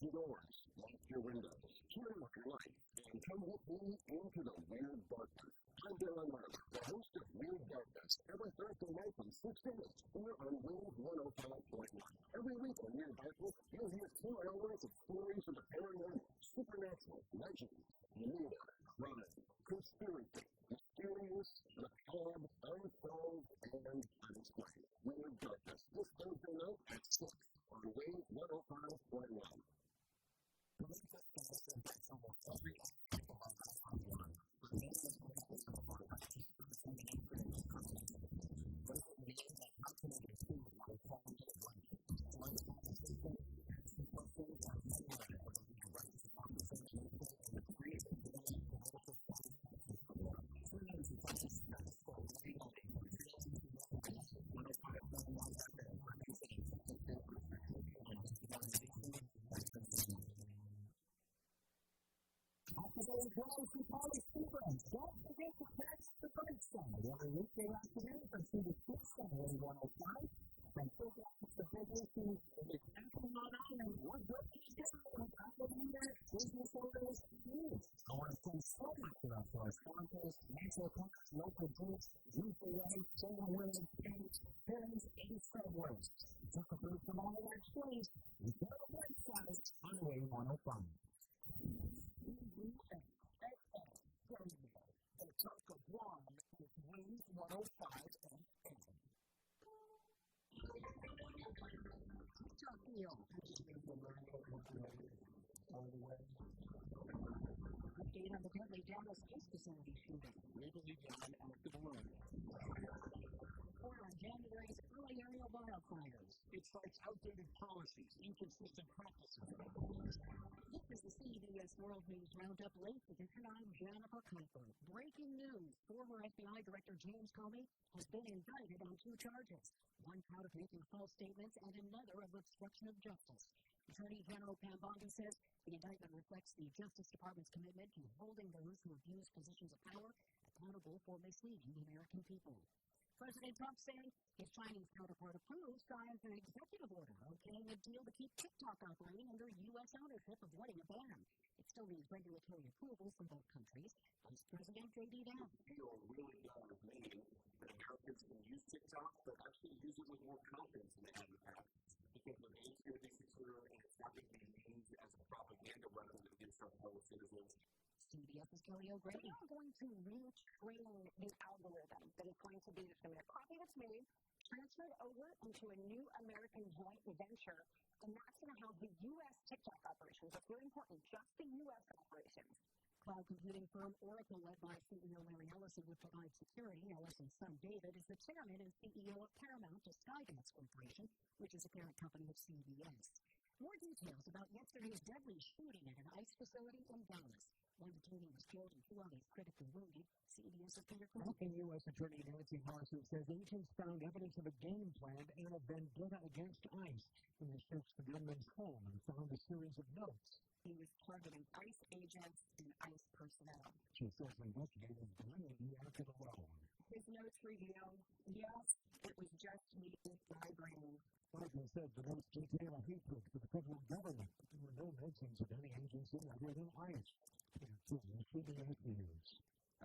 your doors, lock your windows, turn off your light, and come with me into the Weird Darkness. I'm Darren Marler, the host of Weird Darkness, every Thursday night from 6 to 8, here on Wave 105.1. Every week on Weird Darkness, you'll hear 2 hours of stories of the paranormal, supernatural, legend, murder, crime, conspiracy, mysterious, macabre, unsolved, and unexplained. Weird Darkness, this Thursday night at 6 on Wave 105.1. Police have found that almost every aspect of our life on one. The name is Brightside of our life. And the name is Brightside. What does it mean that how can we pursue what is quality of life? One conversation, asking questions, and anywhere where we can write to conversation and create a new commercial conversation for more. Sometimes it's like a status quo, legally, or feeling to know what is 105.1 FM. I'm considering something different. And this is our nation, that's the name. Hafa Adai from Pauly, Suba. Don't forget to catch the Brightside every weekday afternoon from 2 to 6 on Wave 105. And check out the big issues with Hafa Adai. We're breaking down all the year business owners news. I want to say so much about our sponsors, natural products, local groups, youth away, children, women, kids, parents, and subways. Check a break from all of our streets. We go to Brightside on Wave 105. The Talk of One is Wave 105 FM. Talk Neil. Update on the deadly Dallas East facility shooting. Legally beyond active alone. Report on January's early aerial wildfires. It cites outdated policies, inconsistent practices. This is the CBS World News Roundup. Late edition. I'm Jennifer Kuiper. Breaking news. Former FBI Director James Comey has been indicted on 2 charges. One count of making false statements and another of obstruction of justice. Attorney General Pam Bondi says the indictment reflects the Justice Department's commitment to holding those who abuse positions of power accountable for misleading the American people. President Trump saying his Chinese counterpart approves signs an executive order okaying a deal to keep TikTok operating under U.S. ownership, avoiding a ban. It still needs regulatory approvals from both countries. Vice President J.D. Vance. Feel really meaning that Americans can use TikTok, but actually use it with more confidence than they have in the past. Because the name's going to be secure and it's not going to be used as a propaganda weapon against our fellow citizens. CBS's Kelly O'Grady. They are going to retrain the algorithm that is going to be the copy that's made, transferred over into a new American joint venture, and that's going to have the U.S. TikTok operations. That's very important, just the U.S. operations. Cloud computing firm Oracle, led by CEO Larry Ellison, would provide security. Ellison's son David is the chairman and CEO of Paramount, a Skydance Corporation, which is a parent company of CBS. More details about yesterday's deadly shooting at an ICE facility in Dallas. One detainee was killed and 2 others critically wounded. CBS's Peter Cruz. Acting U.S. Attorney Nancy Marsden says agents found evidence of a game plan and a vendetta against ICE when they searched the gunman's home and found a series of notes. He was targeting ICE agents and ICE personnel. She says investigators believe he acted alone. His notes reveal, yes, it was just me, my brain. Marsden said the notes detail a hatred for the federal government, but there were no mentions of any agency other than ICE. CBS News.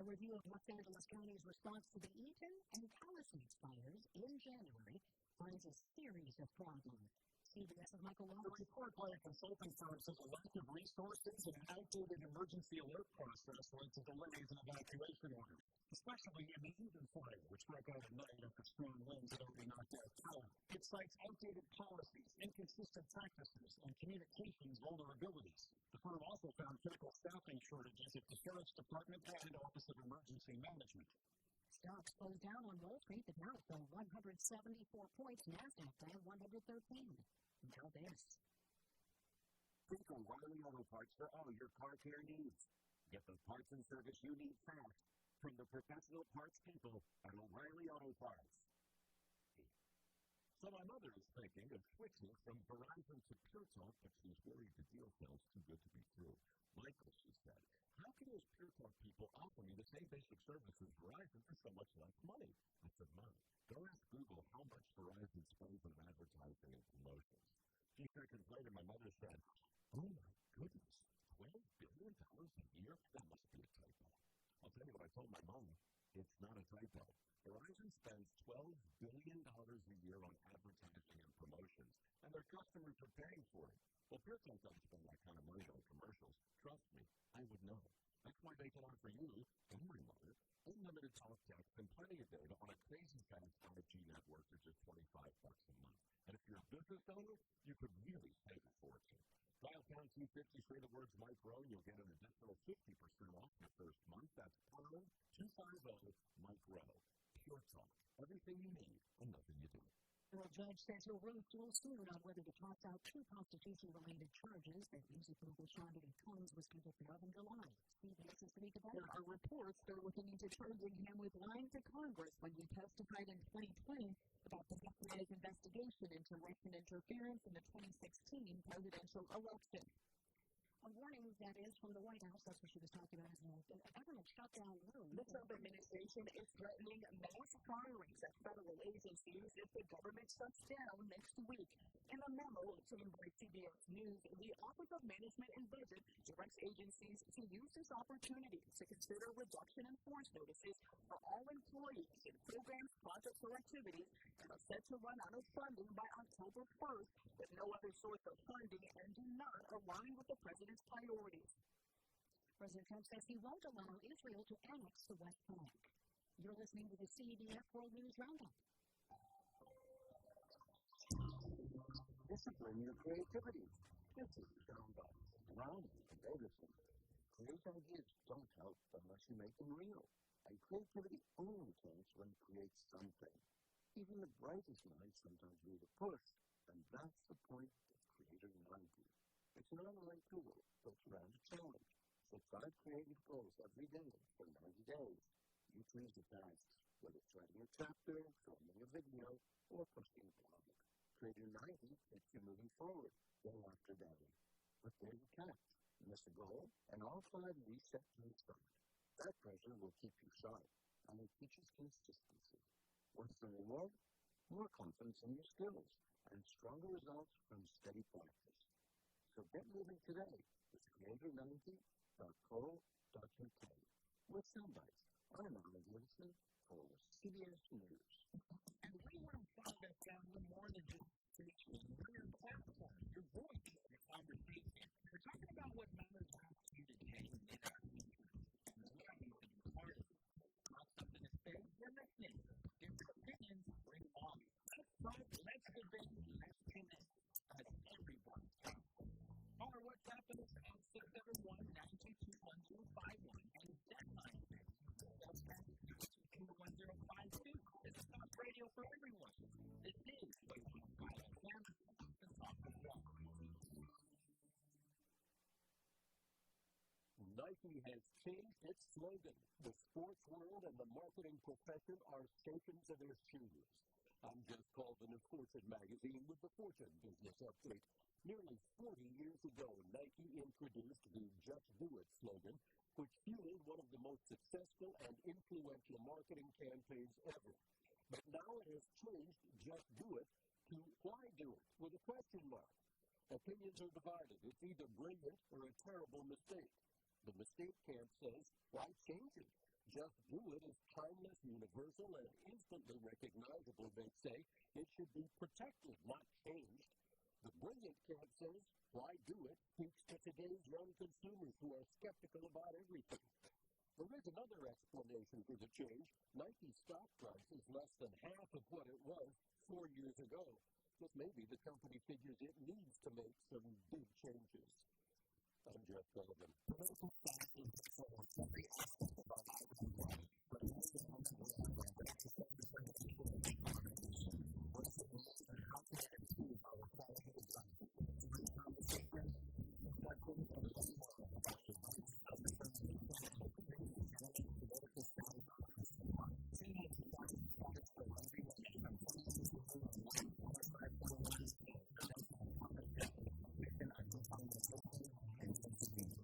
A review of Los Angeles County's response to the Eaton and Palisades fires in January finds a series of problems. CBS's Michael Long. The report by a consulting firm says a lack of resources and an outdated emergency alert process led to delays in evacuation orders, especially in the Eaton fire, which broke out at night after strong winds had already knocked out power. It cites outdated policies, inconsistent practices, and communications vulnerabilities. The firm also found critical staffing shortages at the Sheriff's Department and Office of Emergency Management. Stocks closed down on Wall Street. The Dow fell 174 points. NASDAQ down 113. Now this. Think O'Reilly Auto Parts for all your car care needs. Get the parts and service you need fast from the professional parts people at O'Reilly Auto Parts. So my mother is thinking of switching from Verizon to Pure Talk, but she's worried the deal sounds too good to be true. Michael, she said, how can those Pure Talk people offer me the same basic service as Verizon for so much less money? I said, Mom, go ask Google how much Verizon spends on advertising and promotions. A few seconds later, my mother said, Oh my goodness, $12 billion a year? That must be a typo. I'll tell you what I told my mom. It's not a typo. Verizon spends $12 billion a year on advertising and promotions, and their customers are paying for it. Well, Pearsons don't spend that kind of money on commercials. Trust me, I would know. That's why they can offer you and my mother unlimited talk, text, and plenty of data on a crazy fast 5G network for just $25 a month. And if you're a business owner, you could really save a fortune. Dial pound 250, say the words Mike Rowe, and you'll get an additional 50% off your first month. That's pound 250 Mike Rowe. Pure talk. Everything you need and nothing you do. The judge says he'll rule soon on whether to toss out two prostitution-related charges that music mogul Shonda Combs was convicted of in July. CBS's Week Days. There are reports they're looking into charging him with lying to Congress when he testified in 2020 about the FBI's investigation into Russian interference in the 2016 presidential election. A warning that is from the White House. That's what she was talking about. A government shutdown room. The Trump administration is threatening mass firings at federal agencies if the government shuts down next week. In a memo obtained by CBS News, the Office of Management and Budget directs agencies to use this opportunity to consider reduction in force notices for all employees in programs, projects, or activities that are set to run out of funding by October 1st with no other source of funding and do not align with the president's priorities. President Trump says he won't allow Israel to annex the West Bank. You're listening to the CBS World News Roundup. Discipline your creativity. This is Soundbites. Ron and Davison. Create ideas don't help unless you make them real. And creativity only counts when it creates something. Even the brightest minds sometimes need a push, and that's the point of Creator 90. It's an online tool built around a challenge. So 5 creative goals every day for 90 days. You choose the task, whether it's writing a chapter, filming a video, or posting a blog. Creator 90 gets you moving forward, day after day. But there's a catch. Miss a goal, and all 5 reset to the start. That pressure will keep you sharp, and it teaches consistency. What's the reward? More confidence in your skills, and stronger results from steady practice. So get moving today with creator90.co.uk. With Soundbites, I'm Alan Gibson for CBS News. And we want to find that family more than just your platform, your voice, your conversation. We're talking about what matters most to you today in our future. And we are going to be part of it. Want something to say? We're listening. Different opinions, bring them on. Let's talk, let's debate, let's connect. As everyone's job. Our WhatsApp is at 671-922-1051. And that line is WhatsApp 21052. This is Talk Radio for everyone. This is WFM, the Talk of Rock. Nike has changed its slogan. The sports world and the marketing profession are shaken to their shoes. I'm Jeff Colvin of Fortune Magazine with the Fortune Business Update. Nearly 40 years ago, Nike introduced the Just Do It slogan, which fueled one of the most successful and influential marketing campaigns ever. But now it has changed Just Do It to Why Do It with a question mark. Opinions are divided. It's either brilliant or a terrible mistake. The mistake camp says, why change it? Just Do It is timeless, universal, and instantly recognizable, they say. It should be protected, not changed. The brilliant camp says, why do it? Speaks to today's young consumers who are skeptical about everything. There is another explanation for the change. Nike's stock price is less than half of what it was 4 years ago. But maybe the company figures it needs to make some big changes. I'm Jeff Sullivan. Political science is every aspect of our lives and life, but most of all, what's the most and how can it improve our quality of life? Today's conversation is reflecting on the more about the rights of the person who can create and manage political science. Senior science products for everyone from policies to move on one qualified followers and national partnership mission are defined as open and convenient.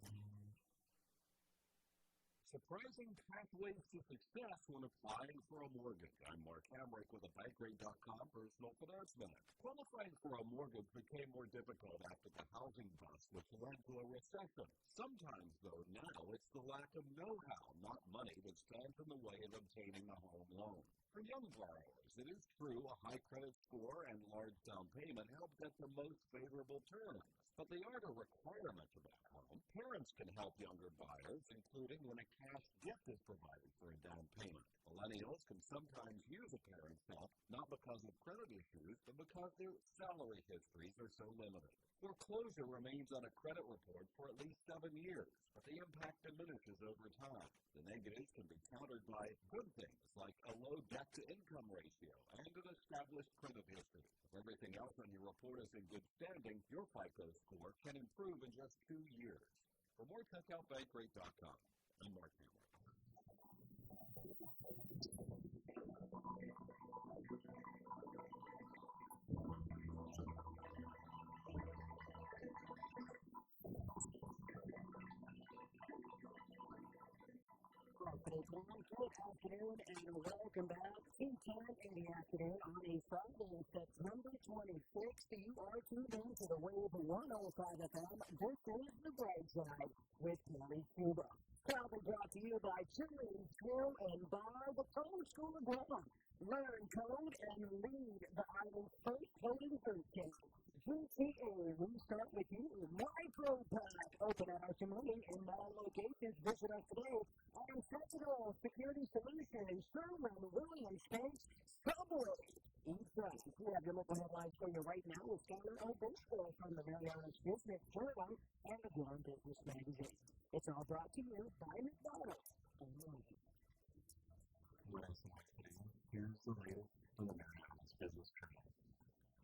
Surprisingly, using pathways to success when applying for a mortgage. I'm Mark Hamrick with a Bankrate.com Personal Finance Minute. Qualifying for a mortgage became more difficult after the housing bust, which led to a recession. Sometimes, though, now it's the lack of know-how, not money, that stands in the way of obtaining a home loan. For young borrowers, it is true a high credit score and large down payment help get the most favorable terms, but they aren't a requirement to buy a home. Parents can help younger buyers, including when a cash gift is provided for a down payment. Millennials can sometimes use a parent's help, not because of credit issues, but because their salary histories are so limited. Foreclosure remains on a credit report for at least 7 years, but the impact diminishes over time. The negatives can be countered by good things like a low debt-to-income ratio and an established credit history. If everything else on your report is in good standing, your FICO score can improve in just 2 years. For more, check out Bankrate.com. I'm Mark Hamrick. Good afternoon and welcome back to 10 in the afternoon on a Friday, September 26th. You are tuned in to the Wave 105 FM. This is the Brightside with Pauly Suba. Proudly brought to you by Chili, Grill, and Bar, the Code School of Guam. Learn, code, and lead the island's first coding boot camp. GTA, we start with you. Micropack, open hours tomorrow in 9 locations. Visit us today on Sentinel Security Solutions, Sherman, Williams Space, Cowboy. Eastside. We have your local headlines for you right now with Skyler O'Bispo from the Marianas Business Journal and the Guam Business Magazine. It's all brought to you by McDonald's. What I saw today, here's the latest from the Marianas Business Journal.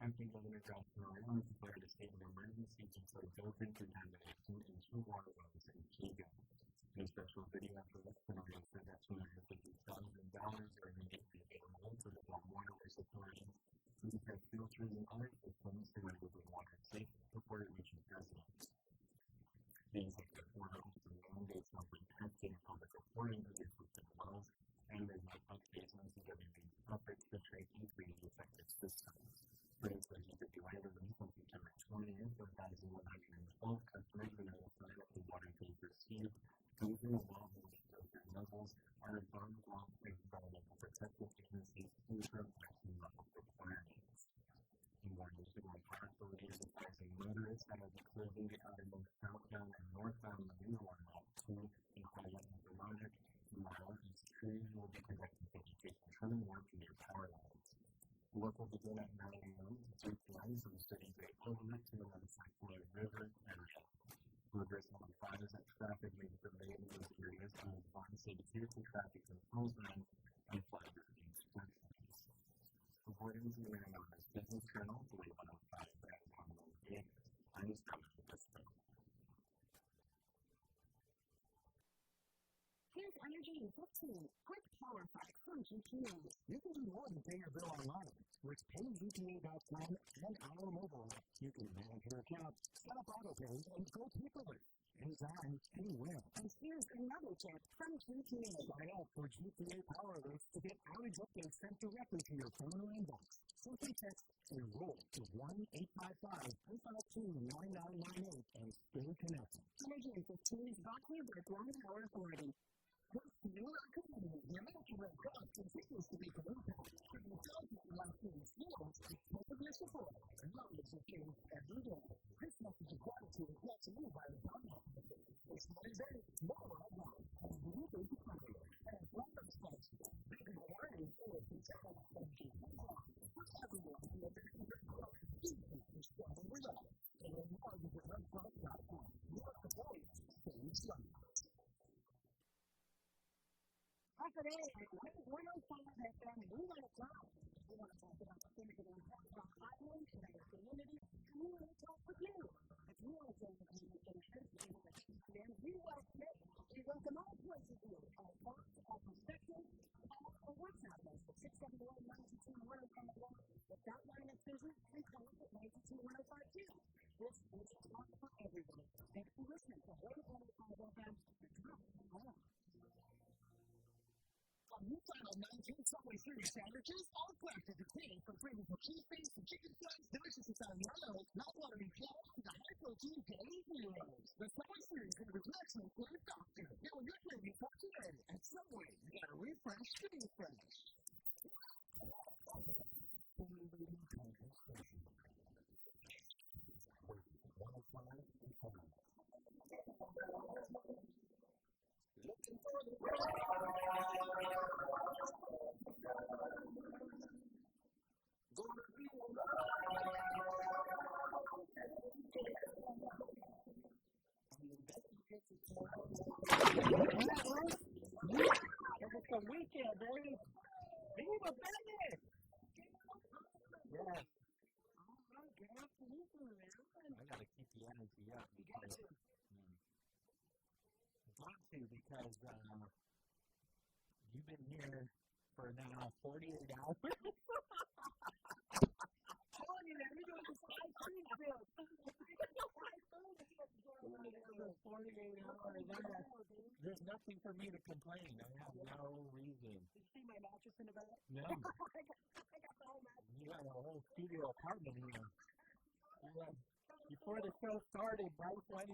Acting Governor Josh Morales declared a state of emergency due to doping contamination in 2 water wells in Chico. In a special video after this, Morales said that $250,000 are immediately available to the Guam Waterways Authority to detect filters and other systems to make the water safe before it reaches residents. These include 4 homes to mandate something testing public reporting of the existing wells and their updates on the remains perfect to trace easily the effective systems. Registration could be released on September 20th, 1,112 customers were notified of the water they received. Using the wells and filter levels are above law environmental protection agencies' future action level requirements. In warning to Guam Park, the leaders advising motorists that are closing the outermost southbound and northbound Marina Line Lot 2 in Hawaii and Vermont, tomorrow, as crews will be conducting education training work near power lines. Work will begin at 9 a.m. to 3 p.m. from Study Bay Overlook to the Cyclone River area. Reverse 95 that traffic may be delayed in those areas and advance safety vehicle traffic control signs and flaggers instructions. According to the Marianas Business Journal, the Wave 105 at Honolulu Gate, I'm Skyler O'Bispo. Here's Energy in 15. Quick power fact from GTA. You can do more than pay your bill online. With PayGTA.com and our mobile app, you can manage your account, set up auto pays, and go cheaply. Anytime, anywhere. And here's another tip from GTA. Sign up for GTA Power Alerts to get outage updates sent directly to your phone or inbox. Simply text enroll to 1-855-252-9998 and stay connected. Energy in 15 is brought to you by Guam Power Authority. Your company, your management job continues to be promoted. And the job that you like to skills is because of your support. Knowledge is changed every day. This message of gratitude is brought to you by the government. This Monday, more of that. And the new baby family. And one of the steps. Bigger than learning is the second thing to move on. For everyone who has been here for a reason to strong results. And then more of the website.com. Your voice stays strong. Hafa Adai at Wave 105 FM. We want to talk. We want to talk about the things that impact our island and our community. And we want to talk with you. If you want to join the conversation, then we welcome it. We welcome all points of view, our thoughts, our perspectives, or what's happening. 671-92-1051. With that line of business, we call it 92-1052. This is Talk for Everybody. Thanks for listening to Wave 105 FM. You find out 19 Subway Series sandwiches, all crafted to cater for flavorful cheese base, chicken slice, delicious Italiano, mouth-watering flour, and the high-protein daily heroes. The Subway Series is the connection for the doctor. Get what you're craving for today at Subway. You gotta refresh to be fresh. Looking for the It's the weekend, baby. Viva Vegas! Yes. I gotta keep the energy up. You got to. Got to because you've been here for now 48 hours. Telling you that, you're doing this high cream bill. 48 hours. There's nothing for me to complain. I have no reason. Did you see my mattress in the back? No. I got the whole mattress. You got a whole studio apartment here. Before the show started, Bryce went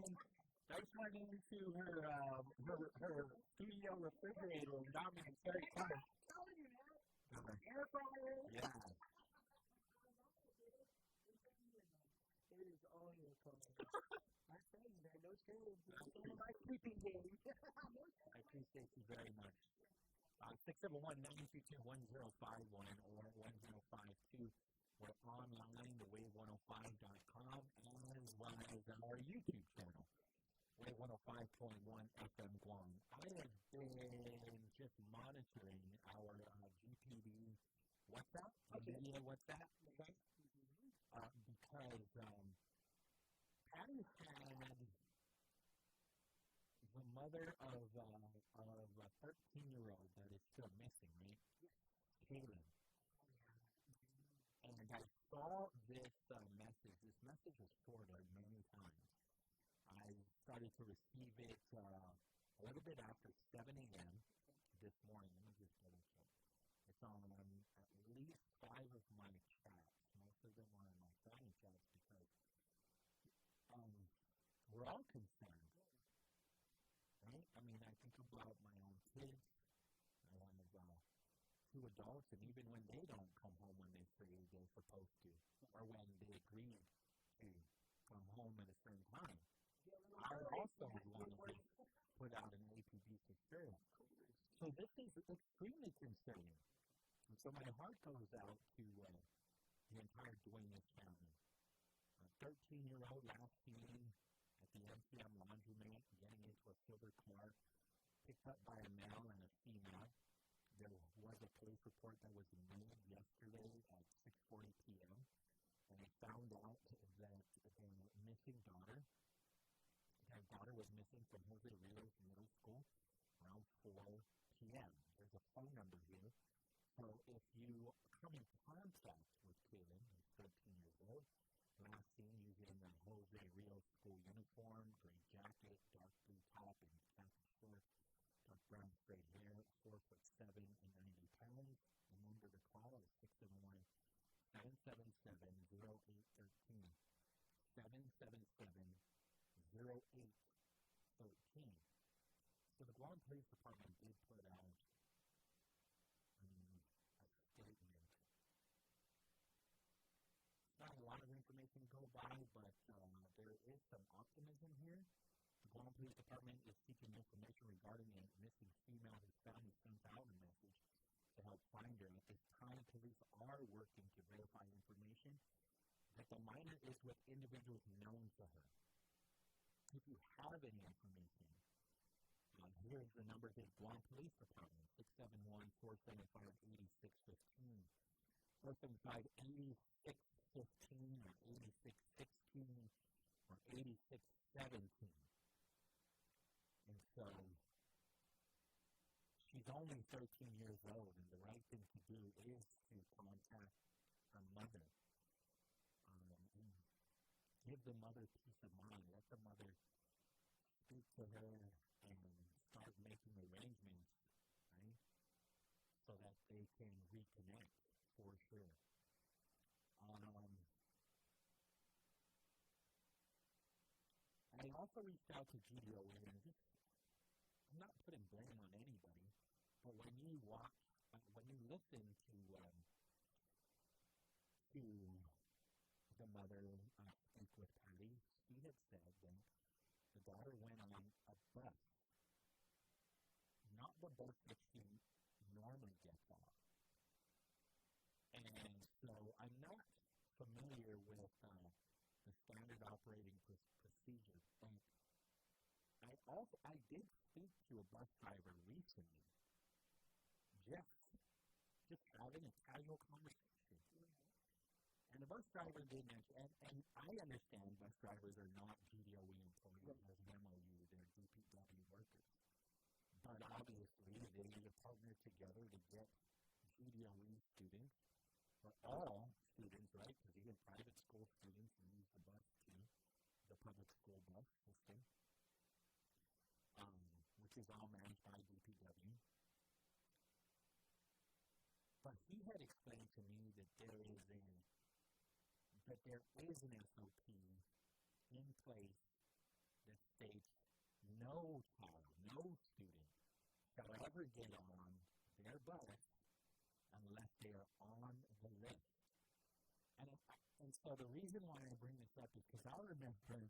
into her studio refrigerator and got me a third cup. I'm telling you, man. Air fryer. Yeah. It is always cold. I tell you, man, those games, it's one of my sleeping games. I appreciate you very much. 671-922-1051 or 1052. We're online, thewave105.com, as well as our YouTube channel, Wave 105.1 FM Guam. I have been just monitoring our GPD WhatsApp, media WhatsApp, because Patty had the mother of a 13-year-old that is still missing, right? Kaylin. And I saw this message. This message was forwarded many times. I started to receive it a little bit after 7 a.m. this morning. Let me just double check. It's on at least 5 of my chats. Most of them are in my family chats because we're all concerned, right? I mean, I think about my own kids. I have 2 adults, and even when they don't come home when they're supposed to, or when they agree to come home at a certain time, I also want to put out an APB secure. So this is extremely concerning. And so my heart goes out to the entire Duenas County. A 13-year-old last seen at the MCM laundromat getting into a silver car, picked up by a male and a female. There was a police report that was made yesterday at 6:40 p.m. and they found out that their missing daughter, was missing from Jose Rios Middle School around 4 p.m. There's a phone number here. So if you come in contact with Kaylin, who's 13 years old, last seen using the Jose Rios School uniform, gray jacket, dark blue top, and khaki shorts, dark brown straight hair, 4'7" and 90 pounds. The number to call is 671-777-0813. 777-0813. So the Guam Police Department did put out a statement. Not a lot of information to go by, but there is some optimism here. The Guam Police Department is seeking information regarding a missing female whose family sent out a message to help find her. At this time, police are working to verify information that the minor is with individuals known to her. If you have any information, here's the number to the Guam Police Department, 671-475-8615. 475-8615 or 8616 or 8617. And so, she's only 13 years old, and the right thing to do is to contact her mother. And give the mother peace of mind. Let the mother speak to her and start making arrangements, right? they can reconnect for sure. I also reached out to GDOE and just, I'm not putting blame on anybody, but when you listen to the mother speak with Pauly, she had said that the daughter went on a bus, not the bus that she normally gets on. And so I'm not familiar with the standard operating procedure, but I did speak to a bus driver recently, just having a casual conversation. And the bus driver did mention, and I understand bus drivers are not GDOE employees, there's an MOU, they're DPW workers. But obviously, they need to partner together to get GDOE students, or all students, right? Because even private school students use the bus too, the public school bus system, which is all managed by DPW. But he had explained to me that there is an SOP in place that states no child, no student shall ever get on their bus unless they are on the list. And so the reason why I bring this up is because I remember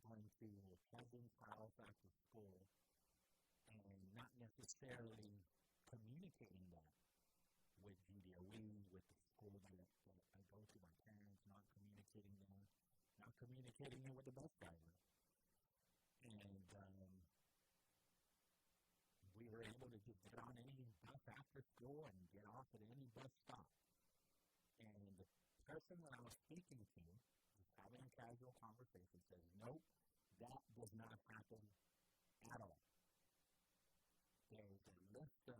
going to a cousin's house after school and not necessarily communicating that with GDOE, with the school that I go to, my parents, not communicating it with the bus driver. And we were able to just get on any bus after school and get off at any bus stop. And the person that I was speaking to, just having a casual conversation, says, nope, that does not happen at all. There's a list of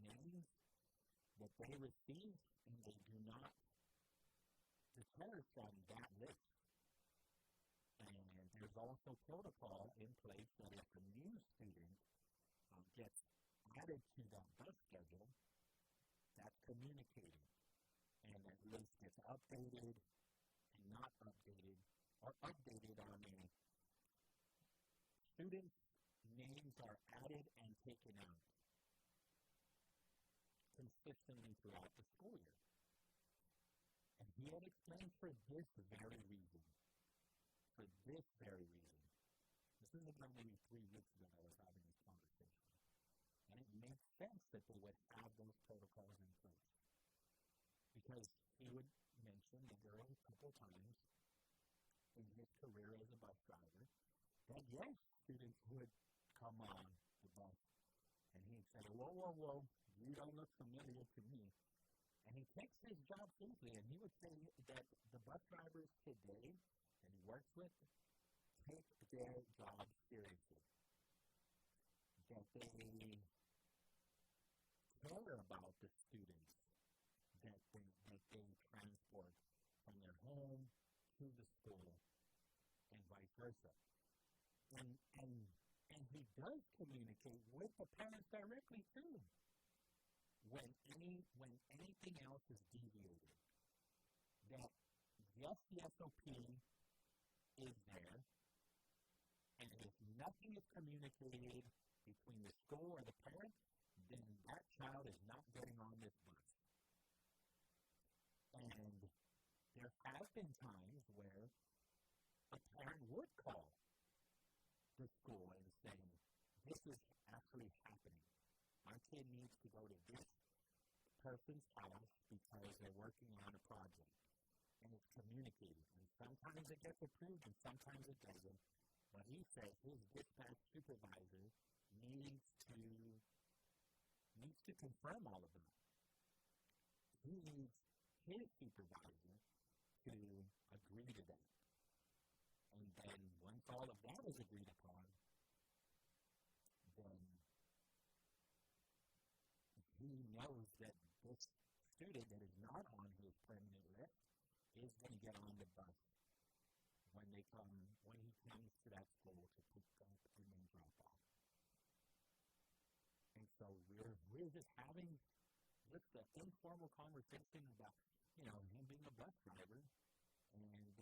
names that they receive, and they do not deter from that list. And there's also protocol in place that if a new student gets added to that bus schedule, that's communicated. And that list gets updated and not updated, or updated on a student's names are added and taken out consistently throughout the school year. And he had explained for this very reason. This is about maybe 3 weeks ago I was having this conversation. And it makes sense that they would have those protocols in place. Because he would mention that there were a couple times in his career as a bus driver that, yes, students would come on the bus. And he said, whoa, you don't look familiar to me. And he takes his job seriously, and he would say that the bus drivers today that he works with take their job seriously. That they care about the students that they transport from their home to the school and vice versa. And he does communicate with the parents directly too. When anything else is deviated, that yes, the SOP is there, and if nothing is communicated between the school or the parent, then that child is not getting on this bus. And there have been times where a parent would call the school and say, this is actually happening. My kid needs to go to this person's house because they're working on a project. And it's communicated. And sometimes it gets approved and sometimes it doesn't. But he says his dispatch supervisor needs to confirm all of that. He needs his supervisor to agree to that. And then once all of that is agreed upon, then he knows that this student that is not on his permanent list is going to get on the bus when he comes to that school to pick up and then drop off. And so we're just having just an informal conversation about, him being a bus driver. And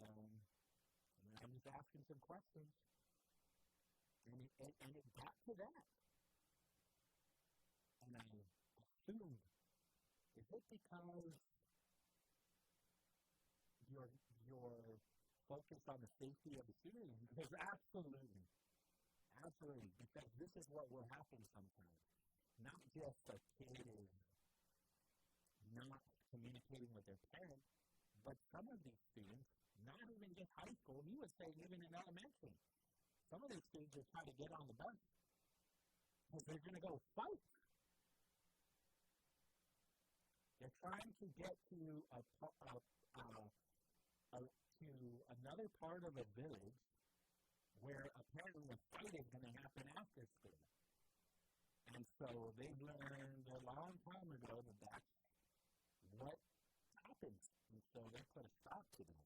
I'm just asking some questions. And it got to that. And I assumed, is it because you're focused on the safety of the student? Because absolutely. Absolutely. Because this is what will happen sometimes. Not just a kid is not communicating with their parents, but some of these students, not even just high school, he would say even in elementary, some of these students are trying to get on the bus because they're going to go fight. They're trying to get to another part of a village where apparently a fight is going to happen after school. And so they've learned a long time ago that that's what happens. And so they put a stop to that.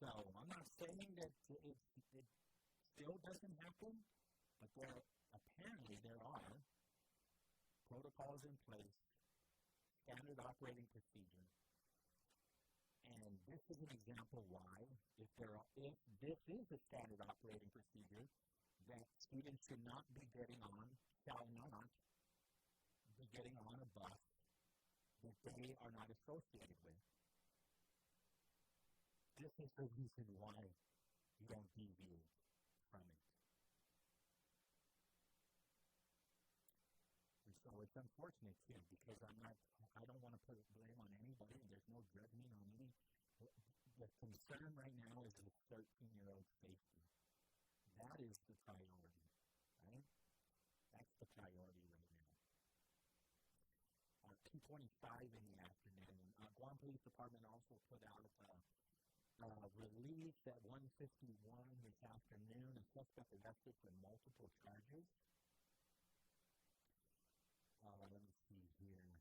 So I'm not saying that it still doesn't happen, but apparently there are protocols in place, standard operating procedure. And this is an example why, if this is a standard operating procedure, that students shall not be getting on a bus that they are not associated with. This is the reason why you don't deviate from it. And so it's unfortunate too, because I don't want to put blame on anybody, and there's no judgment on any. The concern right now is the 13-year-old safety. That is the priority, right? That's the priority right now. 2:25 in the afternoon. Guam Police Department also put out a release at 1:51 this afternoon. A suspect arrested for multiple charges. Let me see here.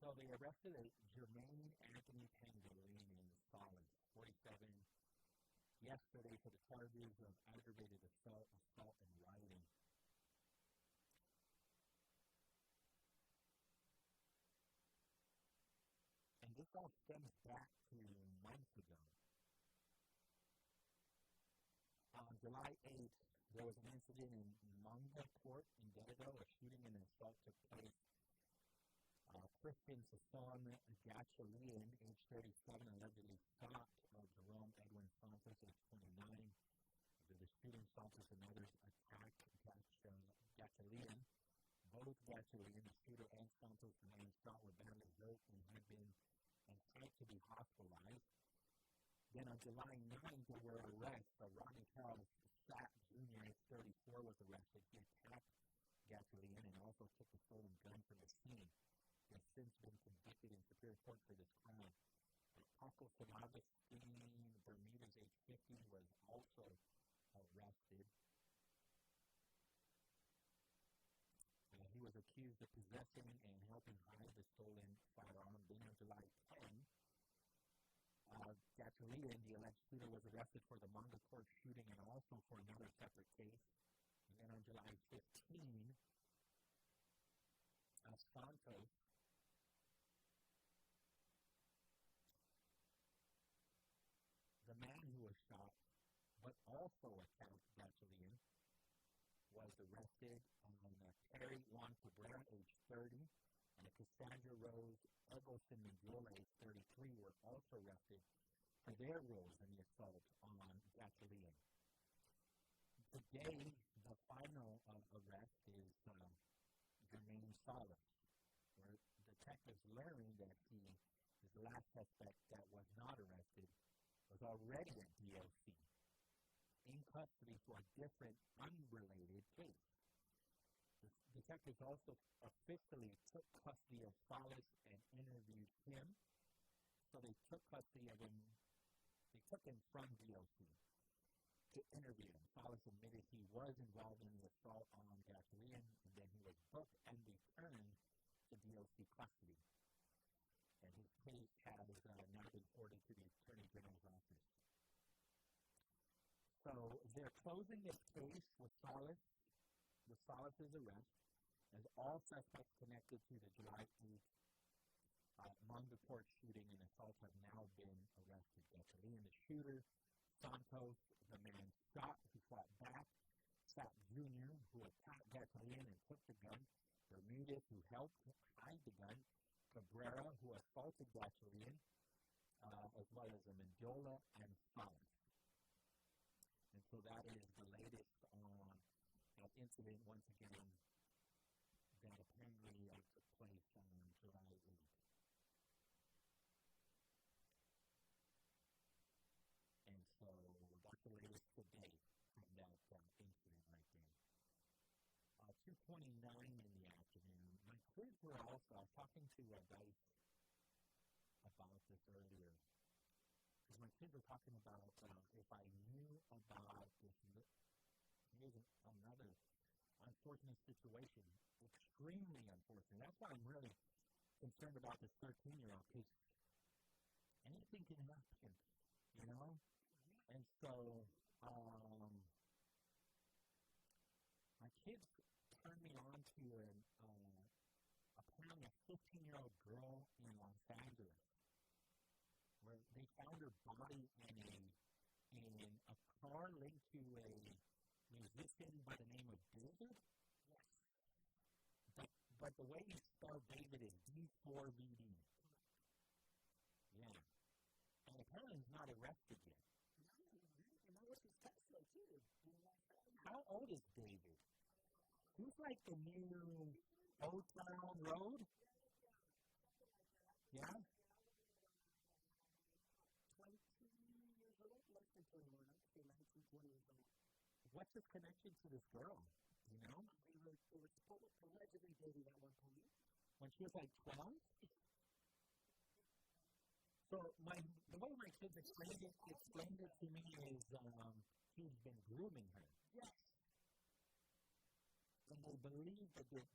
So they arrested Jermaine Anthony Pangolin in Solid, 47, yesterday for the charges of aggravated assault, and rioting. And this all stems back to months ago. On July 8th, there was an incident in Manga Court in Dededo. A shooting and assault took place. Christian Sason Gachalian, age 37, allegedly shot Jerome Edwin Santos, age 29. The shooting Santos and others attacked Gachalian. Both Gachalian, the shooter, and Santos, the man shot, were badly hurt and had been and had to be hospitalized. Then on July 9th, there were arrests. Ronnie Charles Sapp Jr., age 34, was arrested. He attacked Gachalian and also took a stolen gun from the scene. He has since been convicted in Superior Court for this crime. Paco Agustin Bermudez, age 50, was also arrested. He was accused of possessing and helping hide the stolen firearm. Then on July 10, Gachalian, the alleged shooter, was arrested for the Manga Court shooting and also for another separate case. And then on July 15, Santos the man who was shot, but also attacked Gachalian, was arrested. Terry Juan Cabrera, age 30, and Cassandra Rose Eggleston Mendiola, age 33, were also arrested for their roles in the assault on Gachalian. Today, the final arrest is Jermaine Salas, where detectives learned that his last suspect that was not arrested was already at DOC in custody for a different, unrelated case. The detectives also officially took custody of Salas and interviewed him. So they took custody of him. They took him from DOC to interview him. Salas admitted he was involved in the assault on Gachalian, and then he was booked and returned to DOC custody. And his case has now been forwarded to the Attorney General's office. So they're closing this case with Solis's arrest, as all suspects connected to the July 8th Mungaport shooting and assault have now been arrested. Gasolina, the shooter, Santos, the man who fought back, Sapp Jr., who attacked Gasolina and took the gun, Bermudez, who helped hide the gun, Cabrera, who assaulted Gasolina, as well as Amendola and Salas. And so that is the latest on that incident, once again, that apparently took place on July 8th. And so that's the latest today from that incident right there. 2:29 in the afternoon. My kids were also, I was talking to Dice about this earlier, because my kids were talking about if I knew about this. Here's another unfortunate situation, extremely unfortunate. That's why I'm really concerned about this 13-year-old, because anything can happen, you know? And so, my kids turned me on to apparently a 15-year-old girl in Los Angeles, where they found her body in a car linked to a musician by the name of David. Yes. But the way you spell David is D4VD. Yeah. And apparently he's not arrested yet. And that was his Tesla, too. How old is David? He's like the new Old Town Road? Yeah? 20 years old? Less than 21. I would say 19, 20 years old. What's his connection to this girl? You know? They were allegedly dating at one point. When she was like 12? So the way my kids explained it to me is he's been grooming her. Yes. And they believe that it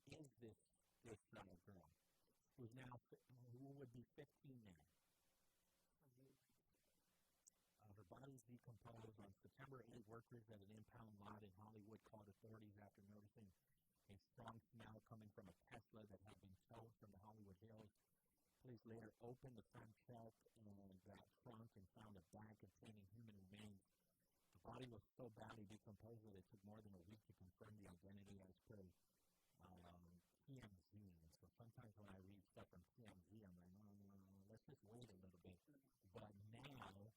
is this girl who would be 15 now. Her body is decomposed. On September 8, workers at an impound lot in Hollywood called authorities after noticing a strong smell coming from a Tesla that had been towed from the Hollywood Hills. Police later opened the front trunk and found a bag containing human remains. The body was so badly decomposed that it took more than a week to confirm the identity as per TMZ. So sometimes when I read stuff from TMZ, I'm like, no, let's just wait a little bit. But now,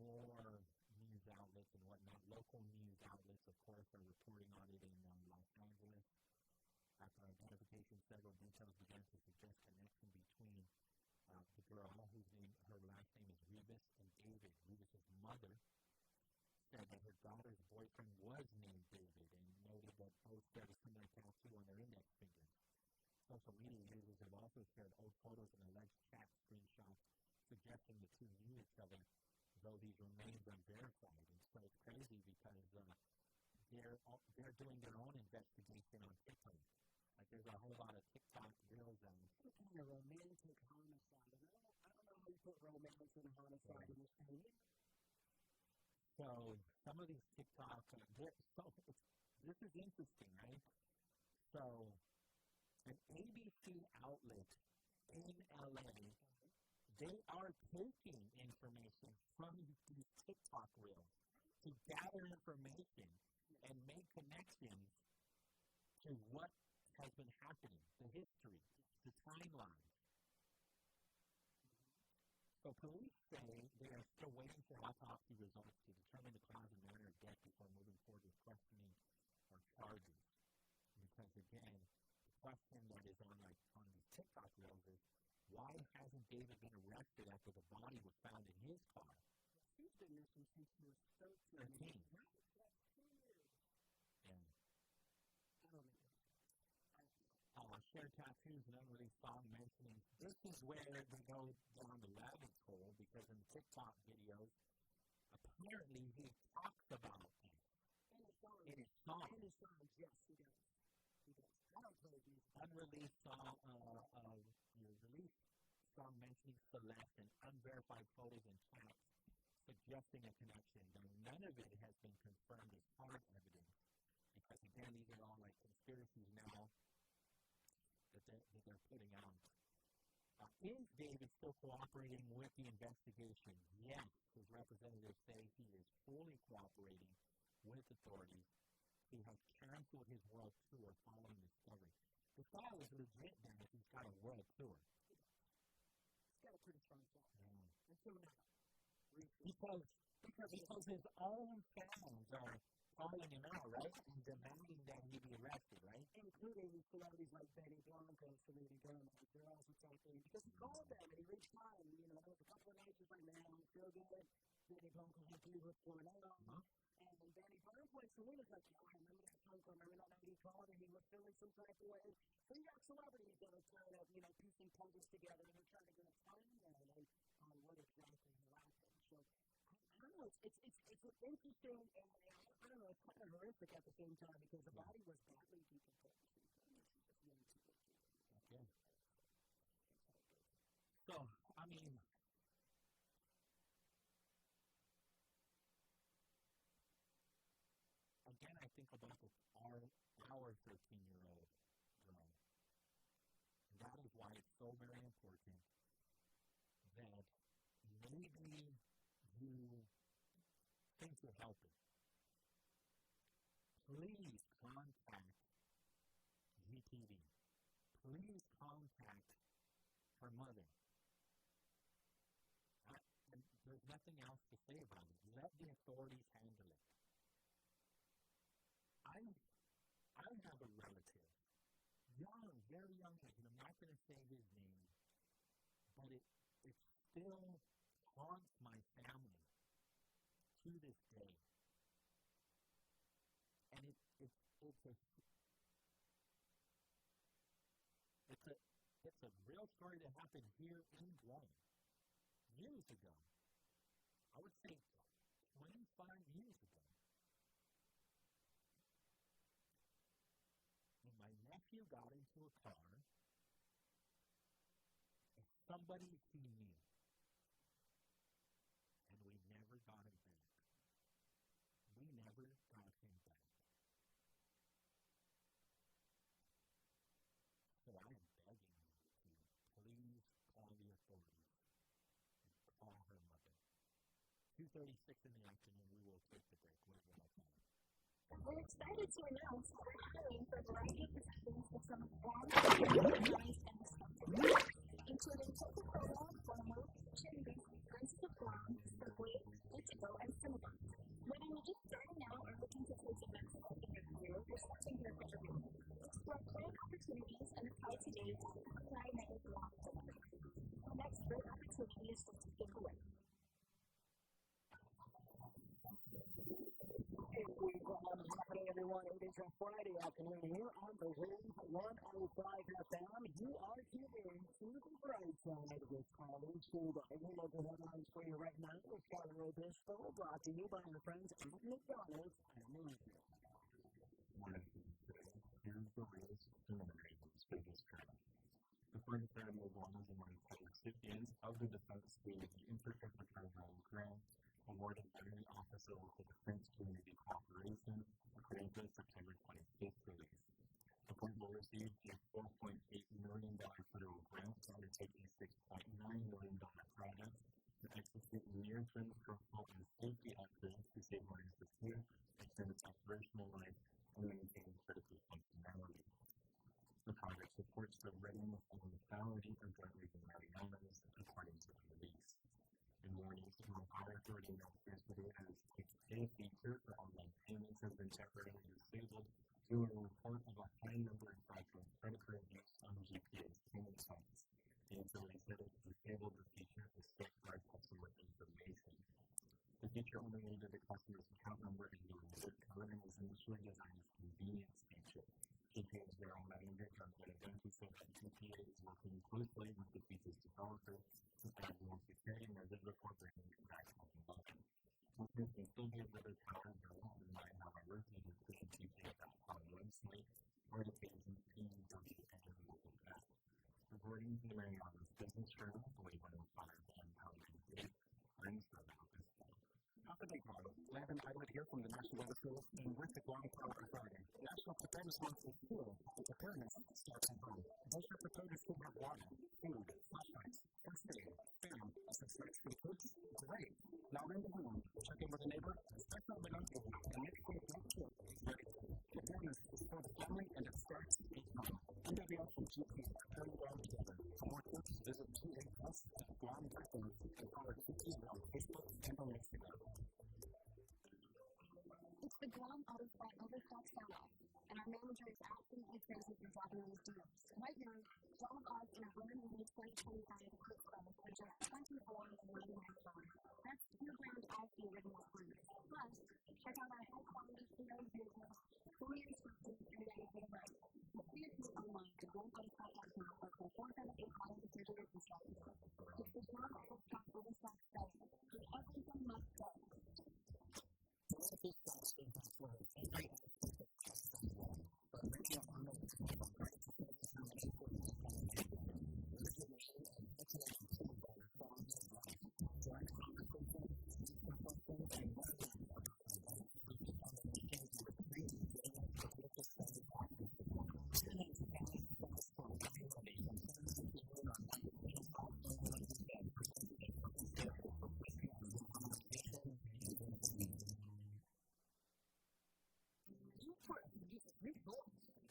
more news outlets and whatnot, local news outlets, of course, are reporting on it in Los Angeles. After identification, several details began to suggest connection between the girl, her last name is Rebus, and David. Rebus's mother said that her daughter's boyfriend was named David, and noted that both shared a similar tattoo on their index fingers. Social media users have also shared old photos and alleged chat screenshots suggesting the two knew each other, though these remains unverified. And so it's crazy because they're doing their own investigation on TikTok. Like there's a whole lot of TikTok reels on kind of romantic homicide. And I don't know how you put romance in a homicide in this thing. So some of these TikTok, this is interesting, right? So an ABC outlet in LA, they are taking information from these TikTok reels to gather information and make connections to what has been happening, the history, the timeline. So police say they are still waiting for autopsy results to determine the cause and manner of death before moving forward with questioning or charges. Because again, the question that is on these TikTok reels is, why hasn't David been arrested after the body was found in his car? He's been missing since he was 13. Yeah. Share tattoos and unreleased song mentioning this is where they go down the rabbit hole, because in TikTok videos, apparently he talks about it. In his songs. Yes, he does. I don't play these. Unreleased song, released song mentioning Celeste and unverified photos and chats suggesting a connection, though none of it has been confirmed as hard evidence, because again, these are all like conspiracies now that they're putting out. Is David still cooperating with the investigation? Yes. His representatives say he is fully cooperating with authorities. He has canceled his world tour following the discovery. The guy was legit then if he's got a world tour. He's got a pretty strong shot. Until now. Because his own fans are calling him out, right? And demanding that he be arrested, right? Including celebrities like Betty Blanco, Selena Gomez. They're also talking because he called them and he reached out. There was a couple of nights just like, man, I don't feel good. Betty Blanco had to what's going on. And then Betty Blanco and Selena's like, I remember that phone call. Remember that night he called and he was feeling some type of way. So you got celebrities that are kind of, piecing puzzles together and they're trying to get a timeline on what exactly happened. So I don't know. It's interesting and I don't know. It's kind of horrific at the same time because the body was badly decomposed. Okay. So I mean, again, I think about our 13-year-old girl. And that is why it's so very important that maybe you think you're helping. Please contact GTV. Please contact her mother. And there's nothing else to say about it. Let the authorities handle it. I have a relative, young, very young, and I'm not going to say his name, but it still haunts my family to this day. And it's a real story that happened here in Guam years ago. I would say 25 years ago. And my nephew got into a car with somebody he knew. And we never got him back. We never got him back. So I am begging you to please call the authorities and call her mother. 2:36 in the afternoon, we will take the break. Where's the next one? We're excited to announce that we're hiring for a variety of positions with some of Guam's recognized and respected leaders, including Coca-Cola, Cuomo, Chili's, Princess of Guam, Subway, Ichigo, and Cinnabon. Whether you're just starting out or looking to take the next step in your career, there's something here for everyone. Explore career opportunities and apply today to apply.guam.com. The next great opportunity is just a click away. Happening, everyone. It is a Friday afternoon here on the Wave 105 FM. You are tuned in to the Brightside with Pauly and Suba. Any local headlines for you right now is Pauly Obispo, brought to you by our friends at McDonald's and Malaysia. Here's the latest preliminaries on this business trial. The Florida Federal Guam is among the recipients of the Defense Community Intergovernmental Grant awarded by the Office of the Defense Community Cooperation, according to the September 25th release. The Fort will receive a $4.8 million federal grant to undertake a $6.9 million project to execute near-term structural and safety upgrades to stabilize the fleet, extend its operational life, and maintain critical functionality. The project supports the readiness and lethality of joint regional Marianas, according to the release. In warnings from the Fire Authority announced yesterday as its pay feature for online payments has been temporarily disabled due to a report of a high number of fraudulent credit card use on GPA's payment sites. The utility said it disabled the feature to safeguard customer information. The feature only needed the customer's account number and the zip code and was initially designed as a convenience feature. GPA's general manager, John Benedenti, said that GPA is working closely with the feature's developer to add more security measures before bringing it back online. Customers can still get rid of power bills online, however, to visit the GPA.com website or the page's PWN mobile app. According to the Marianas Business Journal, the Wave 105 and Pauly I'm Suba. Guard. Landon Islet here from the National Weather Service and with the Guam Power Authority. National Preparedness Month is cool, but preparedness starts at home. Those are preparedness to have water, food, flashlights, first aid, film, assistance for the kids. Great. Now in the room, check in with a neighbor, start up an uncle, and make sure that kid is ready. Preparedness is for the family and it starts at home. NWL from GP, preparing Guam together. For more tips, visit GA+ at Guam.org and follow GP on Facebook and on Instagram. It's the Guam Overstock Sell-Off, and our manager is absolutely crazy for dropping these deals. Right now, 12 odds in a brand new 2025 Crisco for just $24.99. That's 2 grams off the original price. Plus, check out our high-quality pre-owned vehicles, fully inspected and ready for the road. See us online at GuamOverstock.com or call 478-500 to start. It's the Guam Overstock Sell-Off, and everything must go.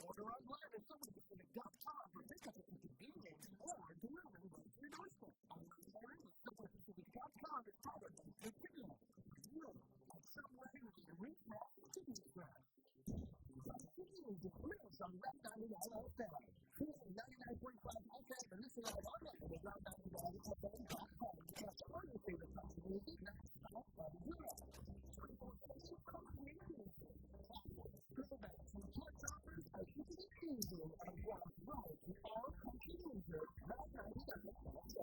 Order online and someone can adopt time for pickup if it's convenient or delivery right to your doorstep. Online ordering is someone who can adopt time and product and video. And somewhere in the retail chicken scratch. Chicken is the grills on Red Diamond LLC. Here's a 99.5 FM and listen live online at reddiamondfm.com. Plus, all your favorite country music, that's all from here. 24/7 community. Throwbacks and kids offers are keeping it easy and walk right to all country music. Red Diamond LLC.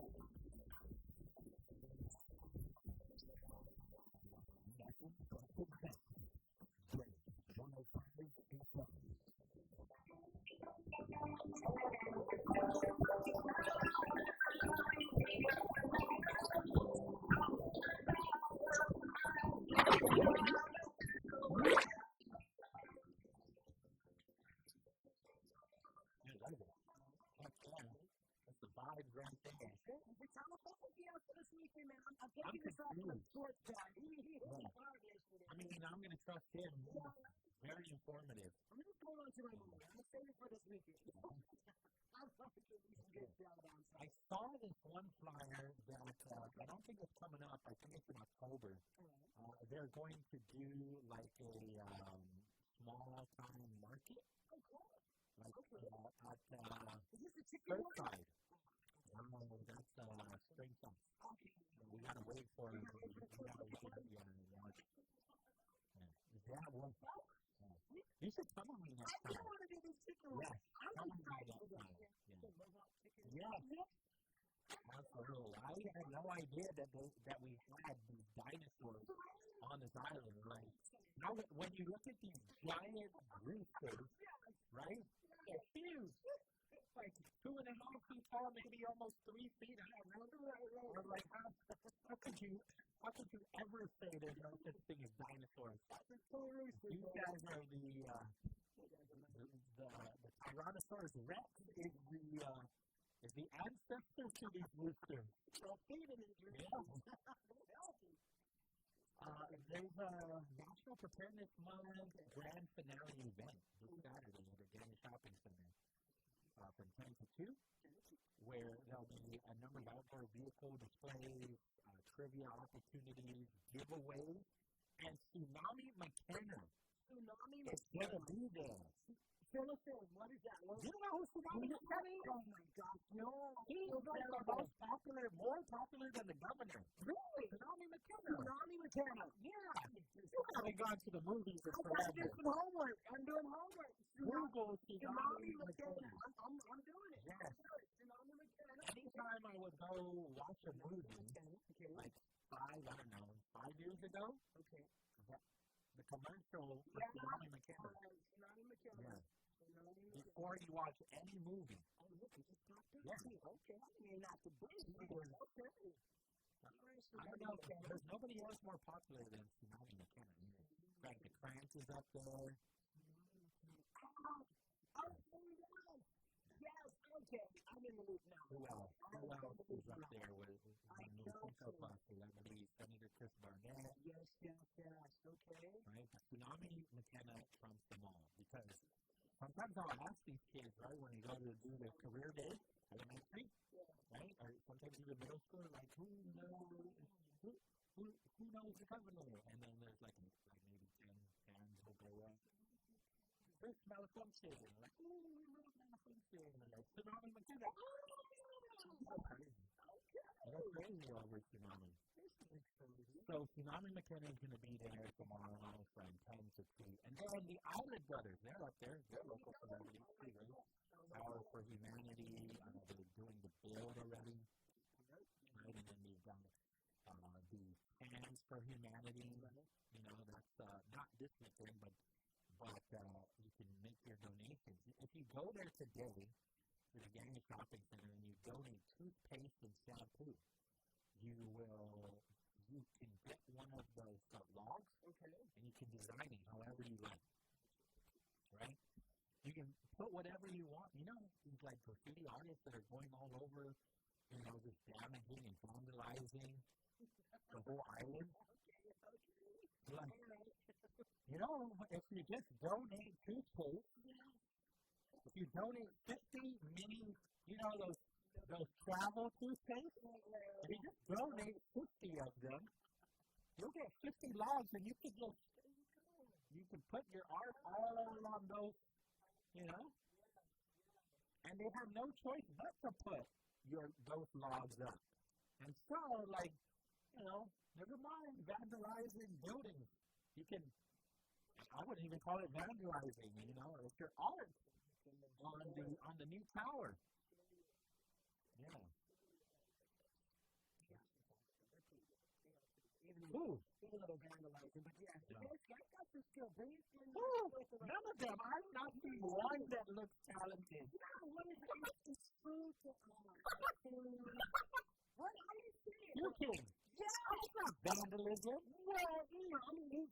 That's the vibe right there. It's all about the deal for this weekend, man. I'm taking this off the sports guy. I mean, I'm going to trust him. Very informative. I'm going to pull on to my movie. I'm going to save it for this weekend. I'm going to get some good down. I saw this one flyer that I don't think it's coming up. I think it's in October. They're going to do like a small time market. Oh, cool. Like at Is this a chicken Brightside. That's spring sauce. Okay. We gotta wait for it. Yeah, well, you should come with me next time. I want to do this chicken. Yeah, I'm excited for that. that. Yeah. Absolutely. I had no idea that we had these dinosaurs on this island. Like, now when you look at these giant roosters, right? They're huge. Like 2.5 feet tall, maybe almost 3 feet high. We're like, how could you ever say there's no such thing as dinosaurs? You guys are the Tyrannosaurus Rex is the ancestor to these roosters. There's a National Preparedness Month grand finale event this Saturday at the Game Shopping Center from 10 to 2, where there'll be a number of outdoor vehicle displays, trivia opportunities, giveaways, and Tsunami McKenna is going to be there. Fill us in. What is that? You know who Tsunami McKenna is? Oh my gosh, no. He's like the most popular, more popular than the governor. Really? Tsunami McKenna. Tsunami McKenna. Yeah. You haven't gone to the movies in I'm forever. doing some homework. I'm doing homework. Google Tsunami McKenna. I'm doing it. Yes. Tsunami McKenna. Anytime I would go watch a movie, like 5 years ago, the commercial for Tsunami McKenna. Tsunami McKenna. Yeah. Before you watch any movie. Oh, look, it just popped up. Yeah. Okay. I mean, not the big one. Okay. I don't know. There's nobody else more popular than Tsunami McKenna. Like the Krantz is up there. Yes, okay. I'm in the loop now. Who else? Who else is up there with Cinco celebrity Senator Chris Barnett? Yes. Okay. Right? Tsunami McKenna trumps them all because sometimes I'll ask these kids, right, when they go to do their career day, elementary, right, or sometimes even middle school, like who knows the governor? And then there's like maybe 10 hands will go up. Chris Malafonte, like, Malafonte, like, Tsunami McKenna. That's crazy. That's crazy over Tsunami. So Tsunami McKenna is going to be there tomorrow from 10 to 2. And then the Island Brothers, they're up there. They're local celebrities too, right? Power for Humanity. They're doing the build already. Right? And then you've got the Hands for Humanity. You know, that's not this weekend, but you can make your donations. If you go there today to the Gang Shopping Center and you donate toothpaste and shampoo, you can get one of those logs, and you can design it however you like, right? You can put whatever you want. You know, these like graffiti artists that are going all over, you know, just damaging and vandalizing the whole island. Like, you know, if you just donate toothpaste, if you donate 50 mini, you know, those travel toothpaste, if you just donate 50 of them, you'll get 50 logs and you can put your art all on those, you know, and they have no choice but to put those logs up. And so, like, you know, never mind vandalizing buildings. You can, I wouldn't even call it vandalizing, you know, it's your art on the new tower. Yeah. Ooh. A little vandalizing, but yeah. That's just still brilliant. None of them. I'm not the one that looks talented. What is it? It's food to What are you saying? You're kidding. Yeah. It's not vandalism. Well, you know, I mean,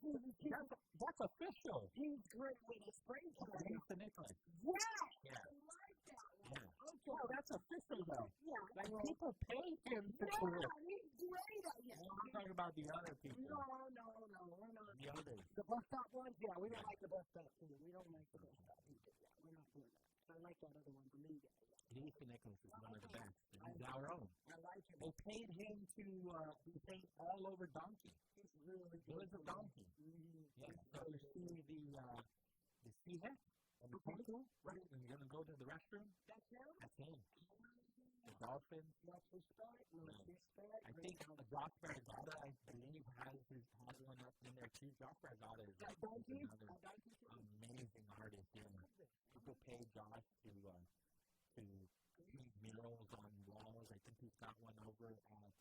that's official. He's great with a spray can. He's the Nicholas. Yeah. Yeah. I like that one. Yeah. Okay. Oh, that's official though. Yeah. Like people pay him to do it. He's great at it. I'm talking about the other people. No. We're not. The others. The bus stop ones? Yeah, we don't like the bus stop either. We don't like the bus stop either. Yeah, we're not doing that. I like that other one, the new guy. Heath Nicholas is one of the best. He's our own. I like him. They paid him to be paid all over Donkey. He's really good. He was a donkey. Mm-hmm. Yeah. So you see the Seahead and the pool, right? And you're gonna go to the restroom. That's him? That's him. The dolphins. Let's restart. I think Josh Baragata, I believe, has one up in there too. Josh Baragata is another amazing artist. Yeah. People pay Josh to paint murals on walls. I think he's got one over at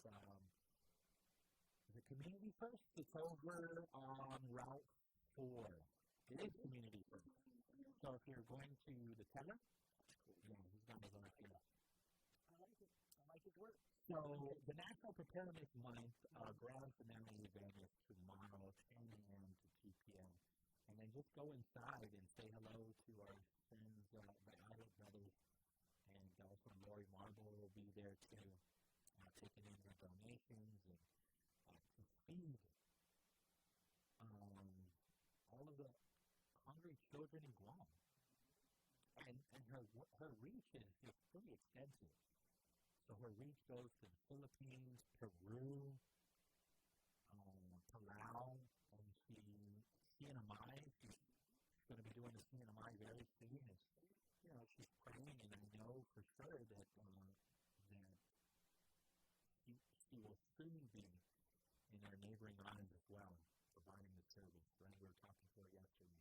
the Community First. It's over on Route 4. It is Community First. So if you're going to the Teller, yeah, he's got his own too. I like his work. So the National Preparedness Month grand finale event is tomorrow, 10 a.m. to 2 p.m. And then just go inside and say hello to our friends, the Island Brothers, and also Lori Marble will be there too, taking in their donations and to feed all of the hungry children in Guam. And her reach is pretty extensive. So her reach goes to the Philippines, Peru, Palau, and CNMI. She's going to be doing the CNMI very soon. You know, she's praying, and I know for sure that she will soon be in our neighboring islands as well, providing the service. Right? We were talking to her yesterday.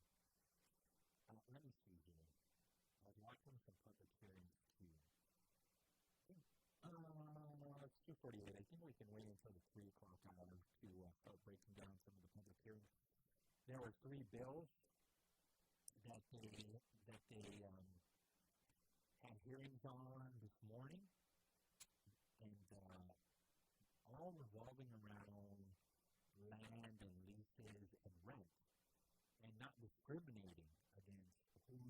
Let me see here. I was watching some public hearings too. It's 2:48. I think we can wait until the 3 o'clock hour to start breaking down some of the public hearings. There were 3 bills that they had hearings on this morning, and all revolving around land and leases and rent, and not discriminating against should,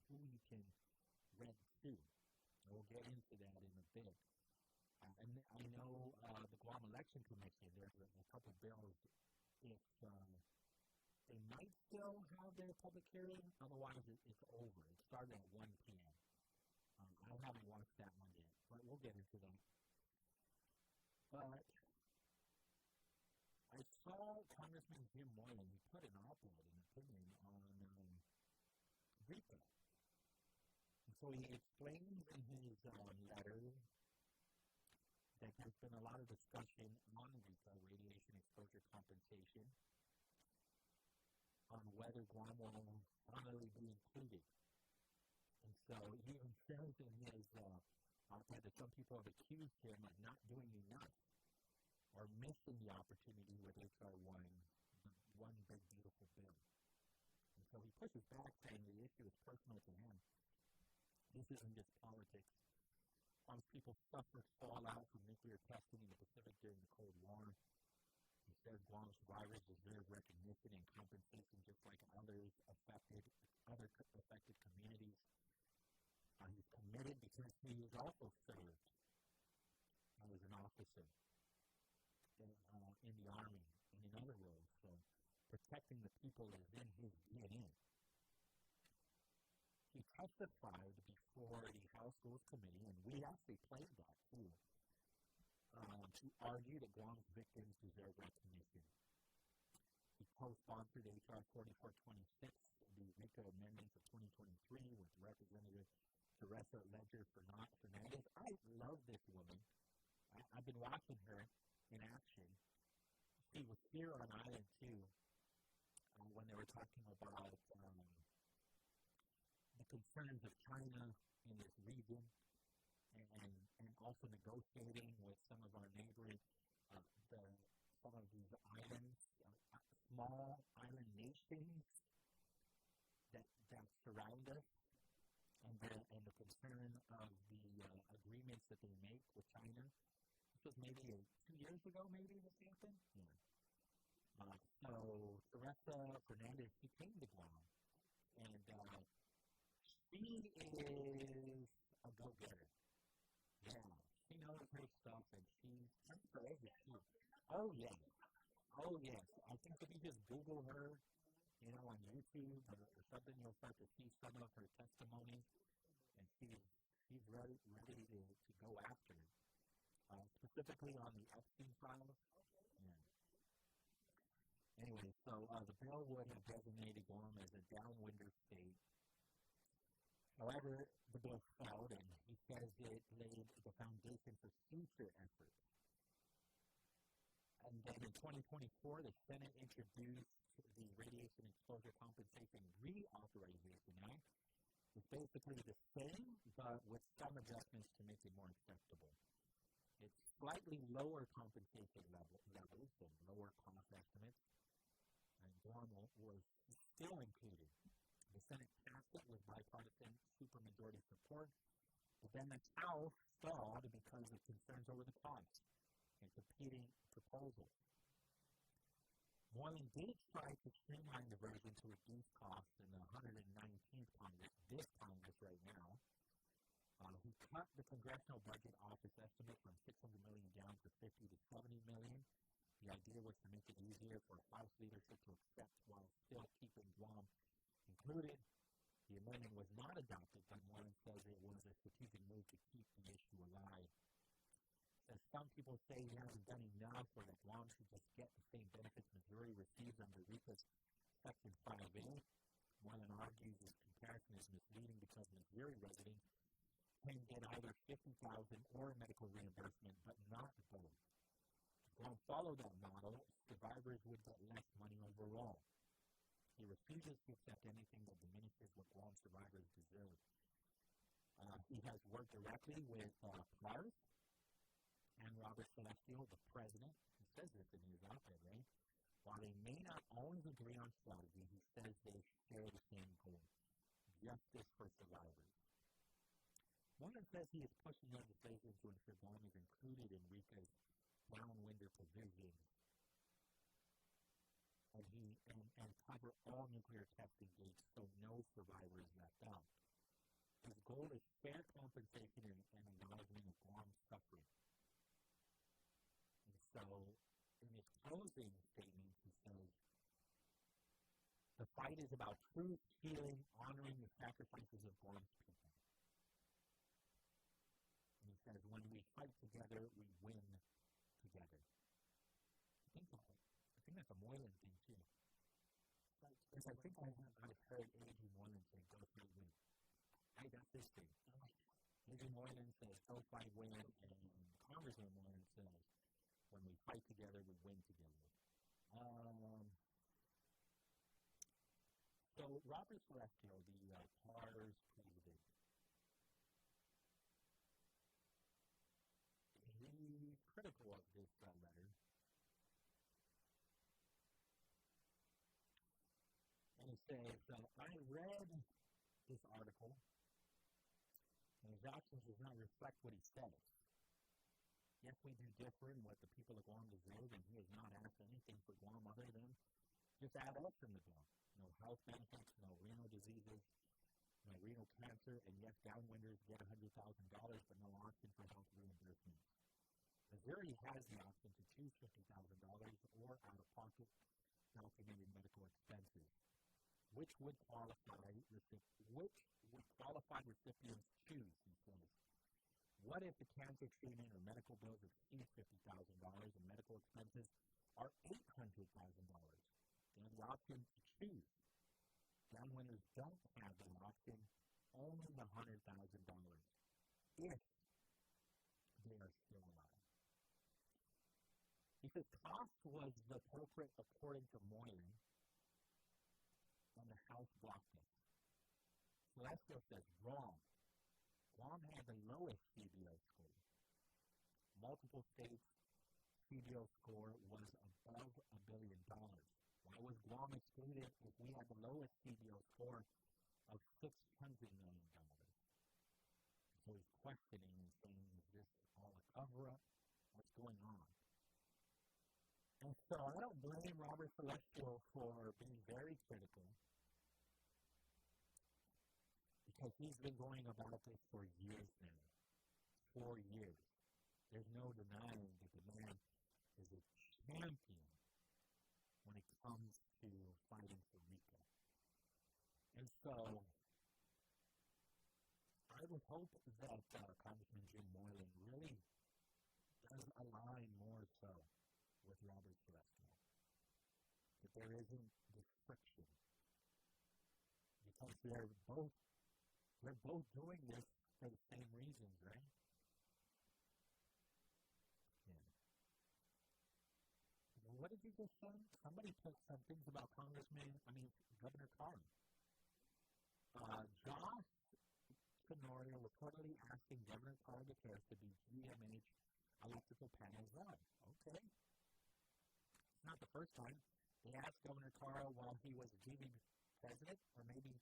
who you can rent to. We'll get into that in a bit. And I know the Guam Election Commission, there's a couple bills. If they might still have their public hearing, otherwise it's over. It started at 1 p.m. I haven't watched that one yet, but we'll get into that. But I saw Congressman Jim Moylan, he put an op-ed, an opinion on RICO. And so he explains in his letter that there's been a lot of discussion on RICO, radiation exposure compensation, on whether Guam will finally be included. And so he even says in his op-ed that some people have accused him of not doing enough or missing the opportunity with H.R. 1, the one big beautiful bill. And so he pushes back saying the issue is personal to him. This isn't just politics. Guam's people suffered fallout from nuclear testing in the Pacific during the Cold War. He says Guam survivors deserve recognition and compensation just like other affected communities. He's committed because he was also served as an officer in the Army and in other roles. So protecting the people is in his DNA. He testified before the House Rules Committee, and we actually played that too, to argue that Guam's victims deserve recognition. He co-sponsored H.R. 4426, the RICO amendments of 2023, with Representative Teresa Ledger Fernandez. I love this woman. I've been watching her in action. She was here on Island 2 when they were talking about the concerns of China in this region and also negotiating with some of our neighboring, some of these islands, small island nations that surround us, and the concern of the agreements that they make with China. This was maybe 2 years ago, maybe this happened? Yeah. So Teresa Fernandez, she came to Guam, and she is a go-getter. Yeah, she knows her stuff, and she's crazy too. Oh, yes. Oh, yes. I think if you just Google her, on YouTube or something, you'll start to see some of her testimony, and she's ready to go after it. Specifically on the Epstein files. Yeah. Anyway, so the bill would have designated Guam as a downwinder state. However, the bill failed, and he says it laid the foundation for future efforts. And then in 2024, the Senate introduced the Radiation Exposure Compensation Reauthorization Act. It's basically the same, but with some adjustments to make it more acceptable. It's slightly lower compensation levels and lower cost estimates, and Guam was still included. The Senate passed it with bipartisan supermajority support, but then the House stalled because of concerns over the cost and competing proposals. Moylan did try to streamline the version to reduce costs in the 119th Congress, this Congress right now. He cut the congressional budget office estimate from $600 million down to $50 to $70 million. The idea was to make it easier for House leadership to accept while still keeping Guam included. The amendment was not adopted, but Moylan says it was a strategic move to keep the issue alive. As some people say he hasn't done enough, or that Guam should just get the same benefits Missouri receives under RICO's Section 5A. Moylan argues this comparison is misleading because Missouri residents can get either $50,000 or medical reimbursement, but not both. If Guam followed that model, survivors would get less money overall. He refuses to accept anything that diminishes what Guam survivors deserve. He has worked directly with Pars and Robert Celestial, the president. He says this in his op-ed, right? While they may not always agree on strategy, he says they share the same goal: justice for survivors. Moylan says he is pushing legislation to ensure Guam is included in RICA's downwinder provisions and cover all nuclear testing gates so no survivor is left out. His goal is fair compensation and acknowledgement of Guam's suffering. And so, in his closing statement, he says, the fight is about truth, healing, honoring the sacrifices of Guam's people. And he says, when we fight together, we win together. I think that's a Moylan thing, too. Because I think I've heard A.G. Moylan say, go fight, win. I got this thing. A.G. Moylan says, go fight, win, and Congressman Moylan says, when we fight together, we win together. So Robert Celestio, the PAR's president, he's critical of this letter. And he says, I read this article, and his actions does not reflect what he says. Yes, we do differ in what the people of Guam deserve, and he has not asked anything for Guam other than just add us in the Guam. No health benefits, no renal diseases, no renal cancer, and yes, downwinders get $100,000, but no option for health reimbursement. Missouri has the option to choose $50,000 or out-of-pocket documented medical expenses. Which would qualify recipients choose, he says. What if the cancer treatment or medical bills exceed $50,000 and medical expenses are $800,000? They have the option to choose. Downwinders don't have that option, only the $100,000 if they are still alive. He says cost was the culprit according to Moylan, and the House blocked it. Celestio says wrong. Guam had the lowest CBO score. Multiple states' CBO score was above $1 billion. Why was Guam excluded if we had the lowest CBO score of $600 million? So he's questioning and saying, is this all a cover-up? What's going on? And so I don't blame Robert Celestio for being very critical, because he's been going about this for years now. 4 years. There's no denying that the man is a champion when it comes to fighting for RICA. And so I would hope that Congressman Jim Moylan really does align more so with Robert Celestio. That there isn't this friction. Because we're both doing this for the same reasons, right? Yeah. What did you just say? Somebody put some things about Governor Carter. Josh Tenorio reportedly asking Governor Carter to be GMH electrical panels on. Okay. It's not the first time. They asked Governor Carter while he was GM president, or maybe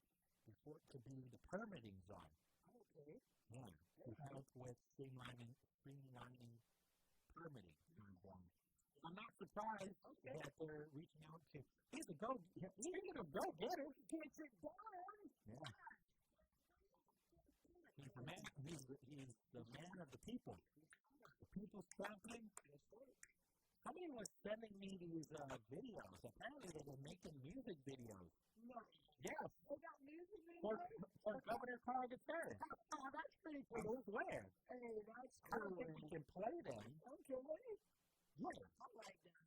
before, to be the permitting czar. Okay. Yeah. To help with streamlining permitting in Guam. I'm not surprised that they're reaching out to. He's a go-getter. Get it done. Yeah. He's the man. He's the man of the people. The people's champion. Somebody was sending me these videos. Apparently, they were making music videos. No. Yes. They got music videos? For Governor Carter. Oh, that's pretty cool. I swear. Hey, that's cool. I don't think we can play them. Okay. Yeah. I like that.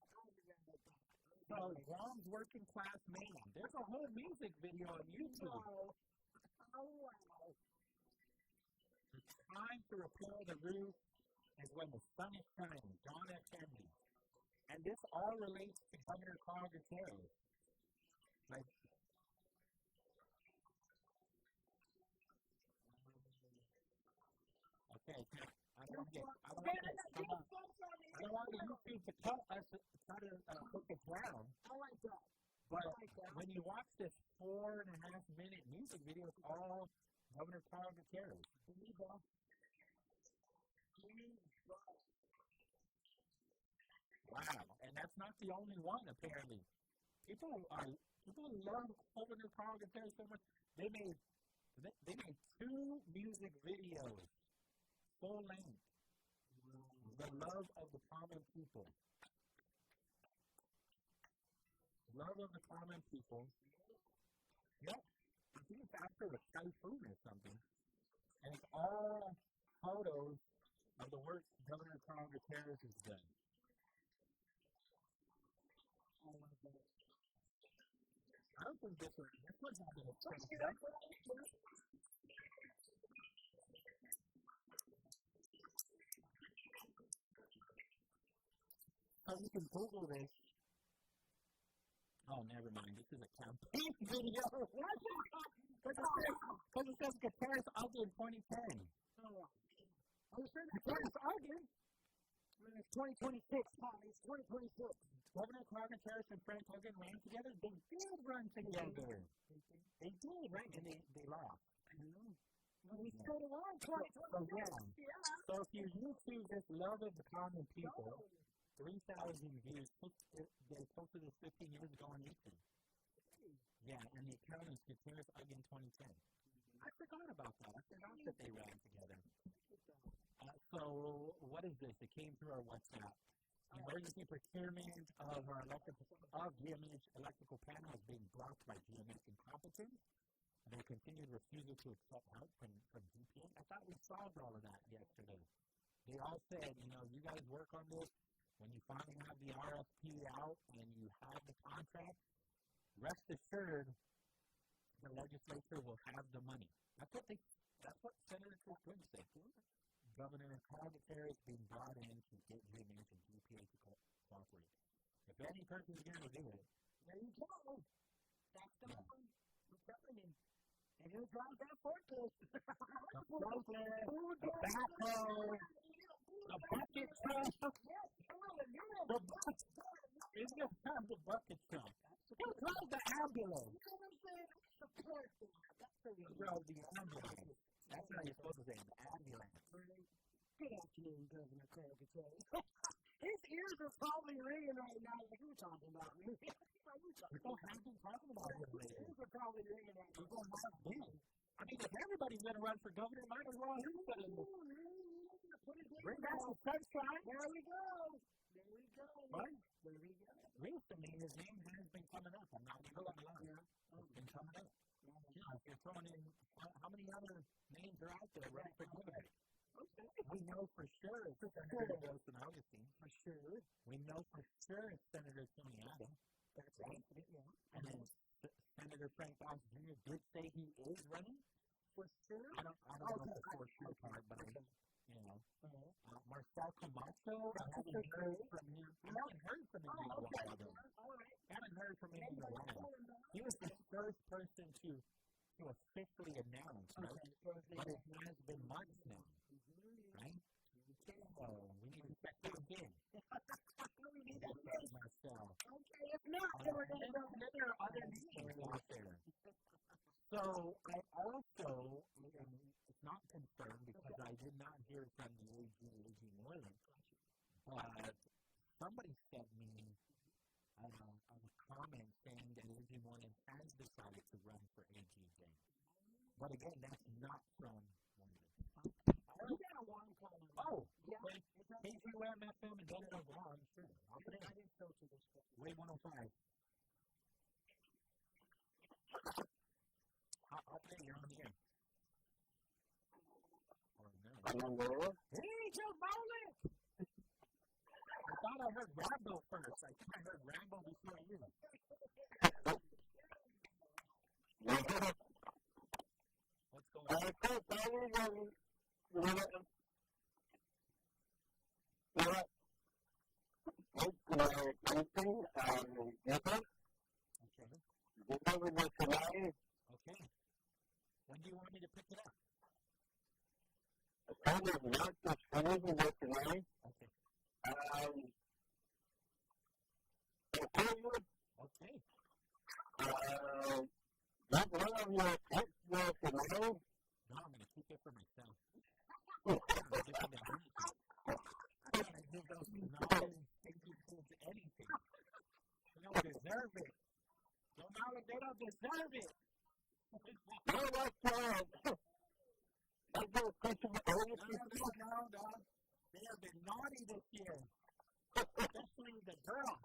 So, Guam's working class man. There's a whole music video on YouTube. No. Oh, wow. It's time to repair the roof is when the sun is shining. John F. Kennedy. And this all relates to Governor Carter. Like, okay, I don't want the YouTube to cut us, try to hook us down. I like that. But when you watch this 4.5-minute music video, it's all Governor Carter. Wow, and that's not the only one apparently. People love Governor Carl Guterres so much. They made two music videos, full length. The love of the common people. Love of the common people. Yep. I think it's after the typhoon or something. And it's all photos of the work Governor Carl Guterres has done. I don't think this one happened at 27. So you can Google this. Oh, never mind. This is a campaign video. Because it says Guterres Ugly in 2010. Guterres Ugly? It's 2026, Pauly. It's 2026. Governor Carl Guterres and Frank Hogan ran together. They did run together. They did, right? And they lost. We stayed along 2026. So if you YouTube this love of the common people, 3,000 views. They posted this 15 years ago on YouTube. Yeah, and the account is Guterres Ugly in 2010. I forgot about that. I forgot that they ran together. So what is this? It came through our WhatsApp. Emergency procurement of our GMH electrical panel is being blocked by GMH incompetence. Their continued refusal to accept help from GPA. I thought we solved all of that yesterday. They all said, you guys work on this. When you finally have the RFP out and you have the contract, rest assured the legislature will have the money. That's what Senator Quinn said. Governor Carl Guterres being brought in to get GMH and GPA to cooperate. If any person is going to do it, there you go. That's the one. We're telling him. And he'll drive that forklift. The forklift, the backhoe, the bucket truck. He's going to have the bucket truck. He'll drive the ambulance. The ambulance. That's how you're supposed to say it, the ambulance. Good afternoon, Governor Carl Guterres. His ears are probably ringing right now like you're talking about me. People have been talking about him lately. His ears are probably ringing right now. People have been. I mean, if everybody's going to run for governor, might as well him put in this. Bring back some sunshine. There we go. Right? There we go. Recently, his name has been coming up. I'm not going to lie. It's been coming up. If you're throwing in, how many other names are out there running for governor? Okay. We know for sure it's Senator Wilson Augustine. For sure. We know for sure it's Senator Tony Adams. That's right. Yeah. And then Senator Frank Fox Jr. did say he is running. For sure? I don't know the for sure part, but Marcel Camacho, I haven't heard from him. I haven't heard from him in a while, though. I haven't heard from him in a while. He was the first person to officially announce, right? But it has been months now, right? So we need to check him again. Marcel. Okay, if not, then we're going to go. There are other names out there. So I also, it's not confirmed because I did not hear from the AG Moreland, but somebody sent me a comment saying that AG Moreland has decided to run for AG again. But again, that's not from Moreland. We got a one comment. Oh, yeah. KQM FM and then I'm sure. I'll put it in. I didn't filter this. Wave 105. I'll put it, you're on the air. Hey, Joe Bowling! I thought I heard Rambo first. I think I heard Rambo before you. What's going on? Okay. When do you want me to pick it up? Okay. No, I'm going to keep it for myself. They don't deserve it. No, that's a question of ownership. No. They have been naughty this year. Especially the girl.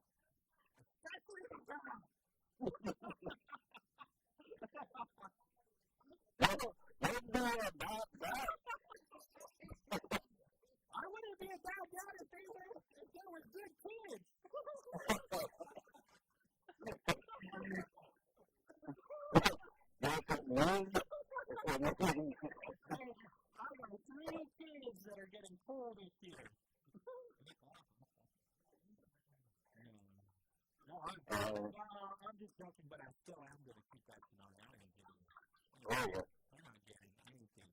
Don't be a bad dad. I wouldn't be a bad dad if they were good kids. I got 3 kids that are getting cold this year. No, I'm just joking, but I still am going to keep that tonight. I'm not getting anything.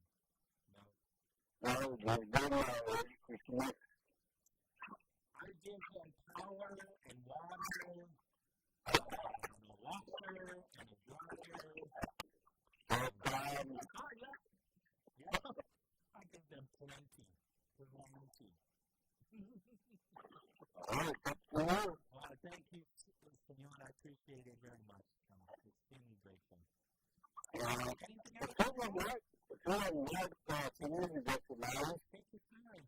No. I give them power and water, and a washer and a dryer. I give them plenty. Thank you, Senor. I appreciate it very much. It's extremely grateful. Anything else? Take your time.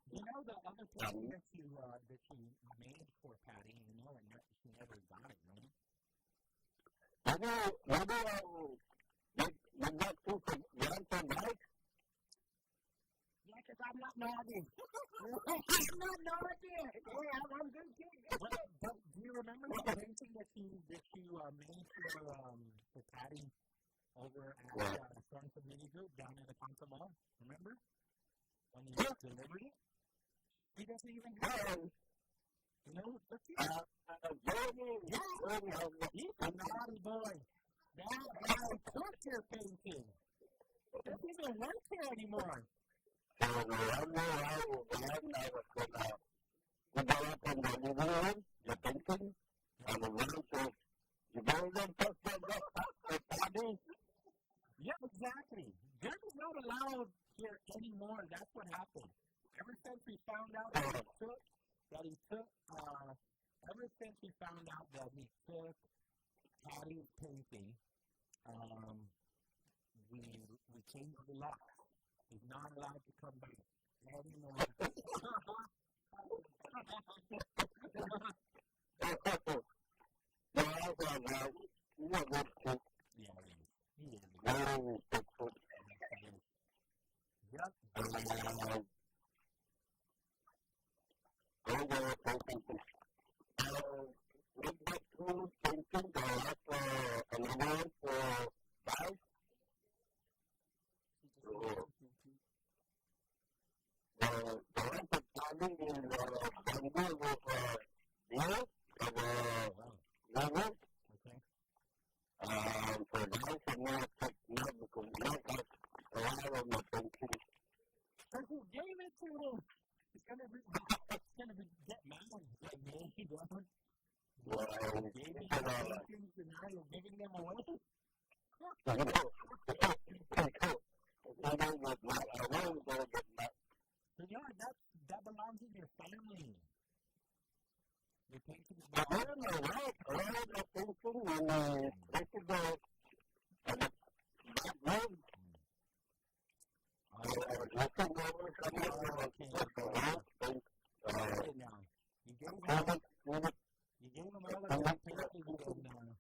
You know the other thing that you made for Patty, you never got it, right? Yeah, because I'm not naughty. I'm not naughty. Yeah, I'm good kid. But do you remember the painting that you made for Patty over at Front Community Group down in the Council Mall? Remember? When you delivered it? He doesn't even have it. Let's see. He's a naughty boy. That guy took your painting. Doesn't even work here anymore. Yeah, exactly. Jeremy's not allowed here anymore. That's what happened. Ever since we found out that he took Patty's painting, we changed the lock. He's not allowed to come back anymore. That belongs in your family. Your painting You gave him all of these paintings and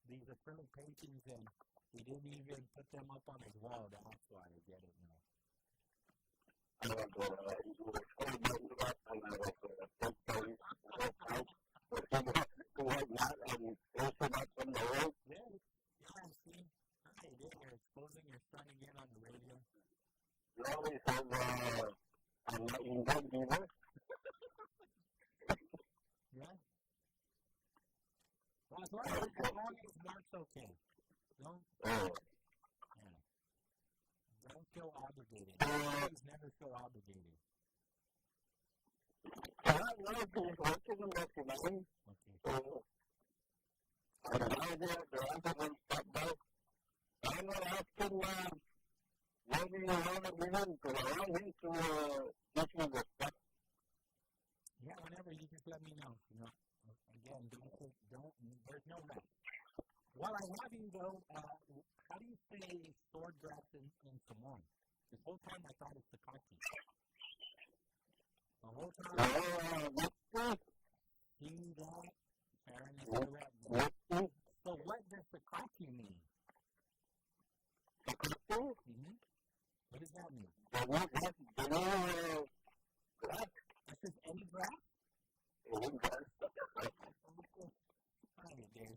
these acrylic paintings, and he didn't even put them up on his wall. That's why I get it now. You're exposing your son again on the radio. Yeah. Well, as long as Mark's okay. Don't feel obligated. Please never feel obligated. Okay. And the other one stopped by. I'm going to ask him, maybe you want to move him to allow him to give you the stuff. Yeah, whenever you just let me know. Again, there's no rush. While I have you though, how do you say swordgrass in Samoan? This whole time I thought it's Sakaki. The whole time. So what does Sakaki mean? Mm-hmm. What does that mean? This is any grass?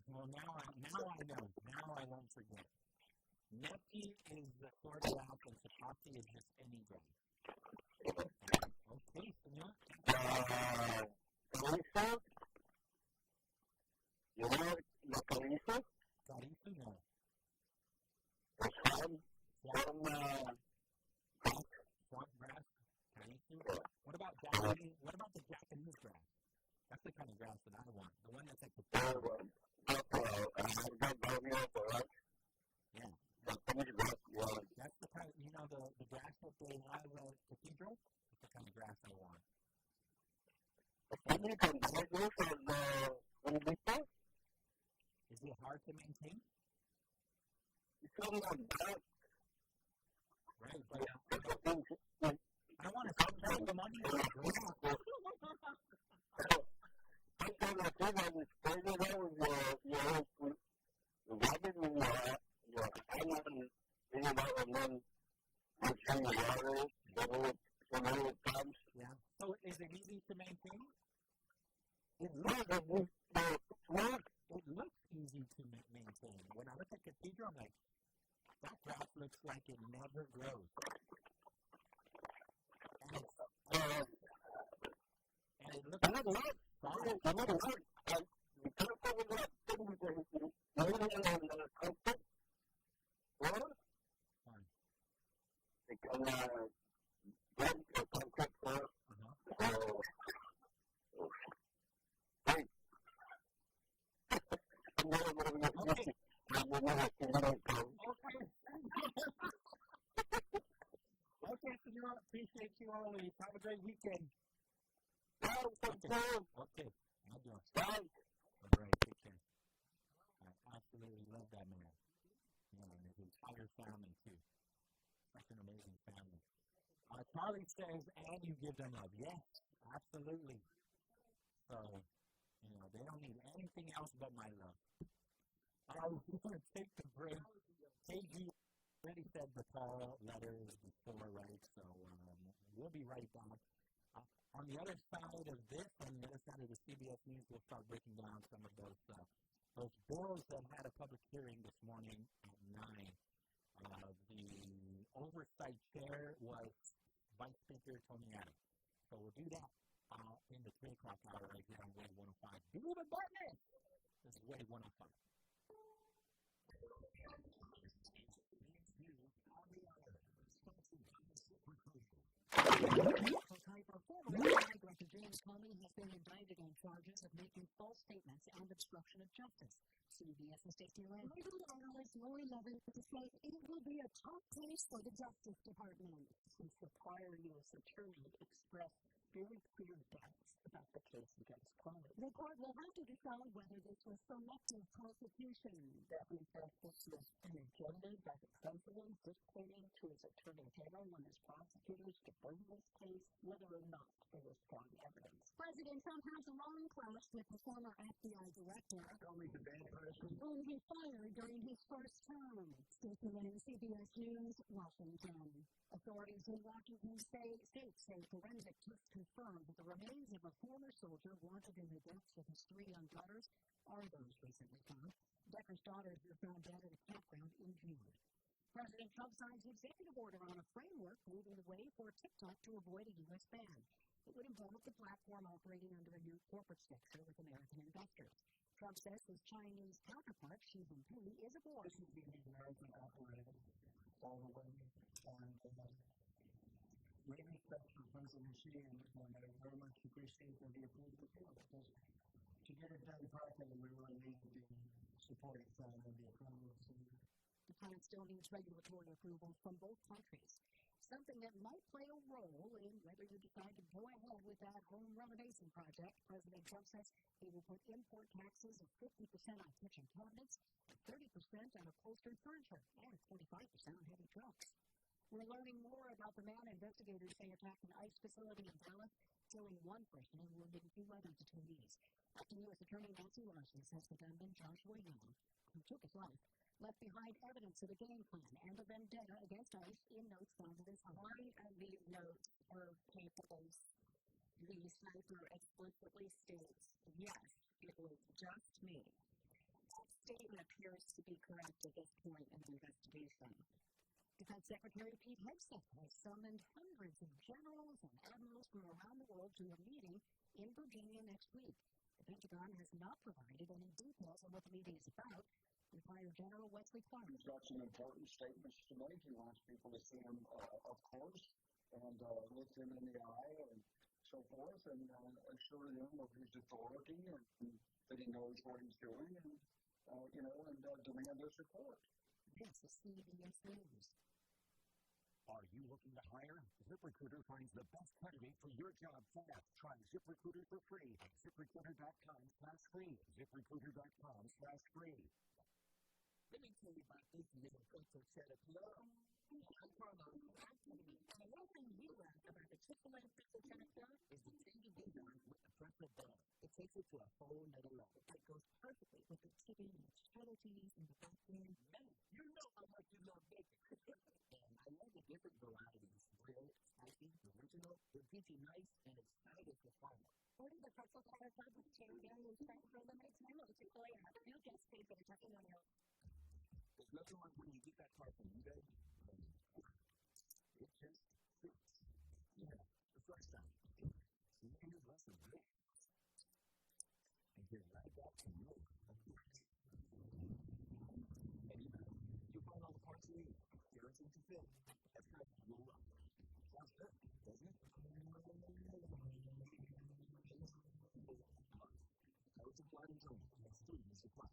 Well, now I know. Now I won't forget. Neki is the sword grass and Sakaki is just any grass. Okay, senor. Carissa? You know the Carissa? Carissa, no. From swamp grass, Carissa. What about the Japanese grass? That's the kind of grass that I want. The one that's like the yeah. That's the kind of, the grass that they have at Cathedral? That's the kind of grass I want. Is it hard to maintain? Right, but I want to spend the money for grass. Yeah. So is it easy to maintain? It looks easy to maintain. When I look at Cathedral, I'm like, that grass looks like it never grows. And it looks Okay, senor. Appreciate you always. Have a great weekend. Okay. Adios. All right, take care. I absolutely love that man. And his entire family, too. Such an amazing family. Pauly says, and you give them love. Yes, absolutely. So, they don't need anything else but my love. We're going to take the break. KG already said the call letters before, right? So, we'll be right back. On the other side of this, on the other side of the CBS News, we'll start breaking down some of those bills that had a public hearing this morning at 9. The oversight chair was Vice Speaker Tony Adams. So we'll do that in the 3 o'clock hour right here on Wave 105. Do the button! This is Wave 105. Director James Comey has been indicted on charges of making false statements and obstruction of justice. CBS's Stacey Lynn. Legal analyst Lori Lovin says it will be a tough case for the Justice Department, since the prior U.S. attorney expressed very clear doubts about the case against Pauly. The court will have to decide whether this was selective prosecution. Deputy says this was an agenda by the president dictating to his attorney general and his prosecutors to bring this case, whether or not there was strong evidence. President Trump has a long clash with the former FBI director, whom he fired during his first term. Stacey Lynn, CBS News, Washington. Authorities in Washington State say forensic tests confirmed that the remains of a former soldier wanted in the deaths of his 3 young daughters are those recently found. Decker's daughters were found dead at a campground in June. President Trump signs an executive order on a framework moving the way for TikTok to avoid a U.S. ban. It would involve the platform operating under a new corporate structure with American investors. Trump says his Chinese counterpart, Xi Jinping, is aboard. This is the American operating all the way, and great respect for President Xi, and I very much appreciate that he approved the deal, because to get it done properly, we really need the supporting some of the approvals. The plan still needs regulatory approval from both countries, something that might play a role in whether you decide to go ahead with that home renovation project. President Trump says he will put import taxes of 50% on kitchen cabinets, 30% on upholstered furniture, and 25% on heavy trucks. We're learning more about the man investigators say attacked an ICE facility in Dallas, killing one person and wounding 2 other detainees. Acting U.S. Attorney Nancy Larson says the gunman Joshua Young, who took his life, left behind evidence of a game plan and a vendetta against ICE in notes found in his home. One of these notes were papers. The sniper explicitly states, yes, it was just me. That statement appears to be correct at this point in the investigation. Defense Secretary Pete Hegseth has summoned hundreds of generals and admirals from around the world to a meeting in Virginia next week. The Pentagon has not provided any details on what the meeting is about. Retired General Wesley Clark. He's got some important statements to make. He wants people to see him, of course, and look him in the eye and so forth, and assure them of his authority and that he knows what he's doing, and demand their support. This is CBS News. Are you looking to hire? ZipRecruiter finds the best candidate for your job fast. Try ZipRecruiter for free at ZipRecruiter.com/free. ZipRecruiter.com/free. Let me tell you about this little culture setup here. I'm Carlos. And one thing we learned about the Chick-fil-A Pizza Center Club is the tangy design with the purple bun. It takes it to a whole nother level. It goes perfectly with the chicken and cheddar cheese in the background. Man, you know how much you love bacon. And I love the different varieties. Grilled, spicy, original, they're peachy nice, and excited for fun. Order the pretzel cutter club with cherry berry and French for a limited time on the Chick-fil-A app. You just pay for the testimonial. There's nothing like when you get that car from eBay. It just fits. Yeah, the first time. You can use less than this. And get right back to you. Anytime. You find all the parts you need. Guaranteed to fit. That's right. You'll love it. Sounds good, doesn't it? Eligible items only. Exclusions apply.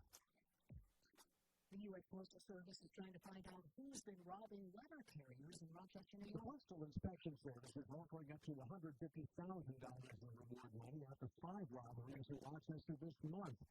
The U.S. Postal Service is trying to find out who's been robbing letter carriers in Rochester, New The York. Postal Inspection Service is offering up to $150,000 in reward money after 5 robberies in Rochester this month.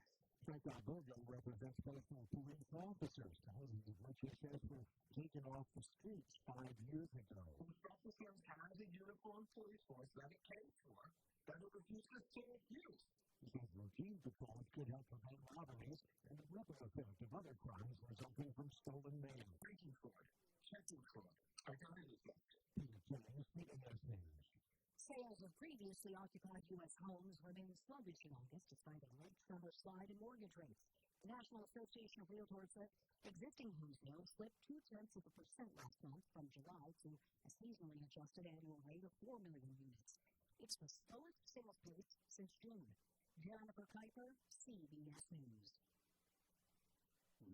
Frank Alberto represents postal police officers, thousands of which he says were taken off the streets 5 years ago. Police officers have a uniform police force that it pays for, that it refuses to use. He says routine patrols could help prevent robberies and the ripple effect of other crimes resulting from stolen mail. Drinking fraud, checking fraud, identity theft. Peter Jennings, CBS News. Sales of previously occupied U.S. homes remain sluggish in August despite a late summer slide in mortgage rates. The National Association of Realtors said existing home sales slipped 0.2% last month from July to a seasonally adjusted annual rate of 4 million units. It's the slowest sales pace since June. Jennifer Kuiper, CBS News.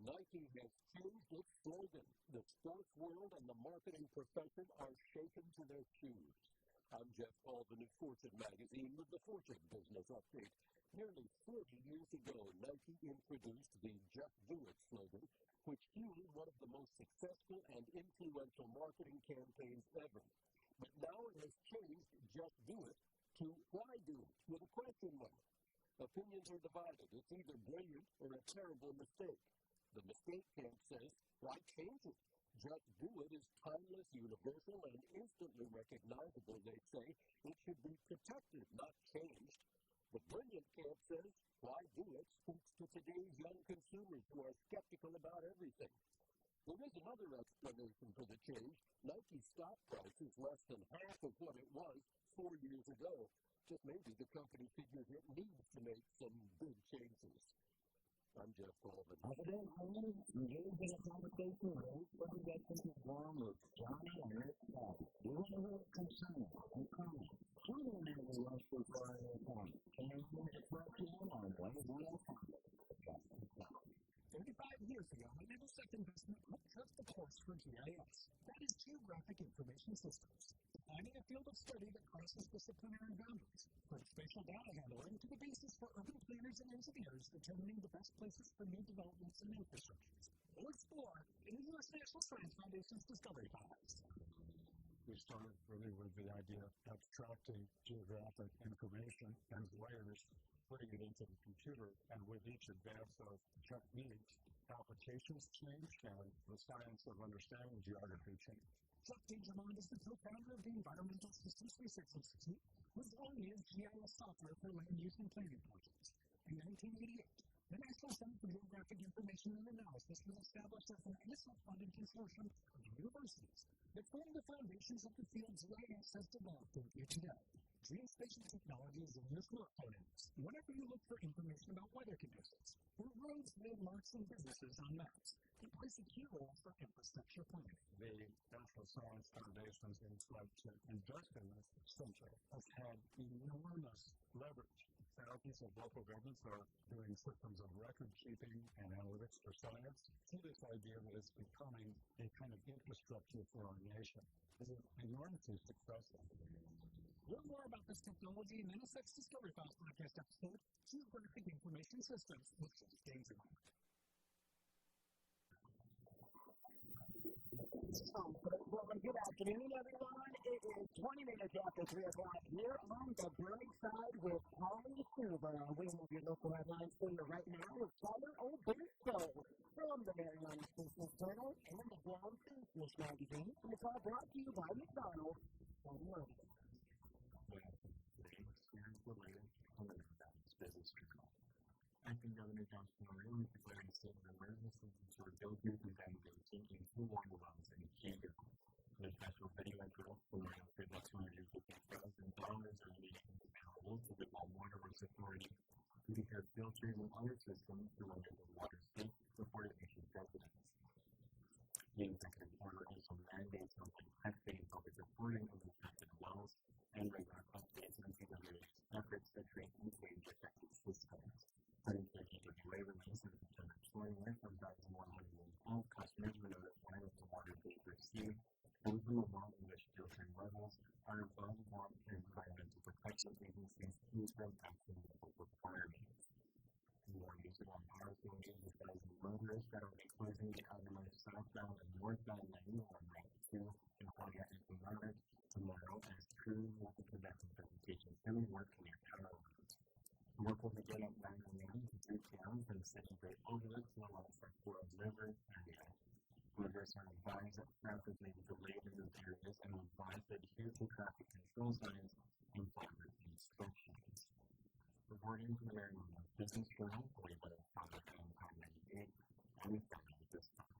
Nike has changed its slogan. The sports world and the marketing profession are shaken to their shoes. I'm Jeff Colvin of Fortune Magazine with the Fortune Business Update. Nearly 40 years ago, Nike introduced the Just Do It slogan, which fueled one of the most successful and influential marketing campaigns ever. But now it has changed Just Do It to Why Do It with a question mark. Opinions are divided. It's either brilliant or a terrible mistake. The mistake camp says, why change it? Just Do It is timeless, universal, and instantly recognizable, they say. It should be protected, not changed. The brilliant camp says, why do it speaks to today's young consumers who are skeptical about everything. There is another explanation for the change. Nike's stock price is less than half of what it was 4 years ago. Just maybe the company figures it needs to make some big changes. I'm Jeff Colvin. Hafa Adai, engaged in a conversation with Representative Guam with Johnny and Rick Scott. You want to hear concern and comment. Tune in every Wednesday Friday morning. And then we'll get back to you on Wednesday afternoon. 35 years ago, a Middlesex investment put just the course for GIS. That is Geographic Information Systems. defining a field of study that crosses disciplinary boundaries, from spatial data handling to the basis for urban planners and engineers determining the best places for new developments and infrastructures. We'll explore in the U.S. National Science Foundation's Discovery Files. We started really with the idea of abstracting geographic information and layers, putting it into the computer, and with each advance of techniques, applications changed and the science of understanding geography changed. Chuck DeGermond is the co-founder of the Environmental Systems Research Institute, whose long used GIS software for land use and planning projects. In 1988, the National Center for Geographic Information and Analysis was established as an ISO-funded consortium of universities that form the foundations of the field GIS has developed into today. Geospatial technology is a new smartphone apps whenever you look for information about weather conditions, or roads, landmarks, and businesses on maps. It plays a key role for infrastructure planning. The National Science Foundation's insight to invest in this center has had enormous leverage. Thousands of local governments are doing systems of record keeping and analytics for science to this idea that it's becoming a kind of infrastructure for our nation. This is enormously successful. Learn more about this technology in NSX Discovery Files podcast episode, Geographic Information Systems with Chuck DeGermond. Good afternoon, everyone. It is 20 minutes after 3 o'clock here on the Brightside with Pauly Suba. We have your local headlines for you right now with Summer Oberto from the Mariana Business Journal and the Brown Business Magazine. And it's all brought to you by McDonald's and Lowe's. Related to the business journal. Acting Governor John Pauly declared a state of emergency to rebuild the contamination in two water wells in Cuba. The special video drill for around $250,000 are immediately available to the Water Works Authority because filtering and other systems to render the water safe before it issues residents. The executive order also mandates something testing public reporting of infected wells and regular updates on CWA's efforts to train and change affected systems. According to the EWA release on September 20th, 1,112 customers were notified of the water they received, and from the well in which filtering levels are above what environmental protection agencies use them acting local requirements. More music on power stations as motorists that will be closing the outermost southbound and northbound lanes on Route 2 in Hafa Adai tomorrow as crews will be conducting presentations and work near power lines. Work will begin at 9 a.m. to 3 p.m. from the City Bay Overlook to the Longford World River area. Motorists are advised that traffic may be delayed in those areas and are advised to adhere to traffic control signs and follow instructions. Reporting from the Mariana Business Journal, we will follow on 98 and we follow this time.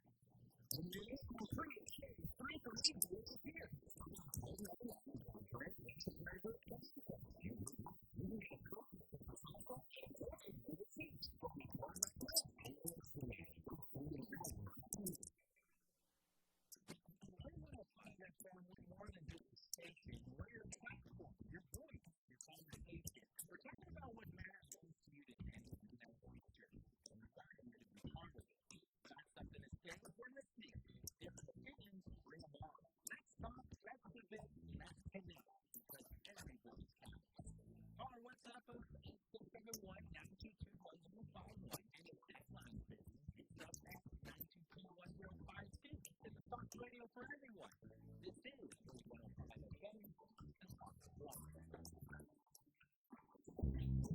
Radio for everyone. This is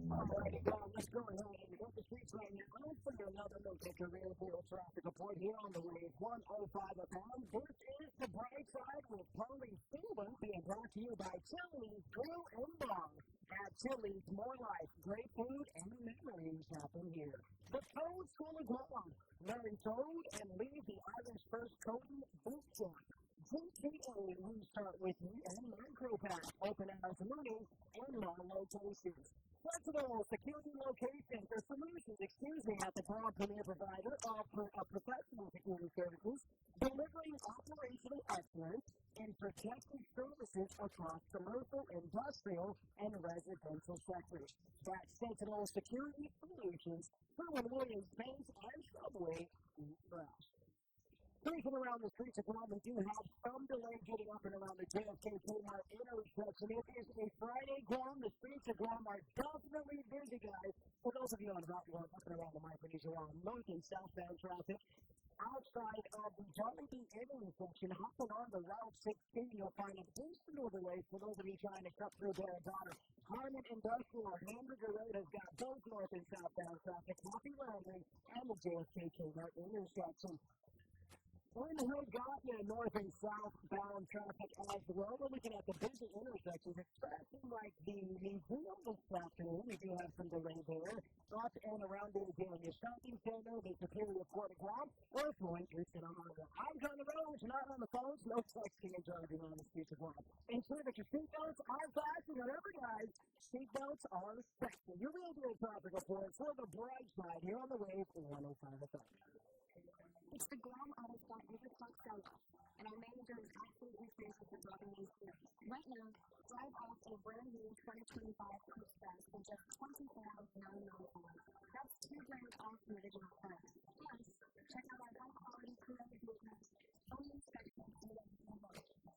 Alrighty, guys, let's go ahead and hit the streets right now for another look at your real-world traffic report here on the Wave 105 a pound. This is the Brightside with Pauly Suba being brought to you by Chili's Grill and Bar. At Chili's, more life, great food, and memories happen here. The Toad School of Law, Mary Toad and Lee, the Irish First Coding Boot Camp. GTA, we start with you, and MicroPack, open hours morning, and more locations. Flexible security locations or solutions, at the broad premier provider of professional security services, delivering operational excellence and protective services across commercial, industrial, and residential sectors. That's Sentinel Security Solutions, Sherwin-Williams Bank and Subway East Fresh. Cruising around the streets of Rome, we do have some delay getting up and around the JFK Kmart intersection. It is a Friday, Guam. The streets of Guam are definitely busy, guys. For those of you on up and around the Micronesia, north and southbound traffic, outside of the Jollibee intersection, hopping on the Route 16, you'll find a decent overlay for those of you trying to cut through Barragata. Harmon Industrial Hamburger Road has got both north and southbound traffic, Happy Landing, and the JFK Kmart intersection. In the hood, got you north and southbound traffic as well. We're looking at the busy intersections. It's tracking like the museum this afternoon. We do have some delay there. Up and around the Daniel Shopping Center, the Superior Port of Guam, or point you're on the eyes on the roads, not on the phones, no texting and driving on the streets of Guam. Ensure that your seatbelts are fastened. Remember, guys, seatbelts are sexy. Your radio traffic report for the Brightside here on the wave 105 FM. It's the Guam Auto Overstock Sell-Off, and our manager is absolutely serious with dropping these here. Right now, drive off a brand new 2025 Coach Fest for just $24,995. That's $2,000 off the original price. Plus, check out our high-quality pre-owned vehicles, phone inspections, and more.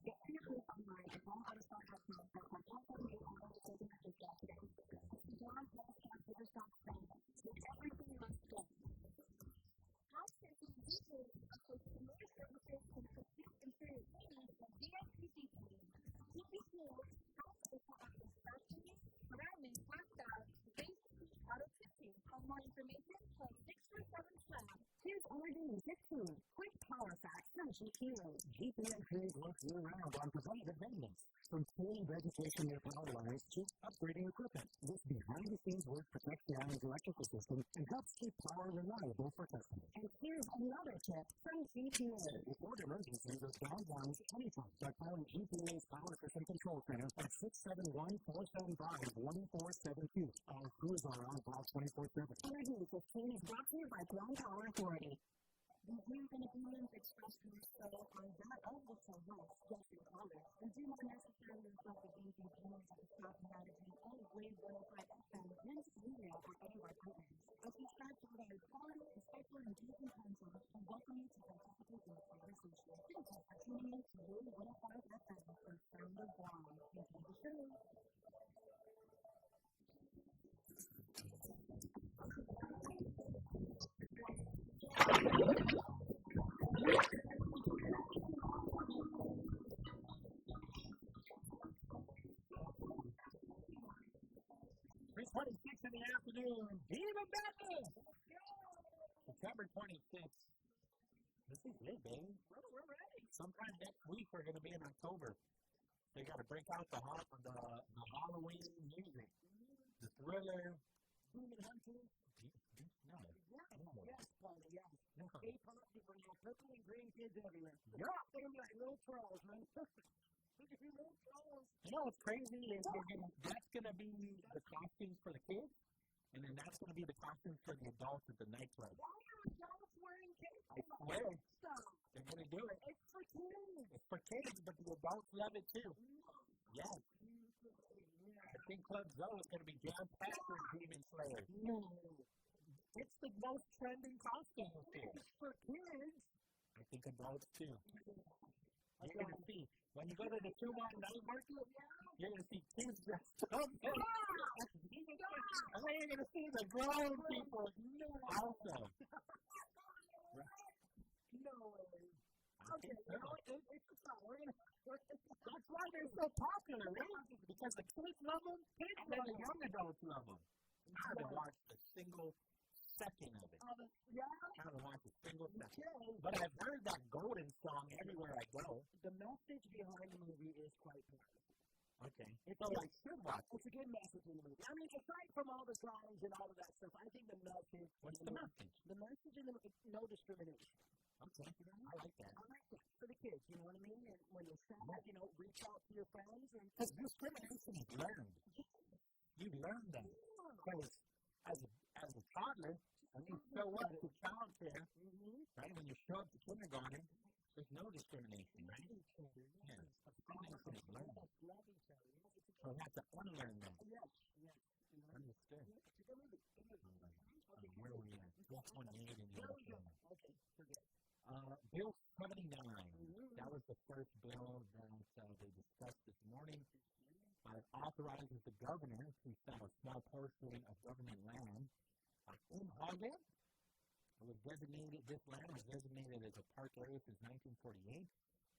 Get pre-approved online at GuamAutostock.com or also be able to take a job today. It's the Guam Autostock Overstock Sell-Off. With everything you must get. Here's Oregon 15. Quick power facts from GPA. GPA crews work year-round on preventative maintenance, from cleaning vegetation near power lines to upgrading equipment. This behind-the-scenes work protects the island's electrical system and helps keep power reliable for customers. And here's another tip from GPA. Report emergencies or down lines anytime by calling GPA's Power System Control Center at 671-475-1472. Our crews are on call 24/7. Oregon 15 is brought to you by Guam Power Authority. The Green Independence Express News Show on that of the Southwest, Justin Collins, and do not necessarily reflect the views and opinions of the South Magazine or Wave 105 FM, Men's Email, or any of our programs. As we strive to provide quality, respectful, and engaging content, we welcome you to participate in the conversation. Thank you for tuning in to Wave 105 FM for Sound of Guam. Enjoy the show. In the afternoon, Viva Battle! September 26th. This is it, baby. We're ready. Sometime next week we're going to be in October. They got to break out the Halloween music, the Thriller. Human Hunter. No. Yes, Pauly, yes. No. K-pop, you bring out purple and green kids everywhere. Yeah. They're going to be like little trolls, man. Look at you little trolls. You know what's crazy is that's going to be the costumes for the kids, and then that's going to be the costumes for the adults at the nightclub. Why are adults wearing K-pop? I swear. They're going to do it. It's for kids. It's for kids, but the adults love it too. Yes. I think Club Zoe is going to be jam-packed with Demon Slayer. No. It's the most trending costume this year. It's for kids. I think adults too. You're going to see, when you go to the Suba night market, you're going to see kids dressed up. And then you're going to see the grown people also. No way. Okay, it's a song. That's why they're so popular, right? Because the kids love them, and then the young adults love them. I haven't watched a single second of it. I haven't watched a single second. But I've heard that Golden song everywhere I go. The message behind the movie is quite clear. Okay. So I should watch it. It's a good message in the movie. I mean, aside from all the songs and all of that stuff, I think the message... What's the message? The message in the movie is no discrimination. Okay. I like that. I like that. For the kids, you know what I mean? And when you're sad, reach out to your friends. Because discrimination is learned. You learn that. Because as a toddler, when you show up to child care, right, when you show up to kindergarten, there's no discrimination, right? Yeah. Discrimination is learned. So we have to unlearn that. Yes. Understood. Where are we at? 428 in the afternoon. Okay, forget it. Bill 79, that was the first bill that they discussed this morning. It authorizes the governor to sell a small portion of government land in Harvard. This land was designated as a park area since 1948.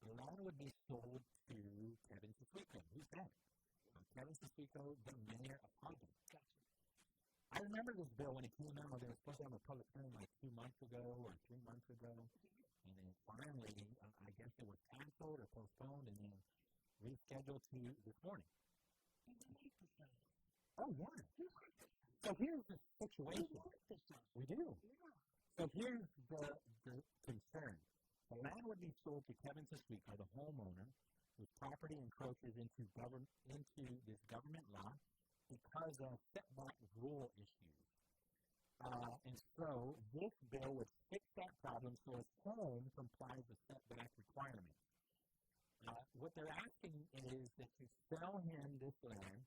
The land would be sold to Kevin Siswico. Who's that? Kevin Siswico, the mayor of Harvard. I remember this bill when it came out. They were supposed to have a public hearing like 2 months ago or 3 months ago. And then finally, I guess it was canceled or postponed and then rescheduled to this morning. Oh, yeah. So here's the situation. We do. So here's the concern. The land would be sold to Kevin Siswico, the homeowner, whose property encroaches into this government lot because of setback rule issues. And so this bill would fix that problem so his home complies with setback requirements. What they're asking is that you sell him this land,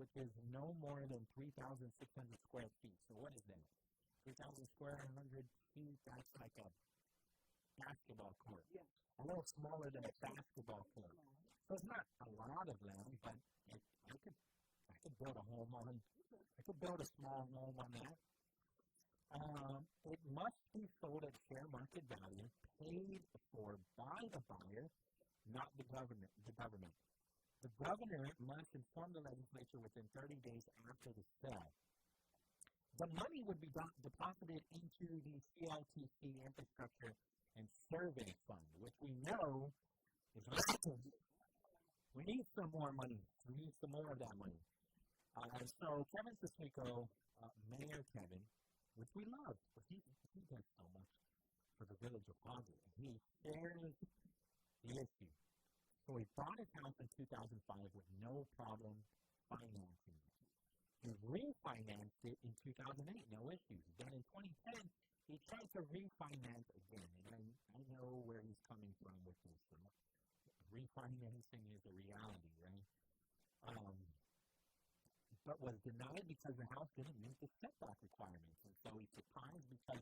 which is no more than 3,600 square feet. So what is that? 3,000 square feet, that's like a basketball court. Yes. A little smaller than a basketball court. So it's not a lot of land, but I could build a home on it. I could build a small home on that. It must be sold at fair market value, paid for by the buyer, not the government. The governor must inform the legislature within 30 days after the sale. The money would be deposited into the CLTC Infrastructure and Survey Fund, which we know is lacking. We need some more money. We need some more of that money. So Kevin Siswico, Mayor Kevin, which we love, but he does so much for the village of Harvard. He shares the issue. So he bought his house in 2005 with no problem financing it. He refinanced it in 2008, no issues. Then in 2010, he tried to refinance again. And I know where he's coming from with this. Refinancing is a reality, right? But was denied because the house didn't meet the setback requirements. And so he's surprised because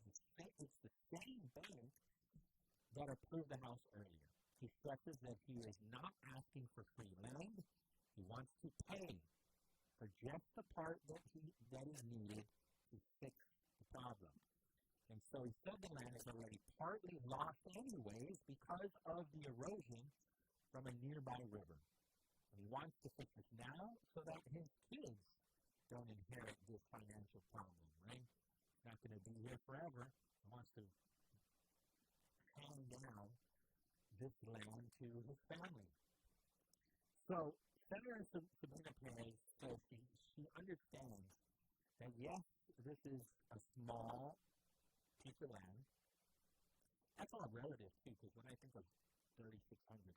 it's the same bank that approved the house earlier. He stresses that he is not asking for free land. He wants to pay for just the part that is needed to fix the problem. And so he said the land is already partly lost anyways because of the erosion from a nearby river. And he wants to fix it now so that his kids don't inherit this financial problem, right? He's not going to be here forever. He wants to hand down this land to his family. So Senator Sabrina Perez says she understands that yes, this is a small piece of land. That's all relative too, because when I think of 3,600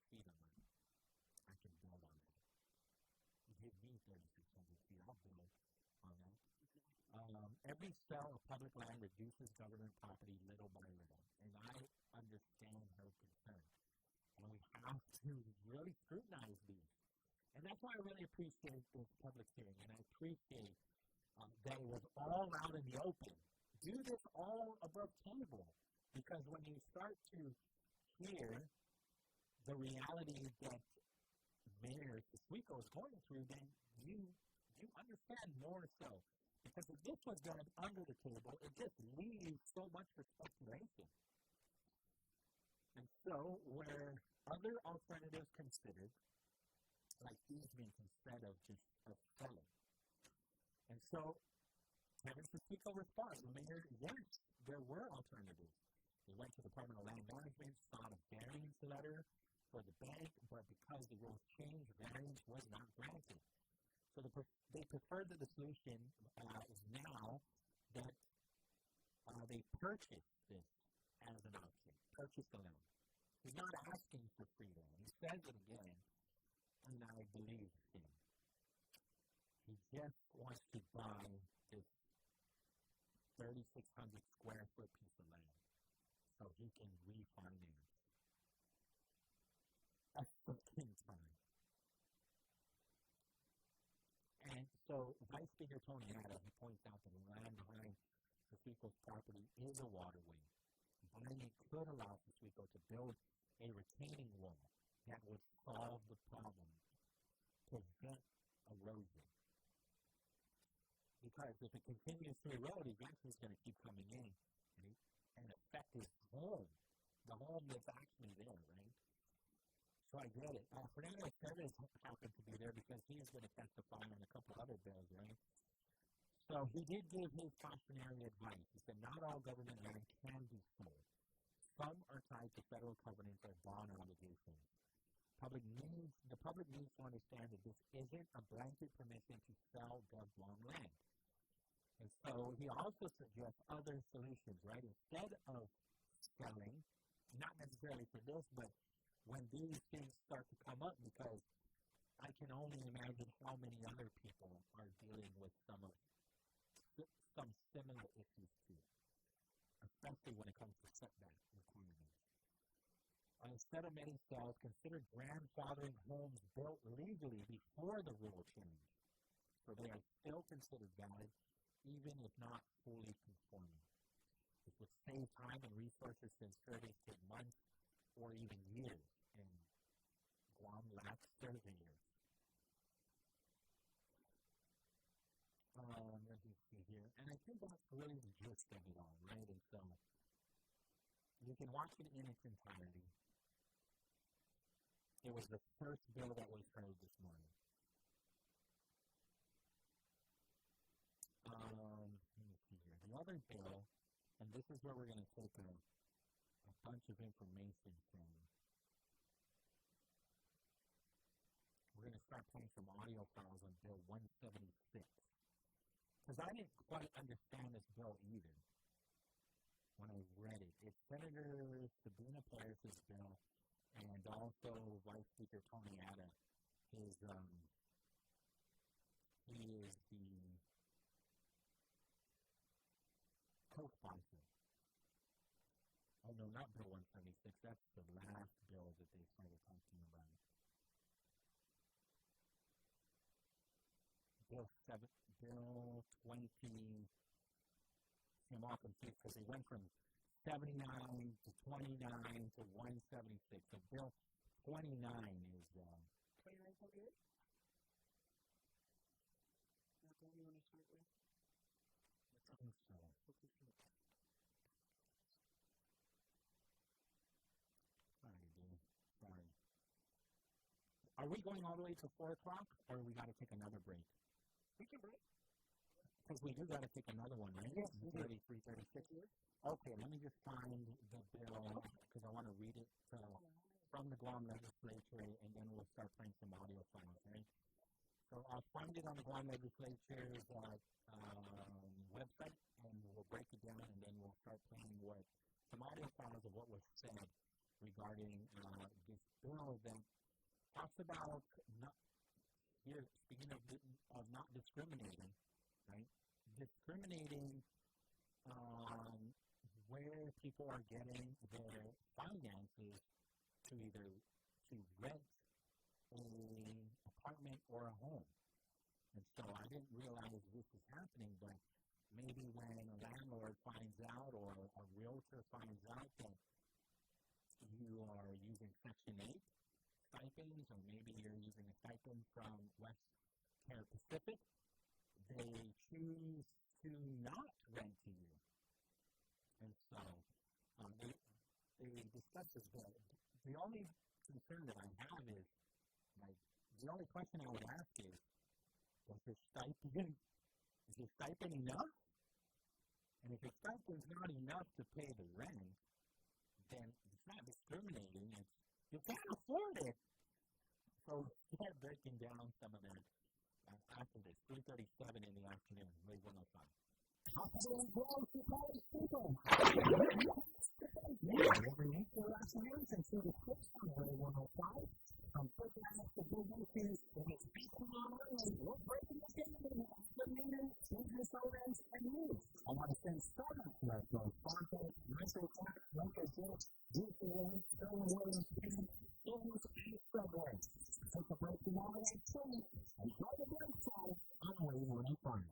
feet of land, I can build on that. You give me 3,600 feet, I'll build on that. Every sale of public land reduces government property little by little, and I understand her concern. And we have to really scrutinize these. And that's why I really appreciate this public hearing, and I appreciate that it was all out in the open. Do this all above table, because when you start to hear the reality that Mayor Siswico is going through, then you understand more so. Because if this was done under the table, it just leaves so much for speculation. And so, where other alternatives considered, like easement instead of just selling. And so, Kevin Siswico responds, Mayor, yes, there were alternatives. They went to the Department of Land Management, sought a variance letter for the bank, but because the rules changed, variance was not granted. So they preferred that the solution is now that they purchase this as an option, purchase the land. He's not asking for free land. He says it again, and I believe him. He just wants to buy this 3,600 square foot piece of land so he can refinance. That's fucking time. And so Vice Speaker Tony Adams points out that the land behind Siswico's property is a waterway, and it could allow Suba to build a retaining wall that would solve the problem, prevent erosion. Because if it continues to erode, eventually it's going to keep coming in and affect his home, the home that's actually there, right? So I get it. Fernando Cervez happened to be there because he is going to testify on a couple other bills, right? So he did give his cautionary advice. He said not all government land can be sold. Some are tied to federal covenants or bond obligations. The public needs to understand that this isn't a blanket permission to sell gov-long land. And so he also suggests other solutions, right? Instead of selling, not necessarily for this, but when these things start to come up, because I can only imagine how many other people are dealing with some similar issues too, especially when it comes to setback requirements. Instead of many sales, consider grandfathering homes built legally before the rule change, so they are still considered valid, even if not fully conforming. This would save time and resources since surveys take months or even years, and Guam lacks surveyors. Let me see here. And I think that's really the gist of it all, right? And so you can watch it in its entirety. It was the first bill that was heard this morning. Let me see here. The other bill, and this is where we're going to take a bunch of information from. We're going to start playing some audio files on Bill 176. Because I didn't quite understand this bill either when I read it. It's Senator Sabina Parris's bill, and also Vice Speaker Tony Adda. He is the co-sponsor. Oh no, not Bill 176. That's the last bill that they started talking about. Bill 20. I'm all confused because they went from 79 to 29 to 176. So Bill 29 is 2948? That's the one you want to start with? I think so. Sorry, dude. Sorry. Are we going all the way to 4 o'clock, or we got to take another break? We can break. Because we do got to take another one, right? Yes, 3:36. Okay, let me just find the bill, because I want to read it from the Guam legislature, and then we'll start playing some audio files, right? So I'll find it on the Guam legislature's website, and we'll break it down, and then we'll start playing some audio files of what was said regarding this bill that talks about speaking of not discriminating, right? Discriminating on where people are getting their finances to either rent an apartment or a home. And so I didn't realize this was happening, but maybe when a landlord finds out or a realtor finds out that you are using Section 8 stipends, or maybe you're using a stipend from West Care Pacific, they choose to not rent to you. And so they discuss this bill. The only concern that I have is, the only question I would ask is your stipend enough? And if your stipend's not enough to pay the rent, then it's not discriminating. You can't afford it. So start breaking down some of that after this. 3:37 in the afternoon, Wave 105. Every week for the last years, and so the first on Wave 105. From football to businesses, and it's basically online. We're breaking the game in estimated business owners and news. I want to send startups like Fargo, Microsoft, Microsoft, DCM, Stillwater, and Subway. Take a break from all of that trade and go to Brightside on Wave 105.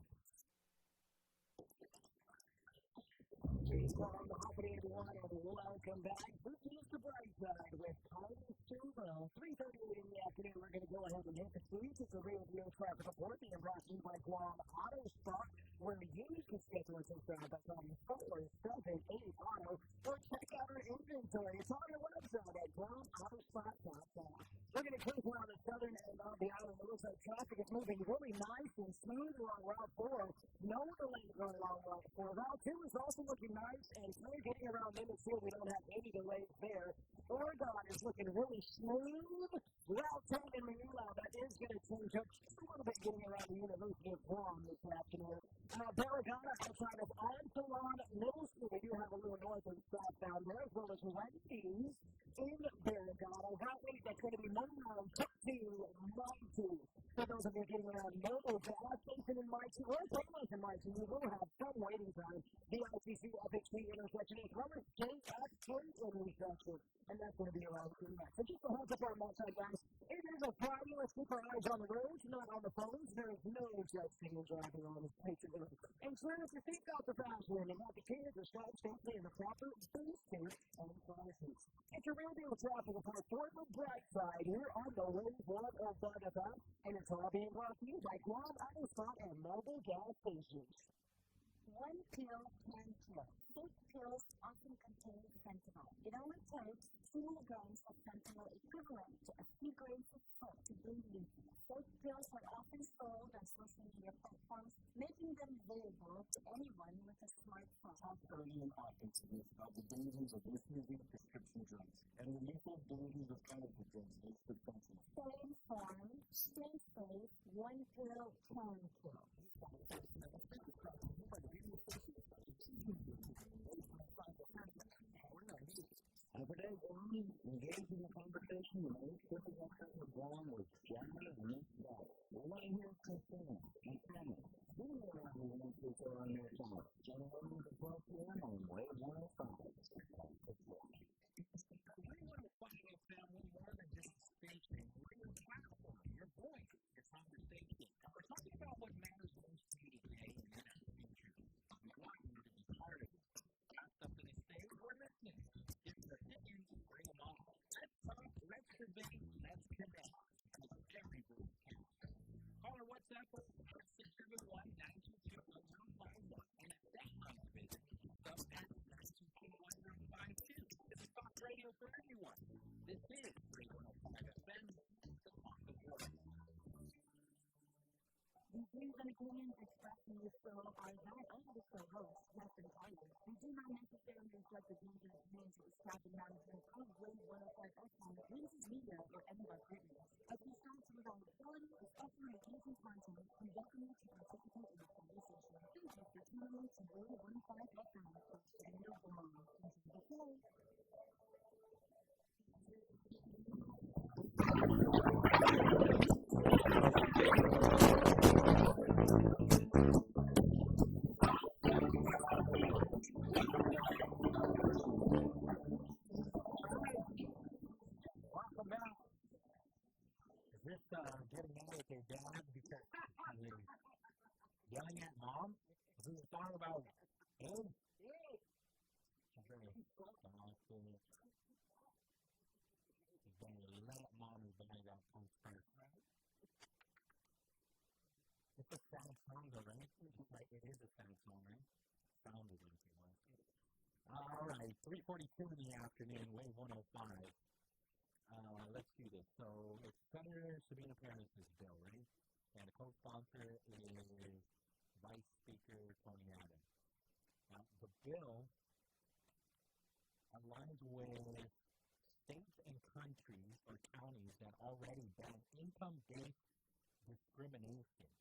Welcome to everyone, and Welcome back. This is the Brightside with Pauly and Suba. 3:38 in the afternoon. We're going to go ahead and hit the streets. It's a real deal traffic report being brought to you by Guam Auto Spot, where you can schedule a test drive by calling 478 Auto or check out our inventory. It's on our website at guamautоспot.com. We're going to keep around the southern end of the island. It looks like traffic is moving really nice and smooth along Route 4. No delays going along Route 4. Route 2 is also looking nice and smooth. Getting around Limits here, we don't have any delays there. Oregon is looking really smooth. Route 10 in Manila, that is going to change up just a little bit getting around the University of Guam this afternoon. Paragana outside of Antalon Middle School. We do have a little north and southbound there, as well as Wendy's in Paragana. Route 8, that's going to be Monroe to Maitu. For those of you getting around Mobile Gas Station in Maitu or Payless in Maitu, you will have some waiting time. The ICC Epic Street intersection is Roberts JFK intersection, and that's going to be around 2 minutes. So just a heads up on my side, guys. It is a Friday. Let's keep our eyes on the roads, not on the phones. There is no texting and driving on this place. Ensure that your seatbelts are fastened and have the keys are strapped safely in the proper booth seat and car seats. It's your real deal traffic report for the Brightside here on the Wave 105 FM, and it's all being brought to you by Guam Auto Spot and mobile gas stations. One pill, 10 pills. These pills often contain fentanyl. It only takes 2 grams of fentanyl equivalent to a few grains of salt to bring lethal. Those pills are often sold on social media platforms, making them available to anyone with a smartphone. Talk early and often to this about the dangers of misusing prescription drugs and the lethal dangers of chemical drugs like fentanyl. Stay informed, stay safe, 1 pill, 10 pills. Every day, engage in a conversation with any different one of wrong with gender and misguided. We want to hear concern and comment. We know how we want to go on their time. January the 12th p.m. on Wave 105. We want to find your family more than just a station. We're your platform, your voice, your conversation. And we're talking about what matters most to you today and in our future. We want you to be part of it. Got something to say? We're listening. Give your opinions, bring them on. Let's talk, let's debate, let's connect. Because every voice counts. Call our WhatsApp us at 671-922-1051. And if that line's busy, sub at 922-1052. This is Fox Radio for everyone. This is 305 FM, the Fox of World. The views and opinions expressed in this show are that of the show host, Jeff and Pauly. They do not necessarily reflect the views and opinions of staff and management of Wave 105 FM, Wings Media, or any of our partners. As we strive to provide quality, respectful, and engaging content, we welcome you to participate in the conversation. Thank you for tuning in to Wave 105 FM, for Radio Guam. Enjoy the show. Welcome back. Is this getting out with your dad because you're yelling at mom? Is this a song about him? She's going to let mommy buy that post first, right? It's a sad song, though, right? Like, it is a sad song, right? Sounded like it was. All right, 3:42 in the afternoon, Wave 105. Let's do this. So, it's Senator Sabina Paris's bill, right? And the co-sponsor is Vice Speaker Tony Adams. The bill aligns with states and countries or counties that already ban income-based discrimination.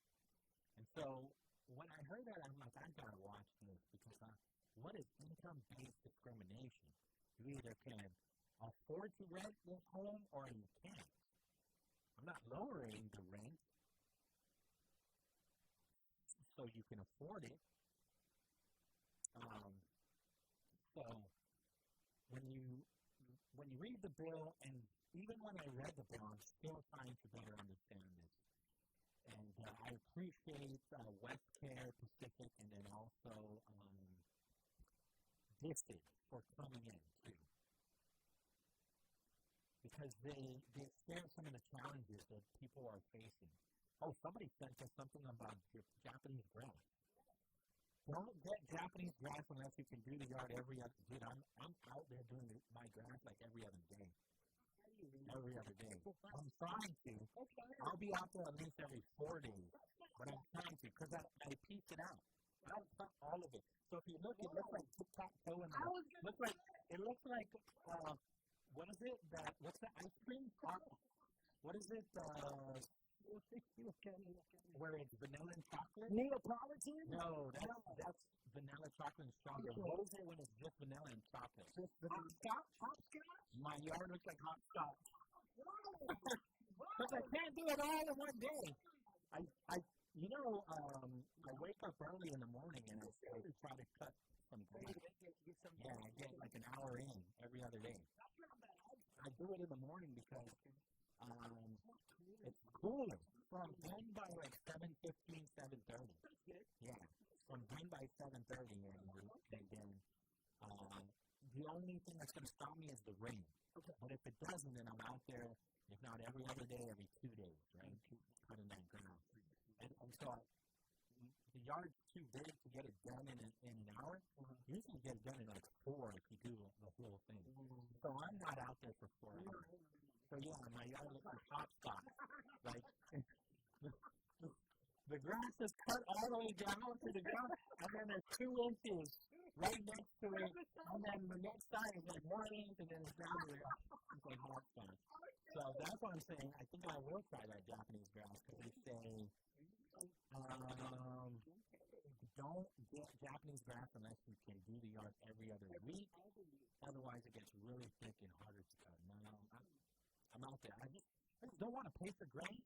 And so, when I heard that, I'm like, I gotta watch this because what is income-based discrimination? You either can afford to rent this home or you can't. I'm not lowering the rent so you can afford it. So when you read the bill, and even when I read the bill, I'm still trying to better understand this. And I appreciate WestCare Pacific and then also existed for coming in, too. Because they experience some of the challenges that people are facing. Oh, somebody sent us something about Japanese grass. Don't get Japanese grass unless you can do the yard every other day. Dude, I'm out there doing my grass like every other day. Every other day. I'm trying to. I'll be out there at least every 4 days. But I'm trying to because I piece it out. I don't cut all of it. So if you look, it looks like tic-tac-toe and it looks like what is it? What's the ice cream? What is it? Where it's vanilla and chocolate? Neapolitan? No, that's vanilla, chocolate, and strawberry. What is it when it's just vanilla and chocolate? Hopscotch? My yard looks like hopscotch. Because I can't do it all in one day. I wake up early in the morning and I try to cut some grass. Yeah, I get like an hour in every other day. I do it in the morning because it's cooler. From done by like 7:15, 7:30. Yeah, from done by 7:30 and then the only thing that's going to stop me is the rain. Okay. But if it doesn't, then I'm out there, if not every other day, every 2 days, right? Cutting that grass. And so the yard's too big to get it done in an hour. Usually get it done in like 4 if you do the whole thing. So I'm not out there for 4 hours. So yeah, my yard looks like hopscotch. Like the grass is cut all the way down to the ground, and then there's 2 inches right next to it, and then the next side is like 1 inch, and then it's down to there. It's like hopscotch. So that's what I'm saying. I think I will try that Japanese grass because they say don't get Japanese grass unless you can do the yard every other week. Otherwise, it gets really thick and harder to cut. No, I'm out there. I just don't want to pay for grass.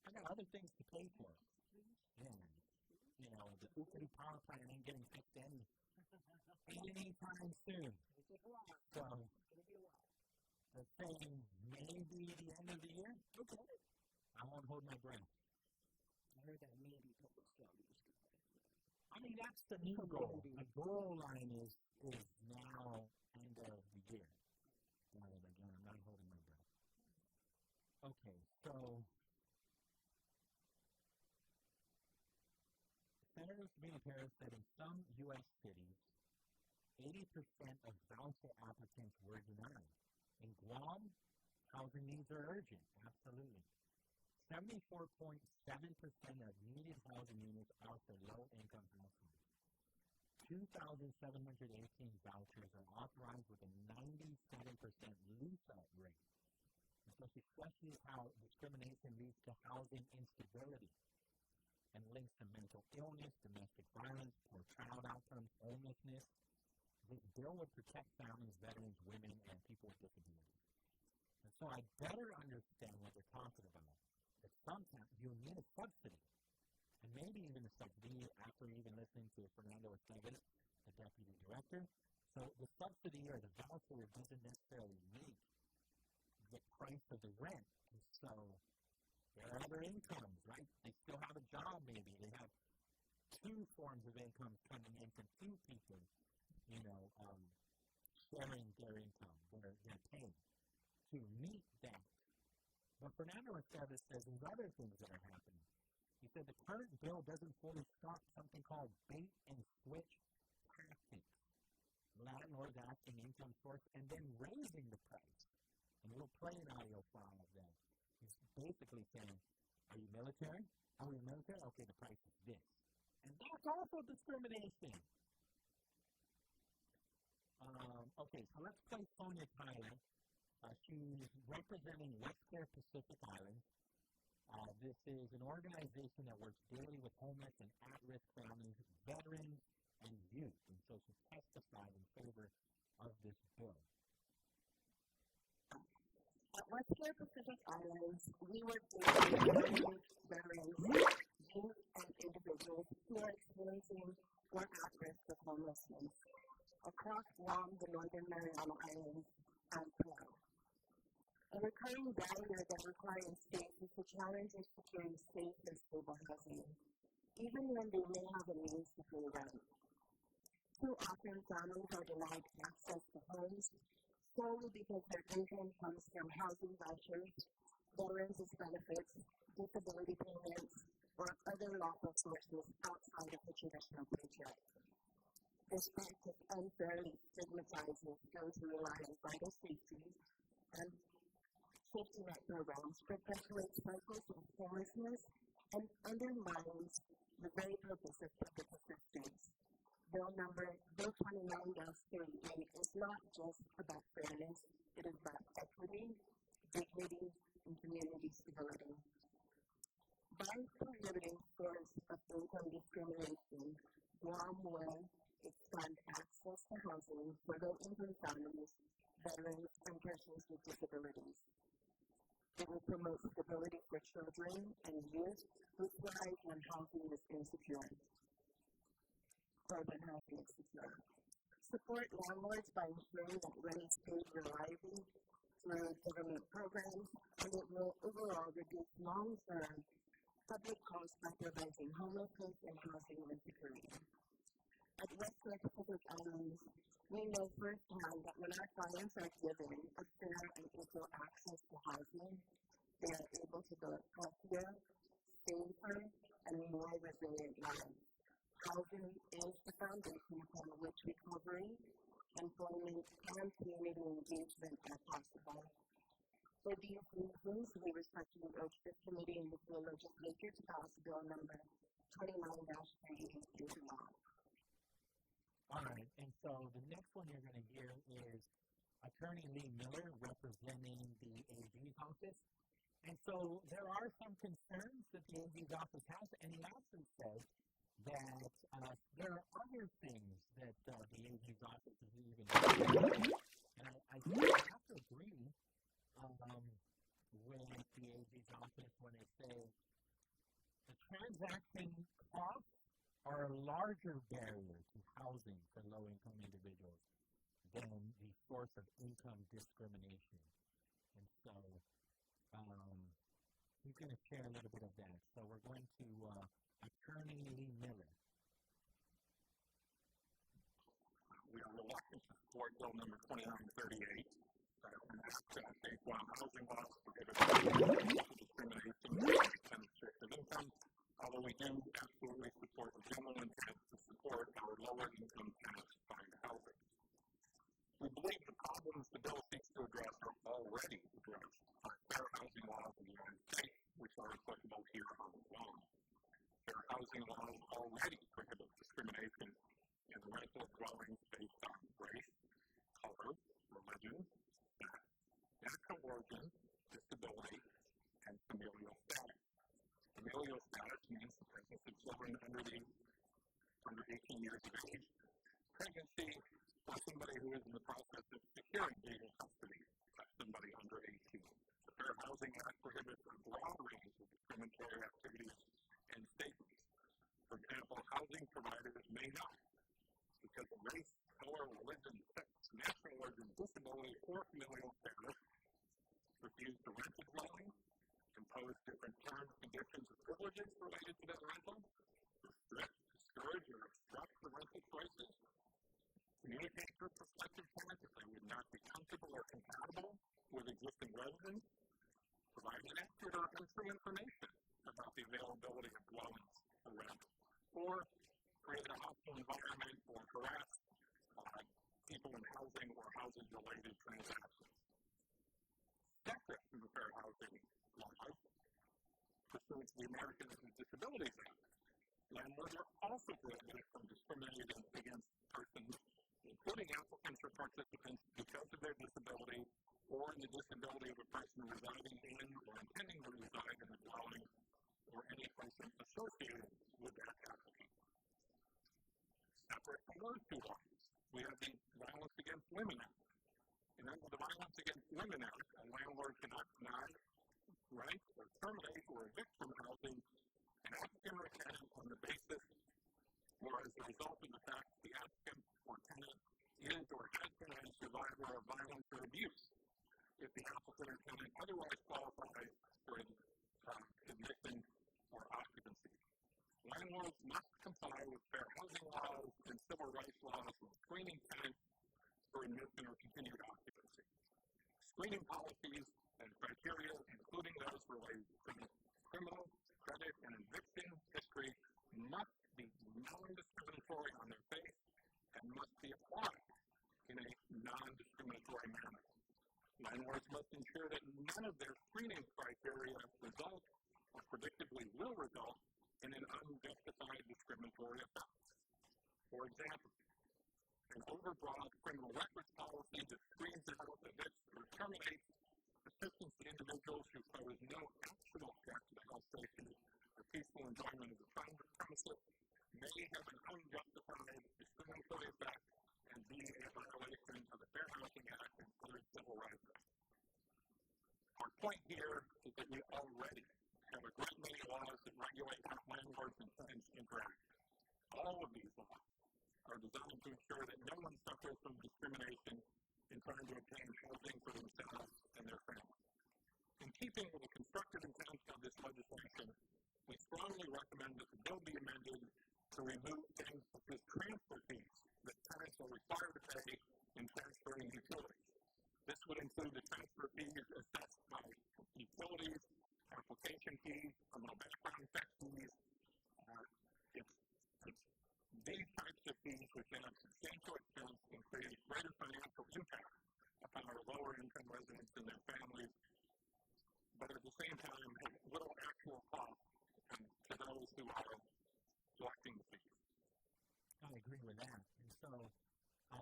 I got other things to pay for. Yeah. You know, the Ukuri power plant ain't getting fixed anytime soon. So, they're saying maybe the end of the year. Okay. I won't hold my breath. I heard that maybe public studies. I mean, that's the new goal. The goal line is now end of the year. Again, I'm not holding my breath. Okay, so Senator Sabina Paris said in some U.S. cities, 80% of voucher applicants were denied. In Guam, housing needs are urgent. Absolutely. 74.7% of needed housing units are for low-income households. 2,718 vouchers are authorized with a 97% lease-up rate. And so she questions how discrimination leads to housing instability and links to mental illness, domestic violence, poor child outcomes, homelessness. This bill would protect families, veterans, women, and people with disabilities. And so I better understand what they're talking about. But sometimes you need a subsidy, and maybe even a subsidy after even listening to Fernando Esteves, the deputy director. So the subsidy or the voucher doesn't necessarily meet the price of the rent. And so there are other incomes, right? They still have a job maybe. They have 2 forms of income coming in from 2 people, sharing their income, their pay to meet that. But Fernando Esteves says there's other things that are happening. He said the current bill doesn't fully stop something called bait and switch tactics. Landlords asking income source and then raising the price. And we'll play an audio file of that. He's basically saying, are you military? Are you military? Okay, the price is this. And that's also discrimination. Okay, so let's play Sonia Tyler. She's representing Westcare Pacific Islands. This is an organization that works daily with homeless and at-risk families, veterans, and youth. And so she testified in favor of this bill. At Westcare Pacific Islands, we work daily with families, veterans, youth, and individuals who are experiencing or at risk of homelessness across Guam, the Northern Mariana Islands, and Peru. A recurring barrier that requires states is the challenge of securing safe and stable housing, even when they may have a means to pay rent. Too often, families are denied access to homes solely because their income comes from housing vouchers, veterans' benefits, disability payments, or other lawful sources outside of the traditional paycheck. This practice unfairly stigmatizes those who rely on vital safety and safety net programs, perpetuates cycles of homelessness, and undermines the very purpose of public assistance. Bill 29-38 is not just about fairness, it is about equity, dignity, and community stability. By prohibiting forms of income discrimination, Guam will expand access to housing for low-income families, veterans, and persons with disabilities. It will promote stability for children and youth who thrive when housing is insecure. Urban housing is secure. Support landlords by ensuring that rent is paid reliably through government programs, and it will overall reduce long-term public costs by preventing homelessness and housing insecurity. At Western Pacific Islands, we know firsthand that when our clients are given a fair and equal access to housing, they are able to build healthier, safer, and more resilient lives. Housing is the foundation upon which recovery, employment, and community engagement are possible. For these reasons, we respectfully urge this committee and the full legislature to pass Bill number 29-38 into law. All right, and so the next one you're going to hear is Attorney Lee Miller representing the AG's office. And so there are some concerns that the AG's office has, and he also says that there are other things that the AG's office is even doing. And I think I have to agree with the AG's office when they say the transaction costs are a larger barrier to housing for low-income individuals than the source of income discrimination. And so he's going to share a little bit of that. So we're going to Attorney Lee Miller. We are reluctant to support Bill number 2938, an act that states while housing laws prohibit discrimination based on restricted income, although we do absolutely support the general intent to support our lower-income tenants to find housing. We believe the problems the bill seeks to address are already addressed by fair housing laws in the United States, which are applicable here on Guam. Fair housing laws already prohibit discrimination in rental dwellings based on race, color, religion, sex, ethnic origin, disability, and familial status. Familial status means the presence of children under 18 years of age, pregnancy, or somebody who is in the process of securing legal custody of somebody under 18. The Fair Housing Act prohibits a broad range of discriminatory activities and statements. For example, housing providers may not, because of race, color, religion, sex, national origin, disability, or familial status, refuse to rent a dwelling, impose different terms, conditions, or privileges related to that rental, restrict, discourage, or obstruct the rental choices, communicate to prospective tenants if they would not be comfortable or compatible with existing residents, provide inaccurate or untrue information about the availability of dwellings for rent, or create a hostile environment or harass people in housing or housing-related transactions. Separate from the Fair Housing laws, pursuant to the Americans with Disabilities Act, landlords are also prohibited from discriminating against persons, including applicants or participants, because of their disability or the disability of a person residing in or intending to reside in the dwelling or any person associated with that applicant. Separate from those two laws, we have the Violence Against Women Act. And under the Violence Against Women Act, a landlord cannot deny, rent, or terminate or evict from housing an applicant or tenant on the basis or as a result of the fact that the applicant or tenant is or has been a survivor of violence or abuse, if the applicant or tenant otherwise qualifies for admission or occupancy. Landlords must comply with fair housing laws and civil rights laws when screening tenants for admission or continued occupancy. Screening policies and criteria, including those related to criminal, credit, and eviction history, must be non-discriminatory on their face and must be applied in a non-discriminatory manner. Landlords must ensure that none of their screening criteria result or predictably will result in an unjustified discriminatory effect. For example, an overbroad criminal records policy that screens out, evicts, or terminates assistance to individuals who pose no actual threat to the health, safety, or peaceful enjoyment of the premises may have an unjustified discriminatory effect and be a violation of the Fair Housing Act and other civil rights. Our point here is that we already have a great many laws that regulate how landlords and tenants interact. All of these laws are designed to ensure that no one suffers from discrimination in trying to obtain housing for themselves and their families. In keeping with the constructive intent of this legislation, we strongly recommend that the bill be amended to remove things such as transfer fees that tenants are required to pay in transferring utilities. This would include the transfer fees assessed by utilities, application fees, criminal background check fees. These types of fees which have substantial expense and create greater financial impact upon our lower-income residents and their families, but at the same time have little actual cost to those who are collecting the fees. I agree with that. And so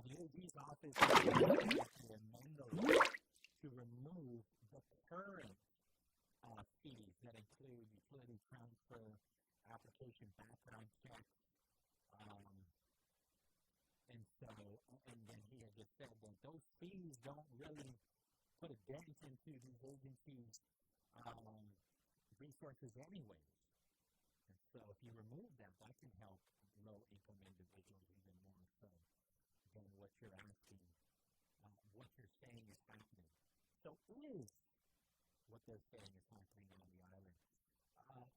the AG's office is actually amend the law to remove the current fees that include utility transfer, application background checks, and so, and then he had just said that those fees don't really put a dent into these agencies' resources anyways. And so if you remove them, that can help low-income individuals even more so than what you're asking, what you're saying is happening. So is what they're saying is happening on the island.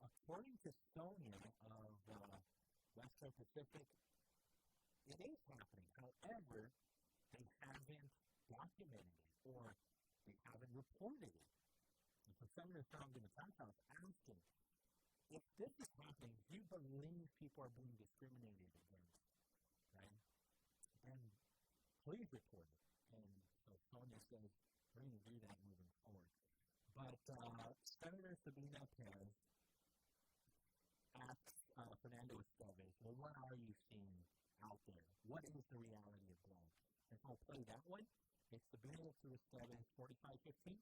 According to Sonia of Western Pacific, it is happening. However, they haven't documented it or they haven't reported it. And so Senator found in the Tax House asking, if this is happening, do you believe people are being discriminated against, right? And please report it. And so Sonia says, we're going to do that moving forward. But Senator Sabina Perez asks Fernando Esteves, well, what are you seeing out there? What is the reality of growth? And I'll play that one. It's Sabina to Esteves, 4515.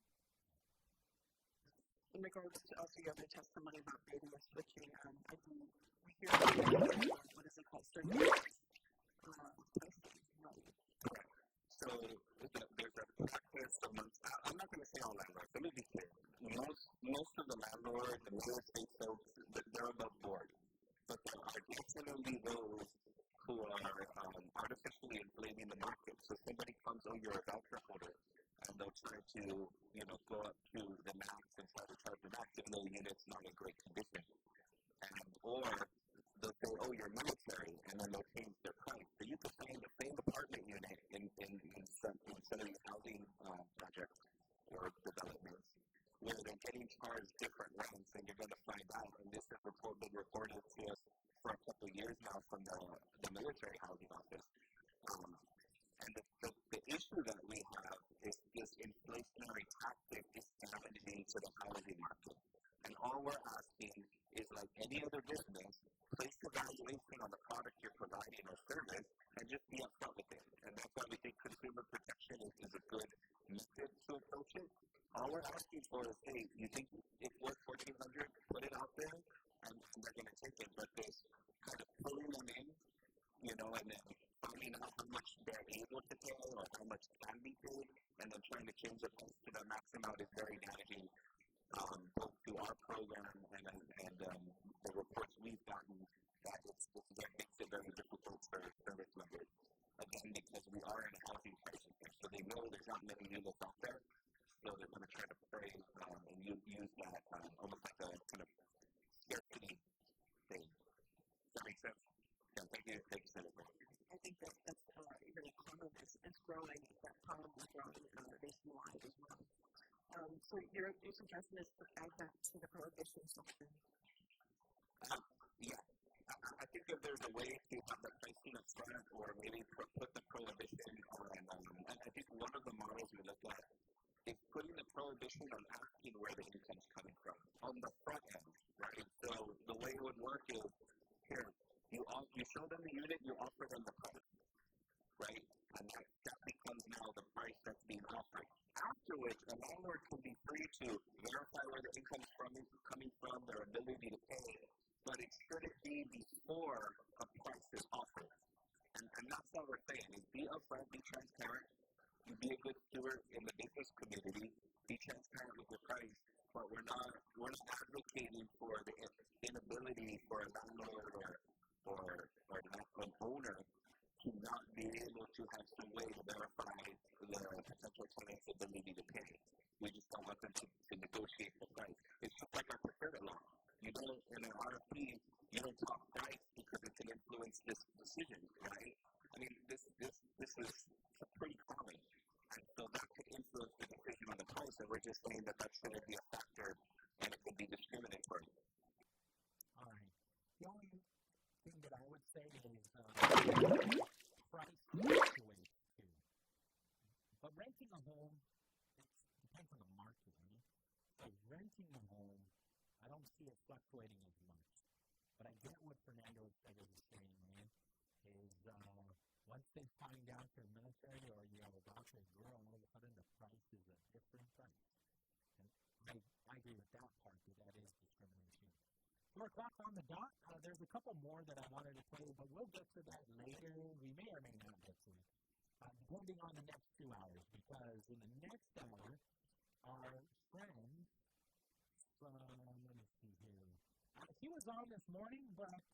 In regards to also your other testimony about baby switching, we hear what is it called? So there's a practice amongst, I'm not going to say all landlords, let me be clear. Most of the landlords and real estate folks, they're above board. But there are definitely those who are artificially inflating the market. So somebody comes, oh, you're a voucher holder, and they'll try to, go up to the max and try to charge the max, even though the unit's not in great condition. Or they'll say, oh, you're military, and then they'll change their price. So you could find the same apartment unit in some of these housing projects or developments where they're getting charged different rents, and you're going to find out. And this has been reported to us for a couple of years now from the military housing office. And the issue that we have is this inflationary tactic is damaging to the housing market. And all we're asking is, like any other business, place the valuation on the product you're providing or service and just be upfront with it. And that's why we think consumer protection is a good method to approach it. All we're asking for is, hey, you think it's worth $1,400? Put it out there, and they're going to take it. But this kind of pulling them in, and then finding out how much they're able to pay or how much can be paid, and then trying to change the price to the max amount is very damaging, both to our program and the reports we've gotten that that makes it very difficult for service members. Again, because we are in a housing crisis, so they know there's not many units out there, so they're going to try to pray and use that almost like a kind of scarcity thing. makes sense? Yeah, thank you, Senator. I think that's common is growing, that problem is growing nationwide as well. So your suggestion is to add that to the prohibition section. Yeah. I think if there's a way to have the pricing up front or maybe put the prohibition on, I think one of the models we look at is putting the prohibition on asking where the income's coming from on the front end, right? So the way it would work is, here, you show them the unit, you offer them the price, right? And that becomes now the price that's being offered. After which, a landlord can be free to verify where the income's coming from, their ability to pay, but it shouldn't be before a price is offered. And that's what we're saying, is be upfront, be transparent, you be a good steward in the business community, be transparent with your price, but we're not advocating for the inability for a landlord or an owner to not be able to have some way to verify the potential tenant's ability to pay. We just don't want them to negotiate the price. It's just like our procurement law. You don't, in an RFP, you don't talk price because it can influence this decision, right? I mean, this is pretty common. And so that could influence the decision on the price, and we're just saying that shouldn't be a factor and it could be discriminatory. All right. The only thing that I would say is price fluctuates too. But renting a home, it depends on the market, right? So renting a home, I don't see it fluctuating as much. But I get what Fernando said is saying, man, is once they find out you're military or you have a doctor and girl, all of a sudden the price is a different price. And I agree with that part, that is discrimination. 4 o'clock on the dot. There's a couple more that I wanted to play, but we'll get to that later. We may or may not get to it, depending on the next 2 hours, because in the next hour, our friend from, let me see here, he was on this morning, but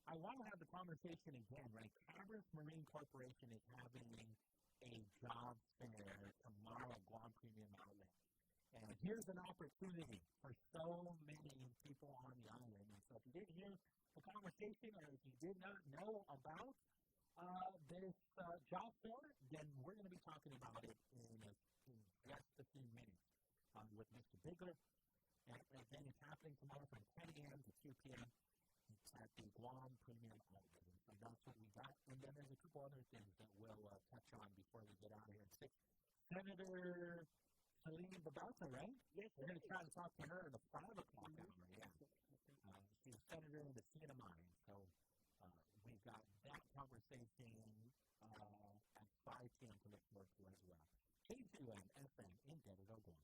I want to have the conversation again, right? Cabras Marine Corporation is having a job fair tomorrow at Guam Premium Outlet. And here's an opportunity for so many people on the island. And so if you didn't hear the conversation or if you did not know about this job fair, then we're going to be talking about it in just a few minutes with Mr. Bigler. And then it's happening tomorrow from 10 a.m. to 2 p.m. at the Guam Premium Outlet. And so that's what we got. And then there's a couple other things that we'll touch on before we get out of here. Senator Celine Babauta, right? Yes. We're going to try to talk to her in the 5 o'clock hour, yeah. She's a senator in the CNMI. So we've got that conversation at 5 p.m. to look forward to as well. K2M FM in Denver, Guam.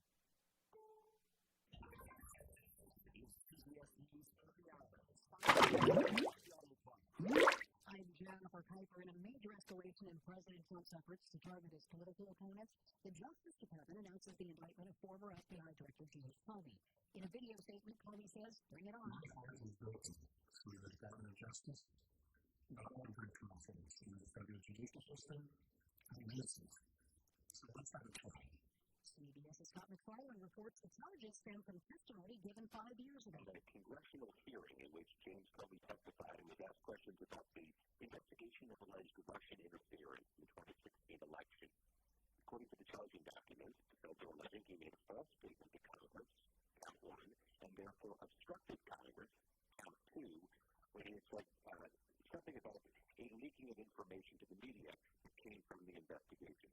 I'm Jennifer Kuiper. In a major escalation in President Trump's efforts to target his political opponents, the Justice Department announces the indictment of former FBI Director James Pauly. In a video statement, Pauly says, "Bring it on." Is built through the Department of Justice, not only very confidence in the federal judicial system, and justice. So let's have a try. CBS's Scott McFarland reports the charges stem from testimony given 5 years ago. At a congressional hearing in which James Comey testified and was asked questions about the investigation of alleged Russian interference in the 2016 election. According to the charging documents, the defense are alleging he made a false statement to Congress, count 1, and therefore obstructed Congress, count 2, when it's like something about a leaking of information to the media that came from the investigation.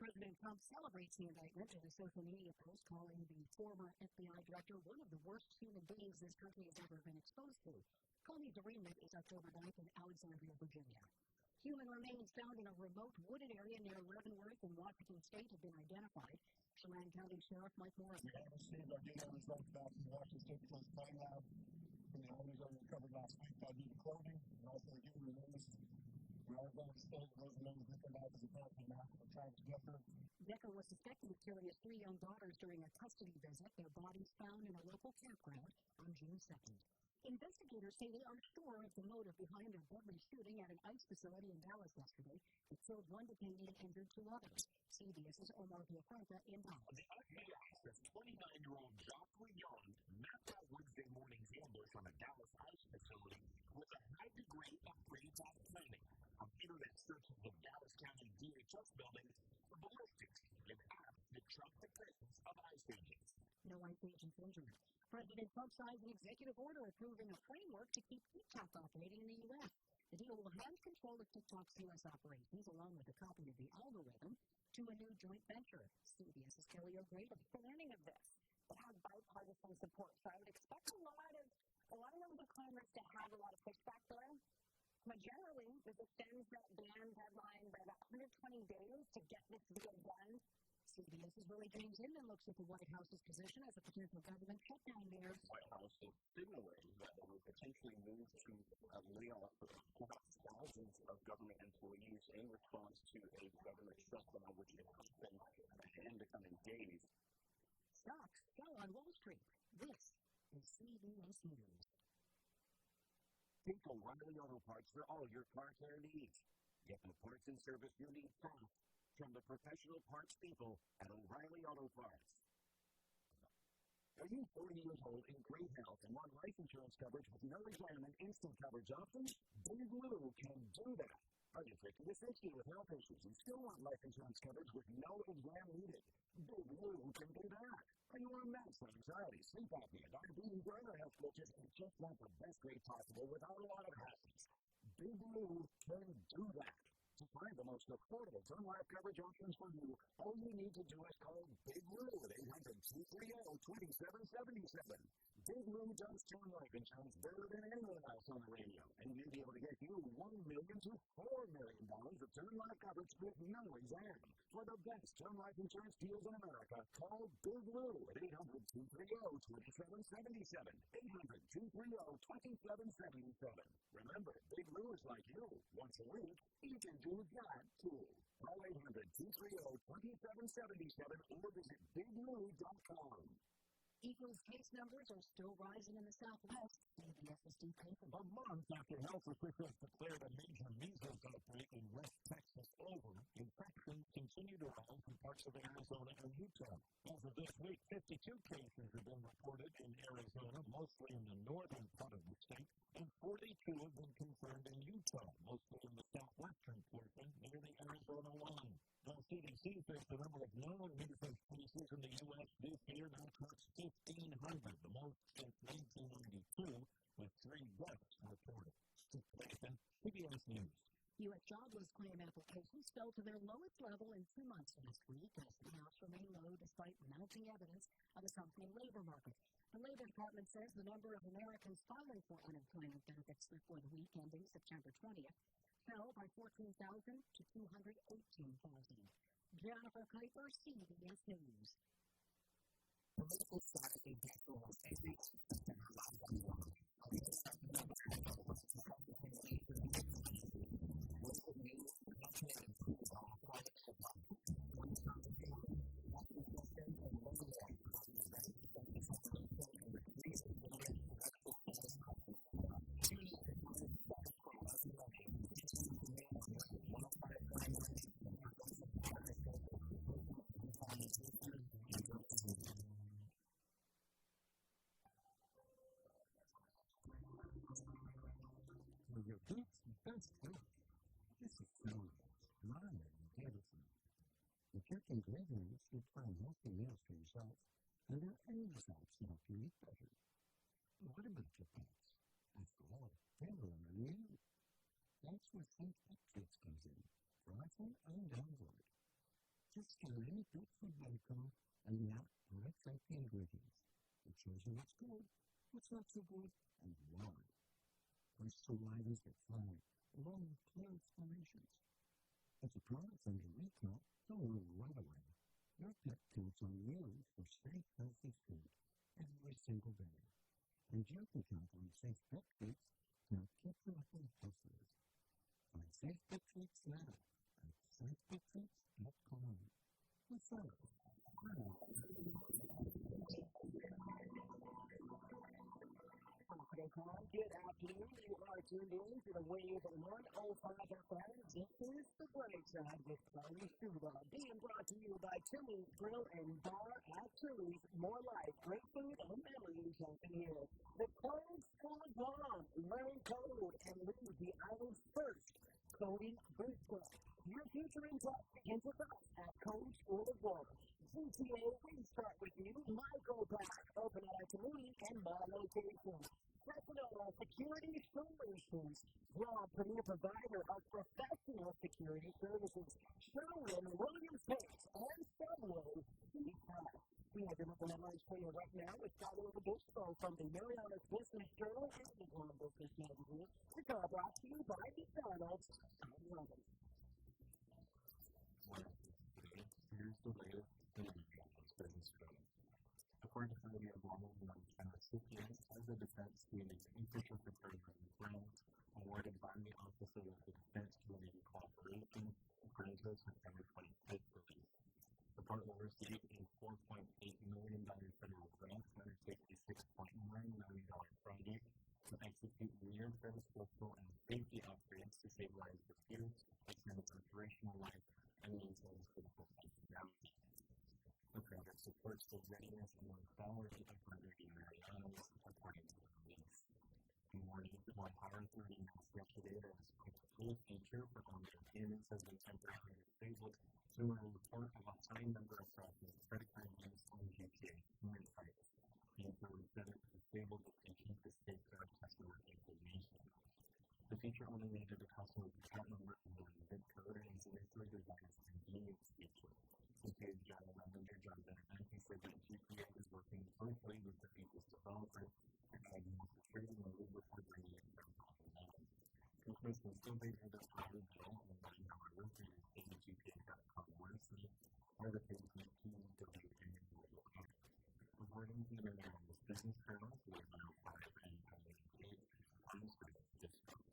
President Trump celebrates the indictment in a social media post, calling the former FBI director one of the worst human beings this country has ever been exposed to. Comey's arraignment is October 9th in Alexandria, Virginia. Human remains found in a remote wooded area near Leavenworth in Washington State have been identified. Chelan County Sheriff Mike Morris. We have received our DNA results back from the Washington State Police Crime Lab. From the items that we recovered last week, that due to clothing, and also the human remains. We are going to state those remains returned out as apparently an act of Travis Decker. Decker was suspected of killing his 3 young daughters during a custody visit. Their bodies found in a local campground on June 2nd. Investigators say they are sure of the motive behind a deadly shooting at an ICE facility in Dallas yesterday. It killed 1 detainee and injured 2 others. CBS's Omar Villafranca in Dallas. The FBI says 29-year-old Joffrey Young knocked out Wednesday morning's ambush on a Dallas ICE facility stop the presence of ice agents. No ice agents injured. President Trump signed an executive order approving a framework to keep TikTok operating in the U.S. The deal will hand control of TikTok's U.S. operations, along with a copy of the algorithm, to a new joint venture. CBS's Kelly O'Grady. Planning of this will have bipartisan support, so I would expect a lot of members of Congress to have a lot of pushback there. But generally, this extends that ban deadline by about 120 days to get this deal done. CBS's Willie James Inman looks at the White House's position as a potential government shutdown there. The White House is signaling that they will potentially move to lay off thousands of government employees in response to a government shutdown, which could happen in the coming days. Stocks fell on Wall Street. This is CBS News. Think O'Reilly Auto Parts for all your car care needs. Get the parts and service you need fast from the professional parts people at O'Reilly Auto Parts. Are you 40 years old in great health and want life insurance coverage with no exam and instant coverage options? Big Blue can do that. Are you 50 to 60 with health issues and still want life insurance coverage with no exam needed? Big Blue can do that. Are you on meds for anxiety, sleep apnea, diabetes, or other health glitches and just want the best rate possible without a lot of hassles? Big Blue can do that. To find the most affordable term life coverage options for you, all you need to do is call Big Blue at 800-230-2777. Big Blue does term life insurance better than anyone else on the radio, and may be able to get you $1 million to $4 million of term life coverage with no exam. For the best term life insurance deals in America, call Big Blue at 800-230-2777. 800-230-2777. Remember, Big Blue is like you. Once a week, you can do that too. Call 800-230-2777 or visit BigBlue.com. Eagles case numbers are still rising in the Southwest. CBS's Steve Cooper. A month after health officials declared a major measles outbreak in West Texas over, infections continue to rise in parts of Arizona and Utah. As of this week, 52 cases have been reported in Arizona, mostly in the northern part of the state, and 42 have been confirmed in Utah, mostly in the southwestern portion near the Arizona line. The CDC says the number of known measles cases in the U.S. this year now tops 1,500, the most since 1992, with 3 deaths reported. CBS News. U.S. jobless claim applications fell to their lowest level in 2 months last week as layoffs remain low despite mounting evidence of a softening labor market. The Labor Department says the number of Americans filing for unemployment benefits for the week ending September 20th fell by 14,000 to 218,000. Jennifer Kuiper, CBS News. Political side impact almost every aspect of our lives on the world. What it means to actually improve our quality of life. One time a day, what we can send and one way, That's true. This is true. Mine and Davidson. The church and gravy industry find healthy meals for yourself, and there are any results to help you eat better. What about your pets? After all, they're learning you. That's where Safe Pet Treats comes in, for iPhone and Android. Just scan any pet food barcode and the app breaks out the ingredients. It shows you what's good, what's not so good, and why. First two items get flagged, along with clear explanations. If the product's under recall, don't worry right away. Your pet counts on you for safe, healthy food every single day. And you can count on Safe Pet Treats to help keep them healthy. Find Safe Pet Treats now at safepetTreats.com. What's up? Good afternoon. You are tuned in to the Wave 105 FM. This is the Brightside with Pauly Suba, being brought to you by Tilly's Grill and Bar at Tilly's. More life, great food, and memories happen here. The Code School of Bomb. Learn code and lead the island's first coding boot camp. Your future in tech begins with us at Code School of Bomb. GTA Solutions, your premier provider of professional security services. Sherwin-Williams-Pace and Subway Keep Up. We have your local headlines for you right now with Pauly from the Mariana's Business Journal and the Global Business Magazine. It's all brought to you by McDonald's. Here's the latest in McDonald's Business Journal. According to the global CPS as a defense community infrastructure program grant awarded by the Office of the Defense Community Cooperation granted September 25th release. The department received a $4.8 million federal grant to undertake a $6.9 million project to execute near-term structural and safety upgrades to stabilize the fields, extend operational life, and maintain critical functionality. The project supports the readiness and lethality of Brightside Marianas, according to the release. The warning for Power Authority announced yesterday that a full feature for online payments has been temporarily disabled to a report of a high number of fraudulent credit card use on GTA payment sites. The utility said it disabled the feature to safeguard customer information. The feature only needed the customer's account number and the zip code and is initially designed as a convenience feature. GTA's General Manager John Benavente said that GTA is working closely with the feature's developer to add more security mode before bringing it from online. Customers can still pay for this private bill online, however, through the GTA.com website or the Facebook PWA mobile app. According to the Mariana's Business Journal, we are now 5 and 8 times for this month.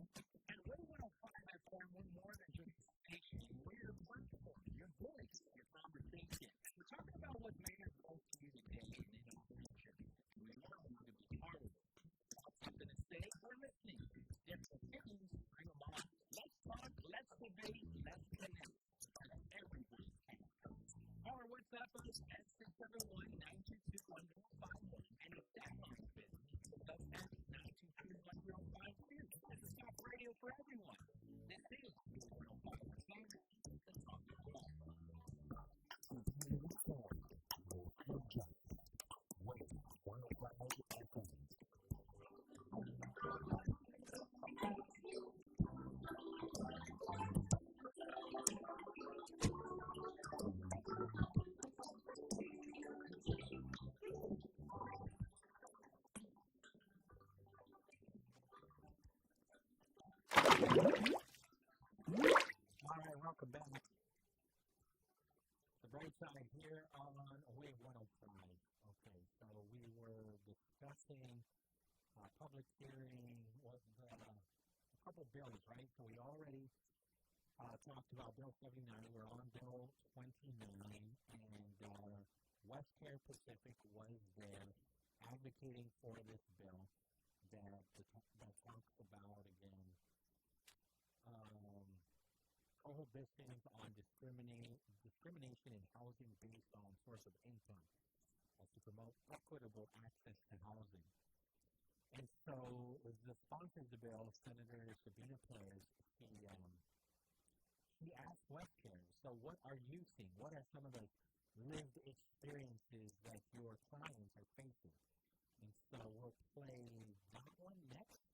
And we want to find that formula more than just station. We're platform, your voice, your conversation. We're talking about what matters most to you today and in our future. We want you to be part of it. Want something to say? We're listening. Different opinions, bring them on. Let's talk, let's debate, let's connect. Everybody's counts. Our WhatsApp is at 671-922-1051. And if that line's busy, that's at 922-1052. This is Talk Radio for everyone. This is 105%. The Talk Radio. All right, welcome back. The Brightside here on Wave 105. Okay, so we were discussing public hearing was a couple bills, right? So we already talked about Bill 79. We're on Bill 29, and Westcare Pacific was there advocating for this bill that talks about, again, prohibitions on discrimination in housing based on source of income to promote equitable access to housing. And so the sponsor of the bill, Senator Sabina Pérez, he asked Westcare, so what are you seeing? What are some of the lived experiences that your clients are facing? And so we'll play that one next.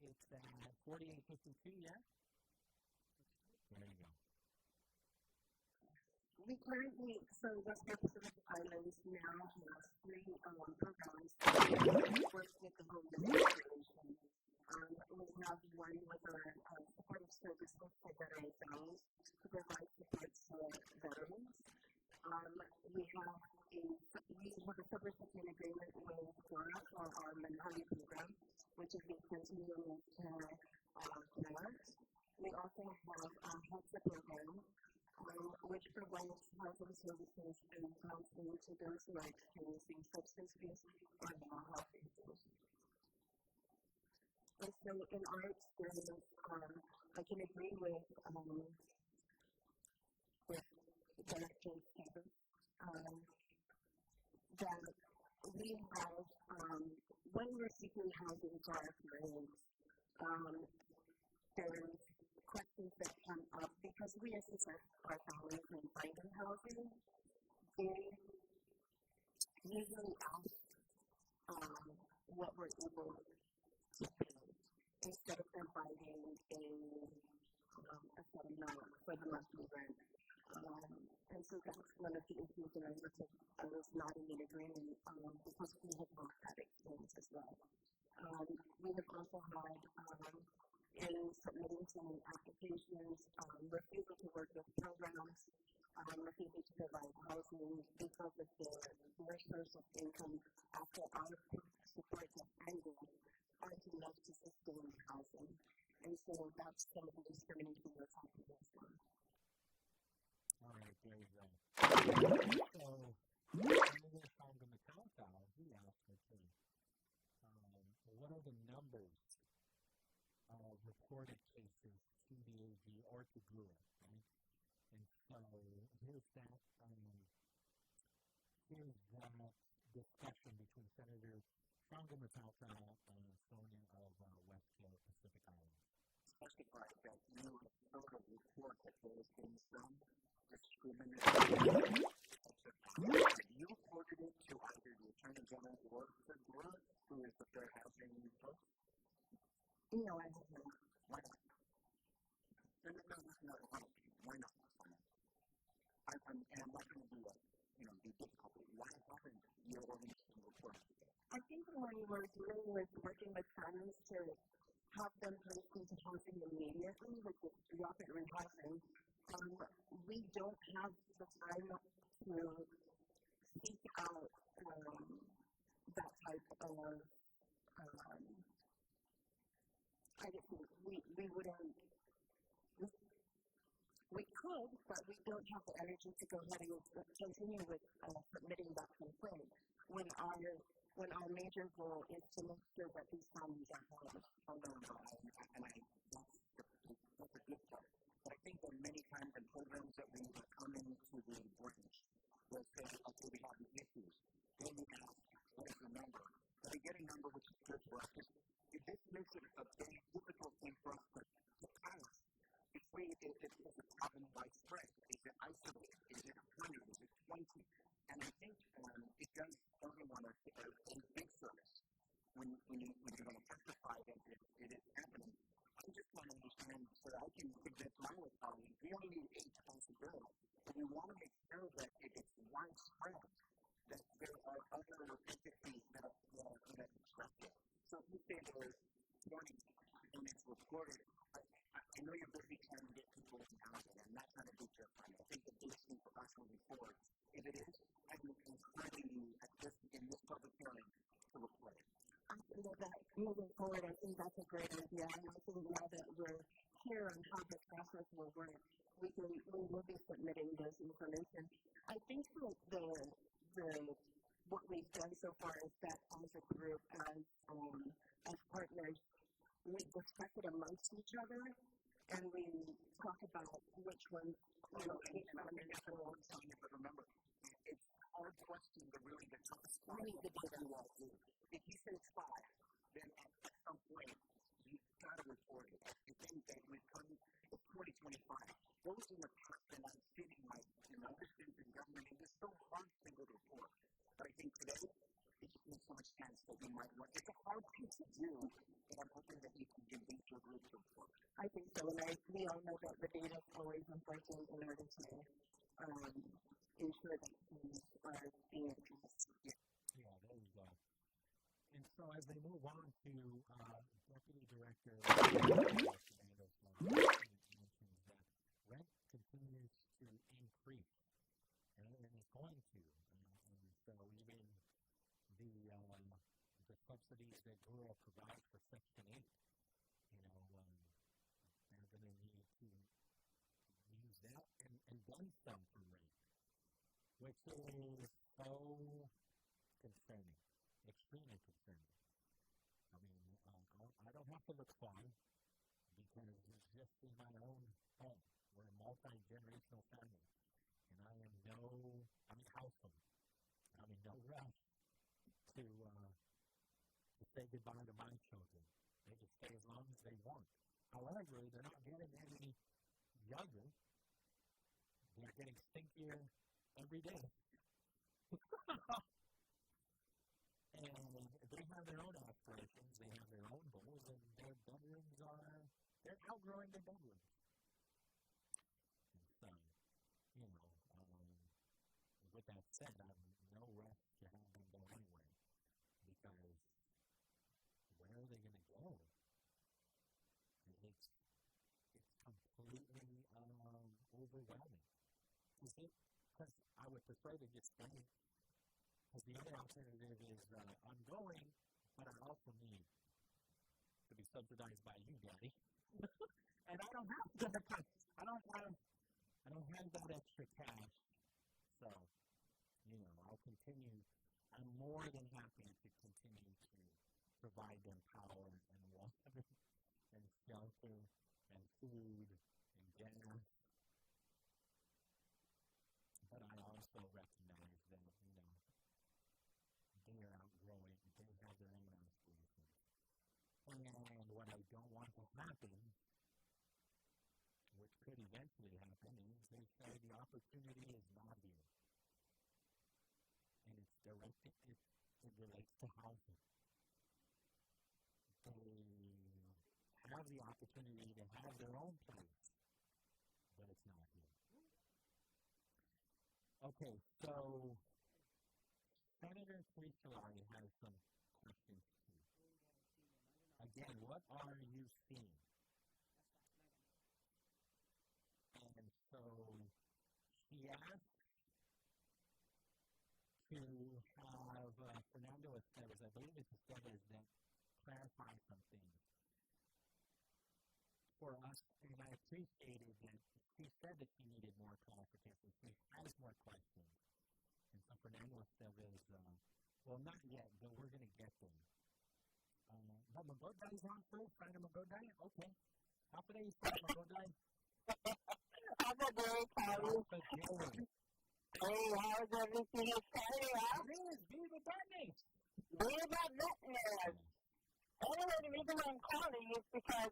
It's at 4852, yeah? There you go. We currently, so Westcare Pacific Islands now has 3 programs that work with the home administration. We have one with our supportive services for veteran families to provide support for veterans. We have a subrecipient agreement with Flora for our Manhattan program, which is the continuum care nurse. We also have a HELSA program, which provides housing services and counseling to those who are experiencing substance abuse or mental health issues. And so in our experience, I can agree with Director Kevin that we have, when we're seeking housing for our clients, there's questions that come up because we assist our families in finding housing. They usually ask able to pay instead of providing a set amount for the monthly rent. And so that's one of the issues that I was not in agreement because we have not had experience as well. We have also had in submitting some applications, refusal to work with programs, refusal to provide housing because of their source of income after our supports have ended aren't enough to sustain housing. And so that's some of the discrimination we're talking about. All right, there you go. So, Senator Sandra McAlpine, he asked me, what are the numbers of reported cases to the AG or to GUA, right? And so, here's that discussion between Senator Sandra McAlpine and Sonia of Westfield, Pacific Islands. Specify that you sort of report that there has been some discrimination. You reported it to either the Attorney General or the GUA, who is the Fair Housing Post? No, I haven't. Why not? No, why not? I'm not going to be difficult. Why haven't your organization reported it? I think when we're dealing with working with families to have them placed into housing immediately with the rapid rehousing, we don't have the time to seek out that type of I guess we wouldn't. We could, but we don't have the energy to go ahead and continue with submitting that complaint when our major goal is to make sure that these families are housed. That's a good part. But I think that many times in programs that we are coming to the branch, we'll say, okay, we have these issues. Then we ask, what is the number? So we get a number which is good for us. This makes it a very difficult thing for us to pass. If it's a problem widespread, is it isolated? Is it 100? Is it 20? And I think it does everyone a big service when you're going to testify that it is happening. I'm just trying to understand so that I can convince my colleagues we only need 8 possibilities, but we want to make sure that if it's widespread, that there are other entities that are disruptive. So if you say there's 20 and it's reported, I know you're busy trying to get people in housing. I'm not trying to beat your time. I think the biggest thing for us moving forward, if it is, I'm encouraging you in this public hearing to report it. I think that moving forward, I think that's a great idea. And I think now that we're here on how this process will work, we will be submitting this information. I think what we've done so far is that as a group, as partners, we discuss it amongst each other, and we talk about which ones but remember, it's our question to really the toughest part. We need to do that. If you say 5, then at some point, you've got to report it. I think that we've come to 2025. Those in the past that I'm sitting like, other things in government, it is so hard to report. But I think today, it just makes so much sense that we might want. It's a hard thing to do, but I'm hoping that you can convince your group to report. I think so, and we all know that the data is always important in order to ensure that things are being addressed. Yeah, there you go. And so as they move on to Deputy Director mentions that rent continues to increase, and it's going to. And so even the subsidies that GUA provides for Section 8, they're going to need to use that and then some for rent, which is so concerning, extremely concerning. I mean, I don't have to look far because just in my own home, we're a multi-generational family, and I'm in household. I'm in no rush to say goodbye to my children. They can stay as long as they want. However, they're not getting any younger. They're getting stinkier every day. And they have have their own aspirations, they have their own goals, and their bedrooms they're outgrowing their bedrooms. And so, with that said, I'm no rush to have them go anywhere, because where are they going to go? It's completely overwhelming. Because I would prefer to just stay. Because the other alternative is I'm going, but I also need to be subsidized by you, Daddy. And I don't have that. I don't have that extra cash. So, I'll continue. I'm more than happy to continue to provide them power and water and shelter and food and gas. But I also recognize that, they are outgrowing, they have their own aspirations. And what I don't want to happen, which could eventually happen, is they say the opportunity is not here. And it relates to housing. They have the opportunity to have their own place, but it's not here. Okay, so Senator Trisolari has some questions too. Again, what are you seeing? And so she asked to have Fernando Esteves, I believe it's Esteves, that clarify some things for us, and I appreciated that she said that she needed more clarification. She has more questions. And so Fernando Esteves, well, not yet, but we're going to get there. But Magodai's on first, Fernando Magodai? Okay. Hafa Adai, Magodai? Hafa Adai, Pauly. Hey, how's everything exciting, huh? It is. Viva Darkness! Viva Darkness! Anyway, the reason I'm calling is because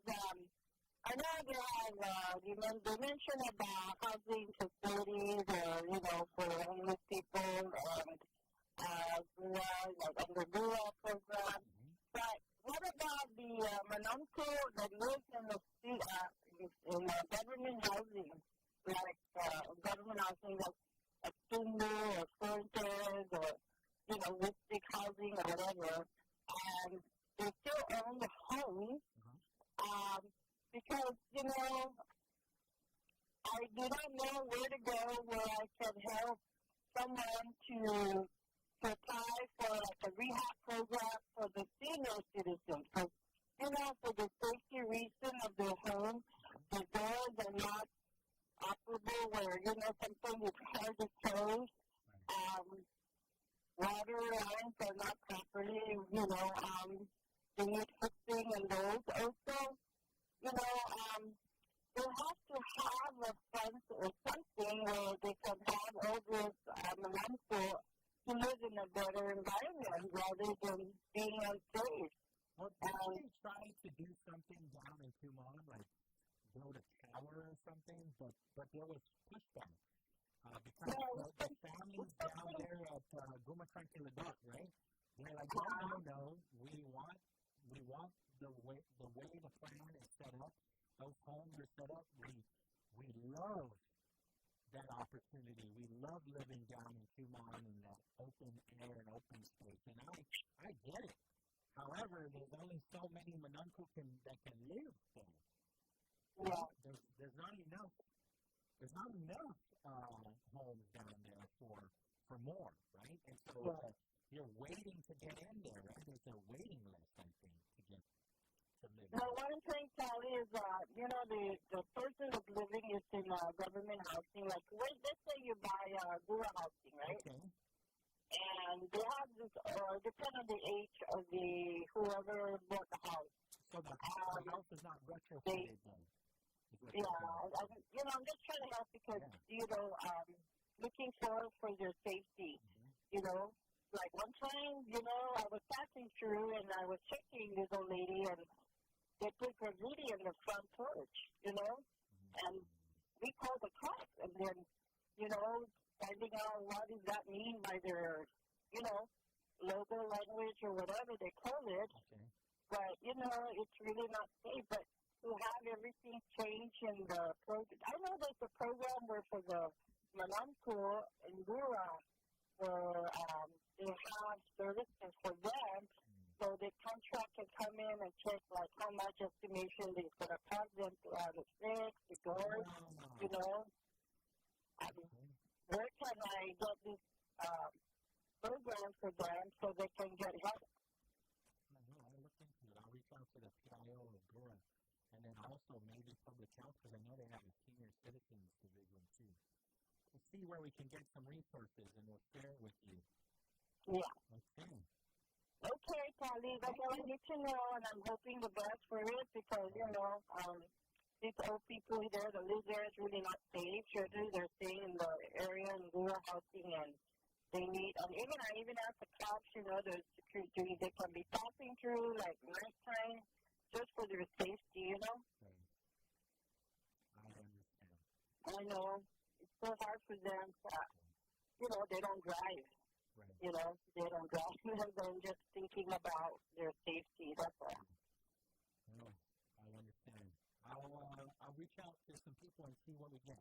I know they mentioned about housing facilities or, for homeless people and like under GUA program. But what about the Manamco that lives in the government housing, like government housing like Suba or Furniture or, Wistic housing or whatever, and they still own the home, because, I do not know where to go where I can help someone to apply for like a rehab program for the senior citizens. Because, for the safety reason of their home, the doors are not operable where, sometimes it's hard to close. Water lines are not properly, they need fixing and those. Also, they have to have a fence or something where they can have all this Manamco to live in a better environment rather than being unsafe. Well, they tried to do something down in Tumon, like build a tower or something, but there was pushback. Because the families down there at Gumatran Kiladot, right? They're like, no, we want the way the plan is set up, those homes are set up. We love that opportunity. We love living down in Tumon in that open air and open space. And I get it. However, there's only so many Manamco that can live there. Yeah. There's not enough. There's not enough homes down there for more, right? And so you're waiting to get in there, right? There's a waiting list, I think, to get to live. Now, what I'm saying, Pauly, is the person that's living is in government housing. Like, let's say you buy GUA housing, right? Okay. And they have this, depending on the age of whoever bought the house. So the house is not retrofitted, then? Yeah, I'm just trying to help because, looking for their safety, Like one time, I was passing through and I was checking this old lady and they put graffiti on the front porch, and we called the cops and then, finding out what does that mean by their, logo language or whatever they call it. Okay. But, you know, it's really not safe. But to have everything change in the program. I know there's a program where for the Malamco and Gura, where they have services for them. So the contract can come in and check, like, how much estimation is going to cost them to have the snakes, the doors, you know. Where can I get this program for them so they can get help? I'll look into it. I'll reach out to the PIO of Gura. And then also maybe public health, because I know they have a senior citizens division too. We'll see where we can get some resources, and we'll share it with you. Yeah. Okay. Okay, Pauly, that's all I need to know, and I'm hoping the best for it because, you know, these old people there that live there is really not safe. Children, they're staying in the area and rural housing, and they need, and I even asked the cops, you know, the security, they can be passing through, like, nighttime, just for their safety, you know? I understand. I know. It's so hard for them that, you know, they don't drive. Right. You know, they don't drive. They're just thinking about their safety. That's all. No, I understand. I'll reach out to some people and see what we get.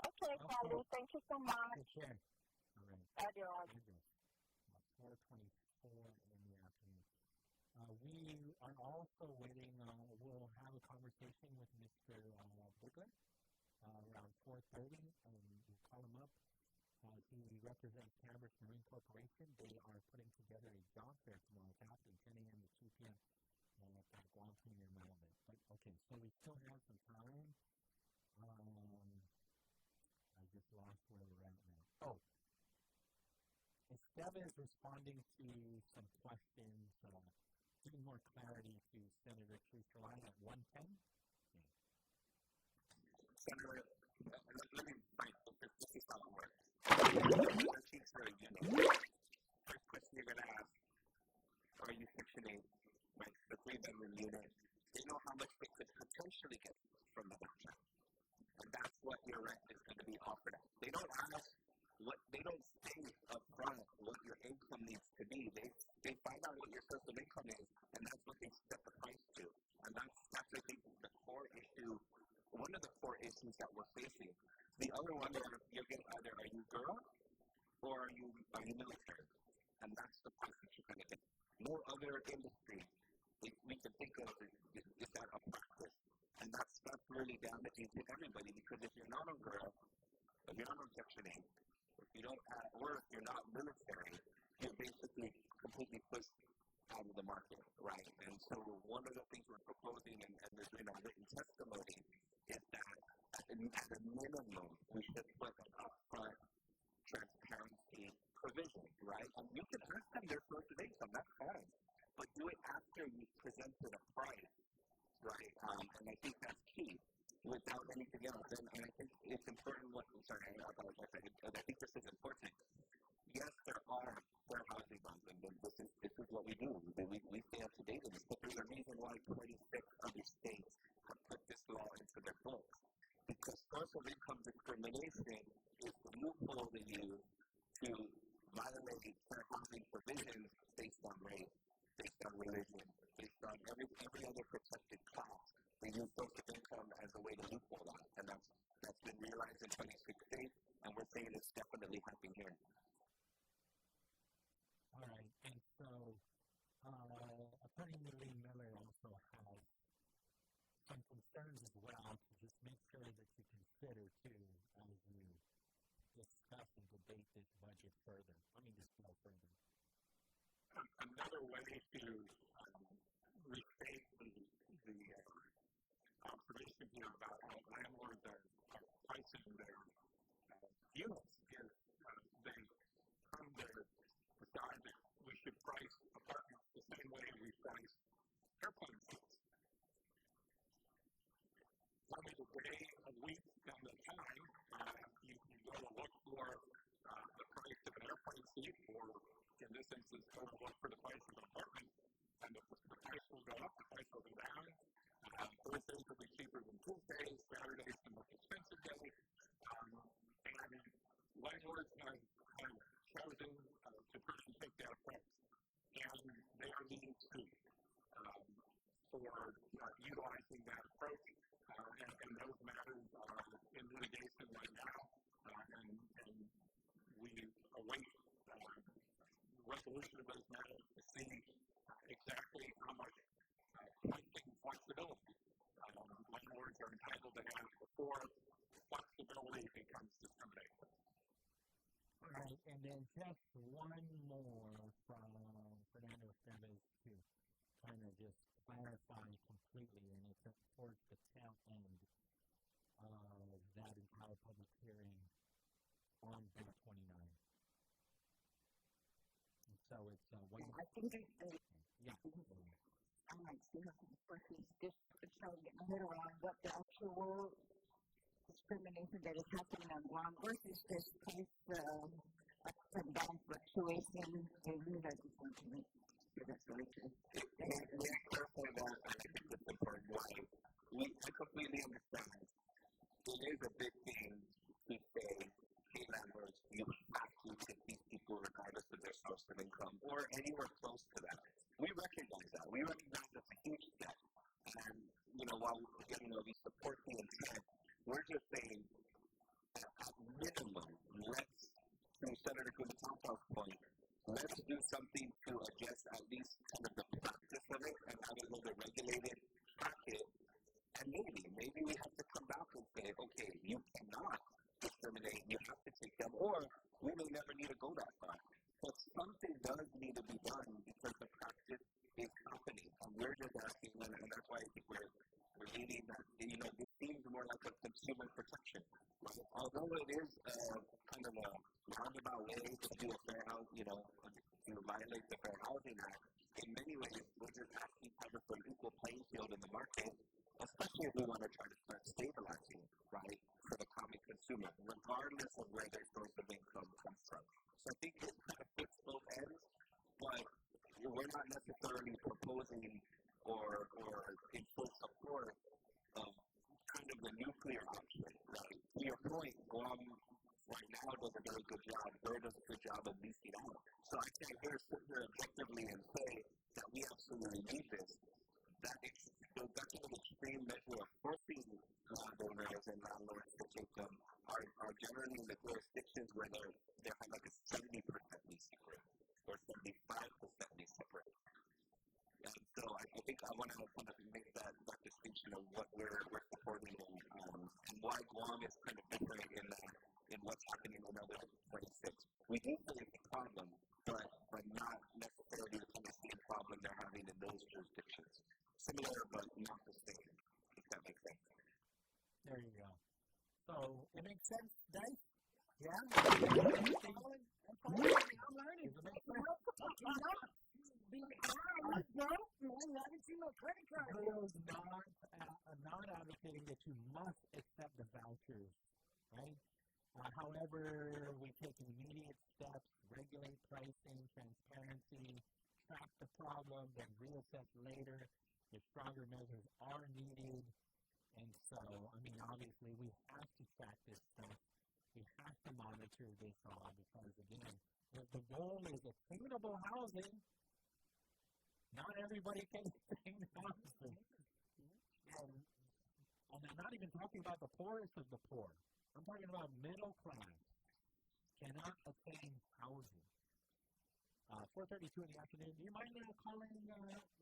Okay, Pauly. Thank you so much. Take care. All right. Adios. 4:24 in the afternoon. We are also waiting. We'll have a conversation with Mr. Bigler around 4:30. We'll call him up. He represents Cannabis Marine Corporation. They are putting together a job fair tomorrow afternoon, 10 a.m. to 2 p.m. At Guampi near Malibu. But okay, so we still have some time. I just lost where we're at now. Oh, Esteva is responding to some questions, giving more clarity to Senator Truth-Ryan at 1:10. Senator, let me find this is how it works. Let's see for a unit. First question you're going to ask, are you Section 8, right? The 3-bedroom unit. They know how much they could potentially get from the government. And that's what your rent is going to be offered at. They don't ask they don't say up front what your income needs to be. They find out what your source of income is, and that's what they set the price to. And that's I think, the core issue, one of the core issues that we're facing. The other one is you're getting either are you girl or are you military? And that's the price that you're going to get. No other industry we can think of is that a practice. And that's really damaging to everybody because if you're not a girl, if you're not on Section 8, if you don't have, or if you're not military, you're basically completely pushed out of the market, right? And so one of the things we're proposing, and there's been a written testimony, is that at a minimum, we should put an upfront transparency provision, right? And you can ask them their source of income, that's fine. But do it after you presented a price, right? And I think that's key. Without anything else, and I think it's important. I apologize. I think this is important. Yes, there are fair housing laws, and this is what we do. We stay up to date with this. But there's a reason why 26 other states have put this law into their books. Because source of income discrimination is the loophole they use to violate fair housing provisions based on race, based on religion, based on every other protected class. They use source of income as a way to loophole that, and that's been realized in 26 states, and we're saying it's definitely happening here. All right, and so Attorney Millie Miller also has some concerns as well to just make sure that you consider too as you discuss and debate this budget further. Let me just go further. Another way to restate the observation here about how landlords are pricing their units is they come to decide that we should price apartments the same way we price airplane seats. Tell me the day, a week, and the time you can go to look for the price of an airplane seat, or in this instance, go to look for the price of an apartment, and the price will go up, the price will go down. Thursdays will be cheaper than Tuesdays, Saturdays the most expensive day, and landlords have chosen to try and take that approach. they are being sued for utilizing that approach. And those matters are in litigation right now, and we await resolution of those matters to see exactly how much pricing flexibility landlords are entitled to have before flexibility becomes discrimination. All right, and then just one more from Fernando Esteves to kind of just clarify completely, and it's towards the tail end of that entire public hearing on Bill 29. And so it's one. I think it's yeah. I might see how questions just trying to get my head around what the actual discrimination that is happening on Guam versus this case of down fluctuation in that essentially. That's really true. We're careful about that. I think it's important. I completely understand. It is a big thing to say, hey, landlords, you have to take these people regardless of their source of income or anywhere close to that. We recognize that. We recognize that's a huge step. And, while we support the intent, we're just saying that at minimum, let's, to Senator Kumatal's point, let's do something to adjust at least kind of the practice of it and have it a little bit regulated, packet. And maybe we have to come back and say, okay, you cannot discriminate, you have to take them, or we may never need to go that far. But something does need to be done because the practice is happening. And we're just asking, and that's why I think we're leading that, this seems more like a consumer protection. Right? Although it is kind of a roundabout way to do a fair house, to violate the Fair Housing Act, in many ways, we're just asking kind of for an equal playing field in the market, especially if we want to try to start stabilizing, right, for the common consumer, regardless of where their source of income comes from. So I think it kind of fits both ends, but we're not necessarily proposing or in full support of kind of the nuclear option, right? To your point, Guam right now does a very good job. Burr does a good job of leasing out. So I can't sit here objectively and say that we absolutely need this. That kind of extreme measure of forcing landowners and landlords to take them are generally in the jurisdictions where they have like a 70% leasing rate or 75% leasing rate. And so I think I want to kind of make that distinction of what we're supporting and why Guam is kind of different in what's happening in other 26. We do face a problem, but not necessarily the kind of same problem they're having in those jurisdictions. Similar, but not the same, if that makes sense. There you go. So, it makes sense, guys? Yeah? I'm learning. Does it make sense? Bill is not advocating that you must accept the vouchers, right? However, we take immediate steps, regulate pricing, transparency, track the problem, then reassess later if stronger measures are needed. And so, obviously, we have to track this stuff. We have to monitor this all because, again, the goal is attainable housing. Not everybody can attain housing. And I'm not even talking about the poorest of the poor. I'm talking about middle class cannot attain housing. 4:32 in the afternoon. Do you mind calling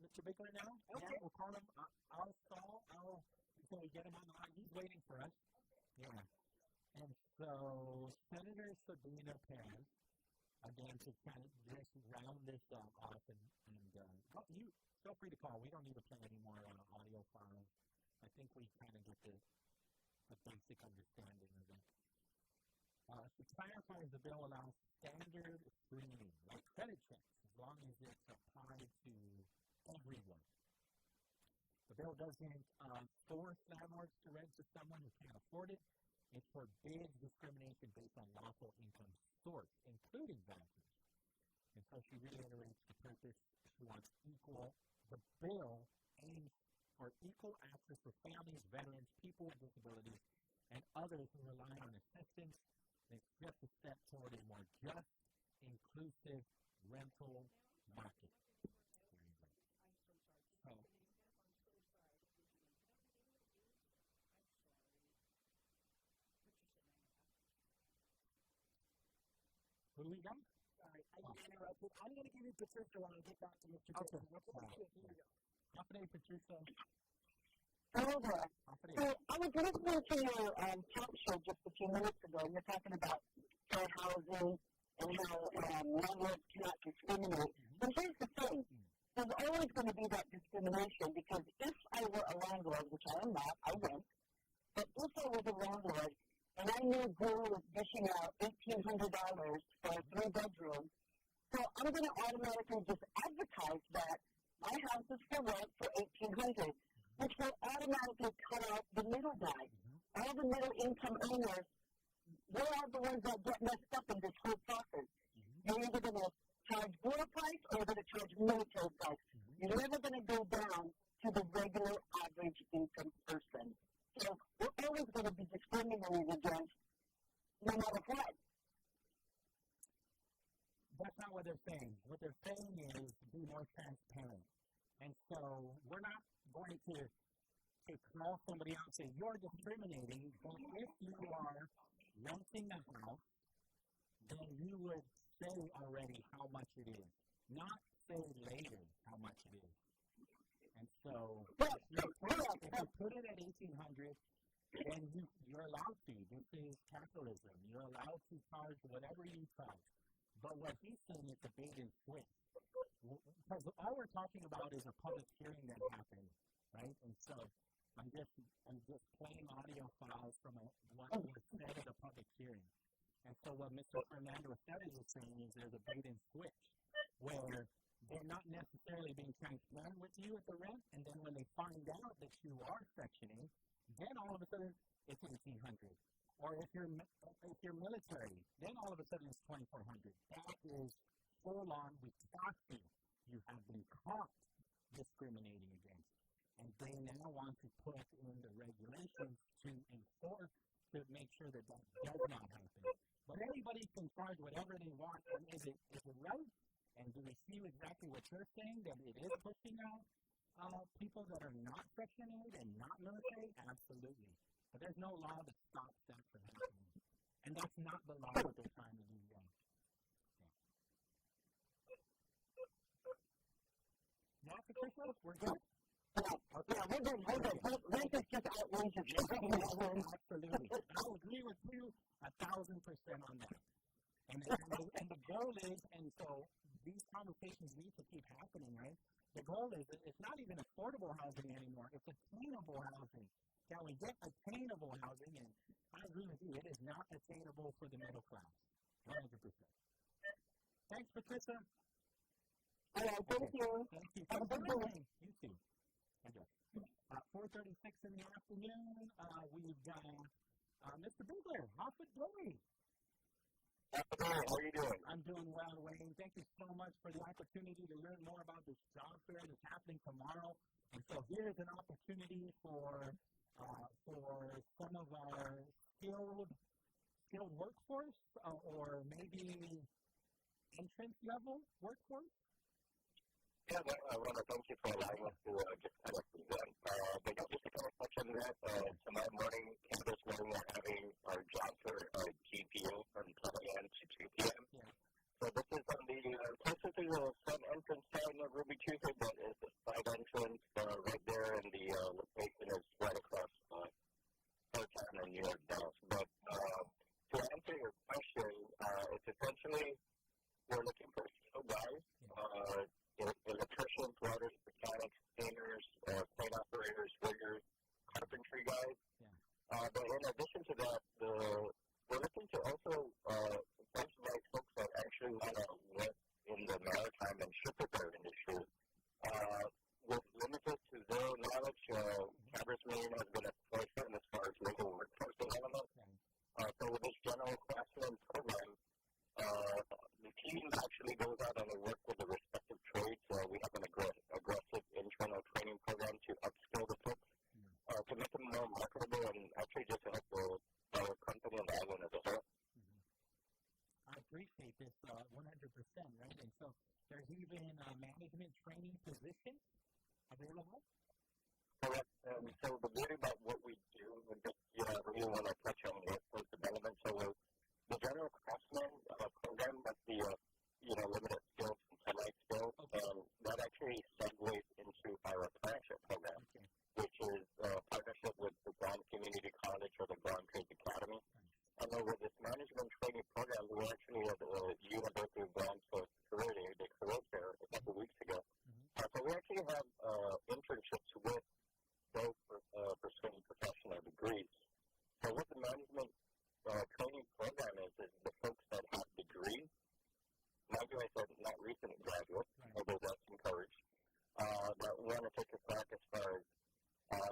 Mr. Bickler now? Okay. Yeah, we'll call him. I'll stall. Until we get him on the line. He's waiting for us. Yeah. And so Senator Sabina Perez, again, to kind of just round this off, and you feel free to call. We don't need to play any more audio files. I think we kind of get a basic understanding of it. To clarify, the bill allows standard screening, like credit checks, as long as it's applied to everyone. The bill doesn't force landlords to rent to someone who can't afford it. It forbids discrimination based on lawful income source, including vouchers. And so she reiterates the purpose. She wants the bill aims for equal access for families, veterans, people with disabilities, and others who rely on assistance. And it's just a step toward a more just, inclusive rental market. Who do we got? Sorry, I got interrupted. I'm going to give you Patricia when I get back to Mr. Jason. Okay. Here we go. Hafa Adai, Patricia. Hello there. So I was listening to your talk show just a few minutes ago, and you're talking about fair housing and how landlords cannot discriminate. And here's the thing. There's always going to be that discrimination because if I were a landlord, which I am not, I rent, but if I was a landlord and I knew Google was dishing out $1,800 for a 3-bedroom, so I'm going to automatically just advertise that my house is for rent for $1,800, which will automatically cut out the middle guy. All the middle income owners, they are the ones that get messed up in this whole process. You're either going to charge floor price or you're going to charge military price. You're never going to go down to the regular average income person. So we're always going to be discriminated against no matter what. That's not what they're saying. What they're saying is be more transparent. And so we're not going to call somebody out and say, you're discriminating, but if you are renting a house, then you would say already how much it is, not say later how much it is. And so if you put it at $1,800, then you're allowed to. This is capitalism. You're allowed to charge whatever you charge. But what he's saying is a bait and switch. Because all we're talking about is a public hearing that happened, right? And so I'm just playing audio files from what was said at a public hearing. And so what Mr. Fernando Esteves is saying is there's a bait and switch where they're not necessarily being transparent with you at the rent, and then when they find out that you are sectioning, then all of a sudden it's $1,800. Or if you're military, then all of a sudden it's $2,400. That is full on. We caught you. You have been caught discriminating against. And they now want to put in the regulations to enforce to make sure that that does not happen. But anybody can charge whatever they want. And is it right? And do we see exactly what you're saying, that it is pushing out people that are not Section 8 and not military? Absolutely. But there's no law that stops that from happening. And that's not the law that they're trying to do. Yeah, Patricia, we're good? Okay. Yeah, we're good. This is just outrageous. Absolutely. I'll agree with you 1,000% on that. And the goal is, and so these conversations need to keep happening, right? The goal is that it's not even affordable housing anymore. It's attainable housing. Can we get attainable housing? And I agree with you. It is not attainable for the middle class. 100%. Thanks, Patricia. All right, thank you. Thank you. Have a good day. You too. Okay. 4:36 in the afternoon. We've got Mr. Bugler, Hafa Adai. How are you doing? I'm doing well, Wayne. Thank you so much for the opportunity to learn more about this job fair that's happening tomorrow. And so here's an opportunity for some of our skilled workforce or maybe entrance level workforce. Yeah, Robert, thank you for allowing us to just kind of present. But just to kind of touch on that, tomorrow morning, campus morning, we're having our job for GPO from 10 a.m. to 2 p.m. Yeah. So this is on the closest to the front entrance side of Ruby Tuesday, but it's the side entrance right there, and the location is right across Downtown in New York Dallas. But to answer your question, it's essentially we're looking for skilled guys. Electricians, welders, mechanics, painters, crane operators, riggers, carpentry guys. Yeah. But in addition to that, we're looking to also incentivize folks that actually want to work in the maritime and ship repair industry. With limited to zero knowledge, Cabras Marine has been a forefront as far as legal workforce development. So with this general classroom program, the team actually goes out and they work with the respective trades. We have an aggressive internal training program to upskill the folks, to make them more marketable and actually just help our company and the island as a whole. I appreciate this 100%, right? And so there's even a management training position available? Correct. So the beauty about what we do, we just really want to touch on workforce development. So the general craftsman program, that's the limited skills and semi skills, and that actually segues into our apprenticeship program, which is a partnership with the Guam Community College or the Guam Trades Academy. And then with this management training program, we were actually at the University of Guam's career fair a couple weeks ago. So we actually have internships with those pursuing professional degrees. So what the management training program is the folks that have degrees, mind you, I said not recent graduates, although that's encouraged, that want to take a crack as far as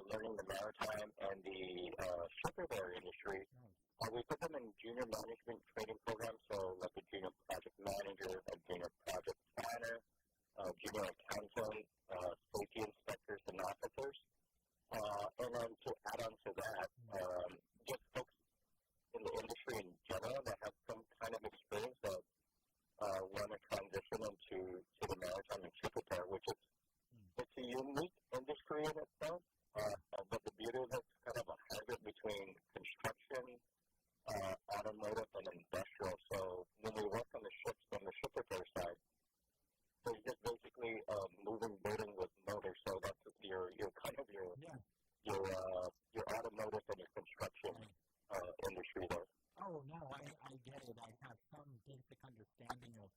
learning the maritime and the shipbuilding industry. We put them in junior management training programs, so like a junior project manager, a junior project planner, junior accountant, safety inspectors and officers. And then to add on to that, just folks in the industry in general that have some kind of experience that want to transition into the maritime and ship repair, which is it's a unique industry in itself, but the beauty of it's kind of a hybrid between construction, automotive, and industrial. So when we work on the ships on the ship repair side, it's just basically moving building with motors. So that's your kind of your automotive and your construction industry there. Oh no, I get it. I have some basic understanding of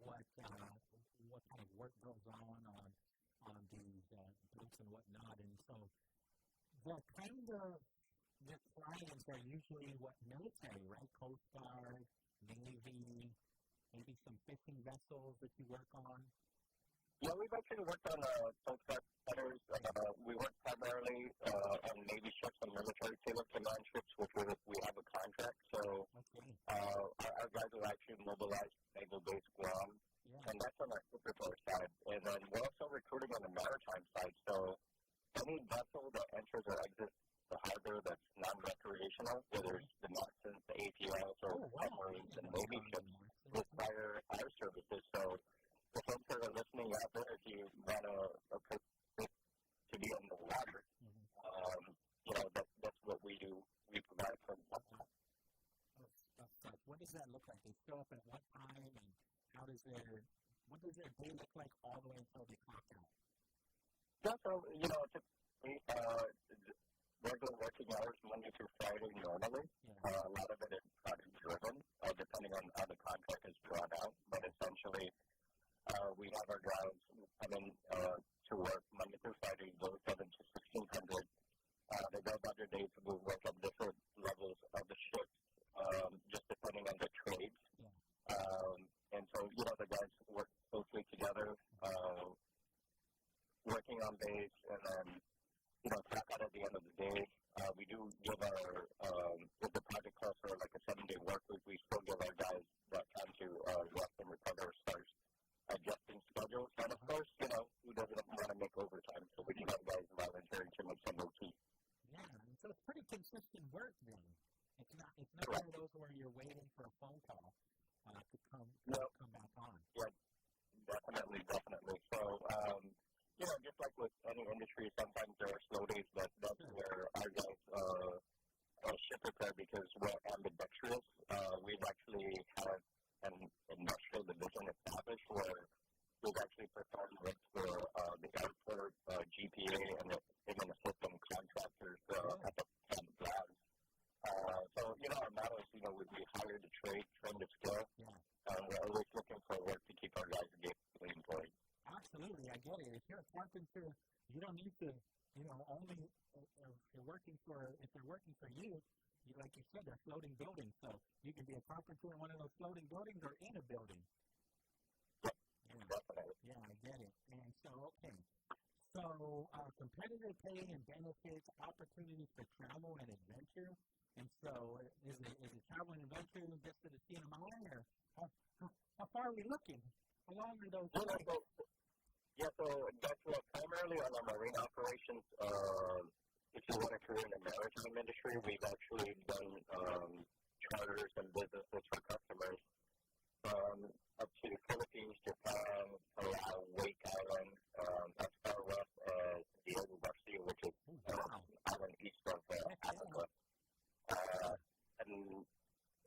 what kind of work goes on these boats and whatnot, and so the kind of the clients are usually what military, right? Coast Guard, Navy, maybe some fishing vessels that you work on. Yeah, we've actually worked on Coast Guard cutters. We work primarily on Navy ships and military sailor command ships, which we have a contract. So our guys will actually mobilize Naval Base Guam, and that's on our ship repair side. And then we're also recruiting on the maritime side. So any vessel that enters or exits the harbor that's non-recreational, whether it's the Nelsons, the ATLs, or submarines and Navy ships, require our services. So the folks that are listening out there, if you want to be in the water, that's what we do. We provide for them. What does that look like? They show up at what time, and what does their day look like all the way until they clock out? Yeah, so, typically, regular working hours, Monday through Friday, normally. A lot of it is project driven, depending on how the contract is drawn out. But essentially, we have our guys come in to work Monday through Friday, go 7 to 1600. They go about their days, we work at different levels of the shift, just depending on the trades. And so, the guys work closely together, working on base, and then, clock out at the end of the day. We do give if the project calls for like a 7-day work week, we still give our guys that time to rest and recover as far as adjusting schedules. And of course, who doesn't want to make overtime? So we do have guys volunteering to make some OT. Yeah, so it's pretty consistent work then. It's not one of those where you're waiting for a phone call to come back on. Yeah, definitely. So, just like with any industry, sometimes there are slow days, but that's where our guys ship repair because we're ambidextrous. We've actually had an industrial division established where we've actually performed work for the airport, GPA, and even the system contractors at the labs. So, our motto is, we hire the trade, train the skill. We're always looking for work to keep our guys gainfully employed. Absolutely, I get it. If you're a carpenter, you don't need to, only if they're working for you, like you said, they're floating buildings. So you can be a carpenter in one of those floating buildings or in a building. Definitely. Yeah, I get it. And so, okay. So, competitive pay and benefits, opportunities for travel and adventure. And so, is it travel and adventure just to the CMI, or how far are we looking? How long are those? So that's primarily on our marine operations. If you want a career in the maritime industry, we've actually done charters and businesses for customers up to the Philippines, Japan, Palau, Wake Island, as far west as the Garcia, which is island east of Africa.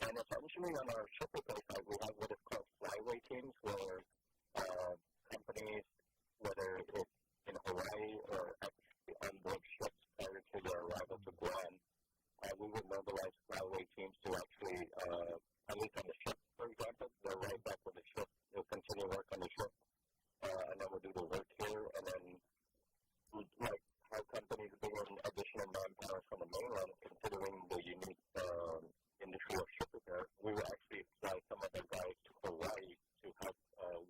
And essentially on our ship repair side, we have what is called flyway teams, where companies, whether it's in Hawaii or actually on board ships prior to their arrival to Guam, we would mobilize flyway teams to actually, at least on the ship, for example, they're right back with the ship. They'll continue work on the ship, and then we'll do the work here, and then like how companies bring in additional manpower from the mainland, considering the unique industry of ship repair, we will actually fly some of our guys to Hawaii to help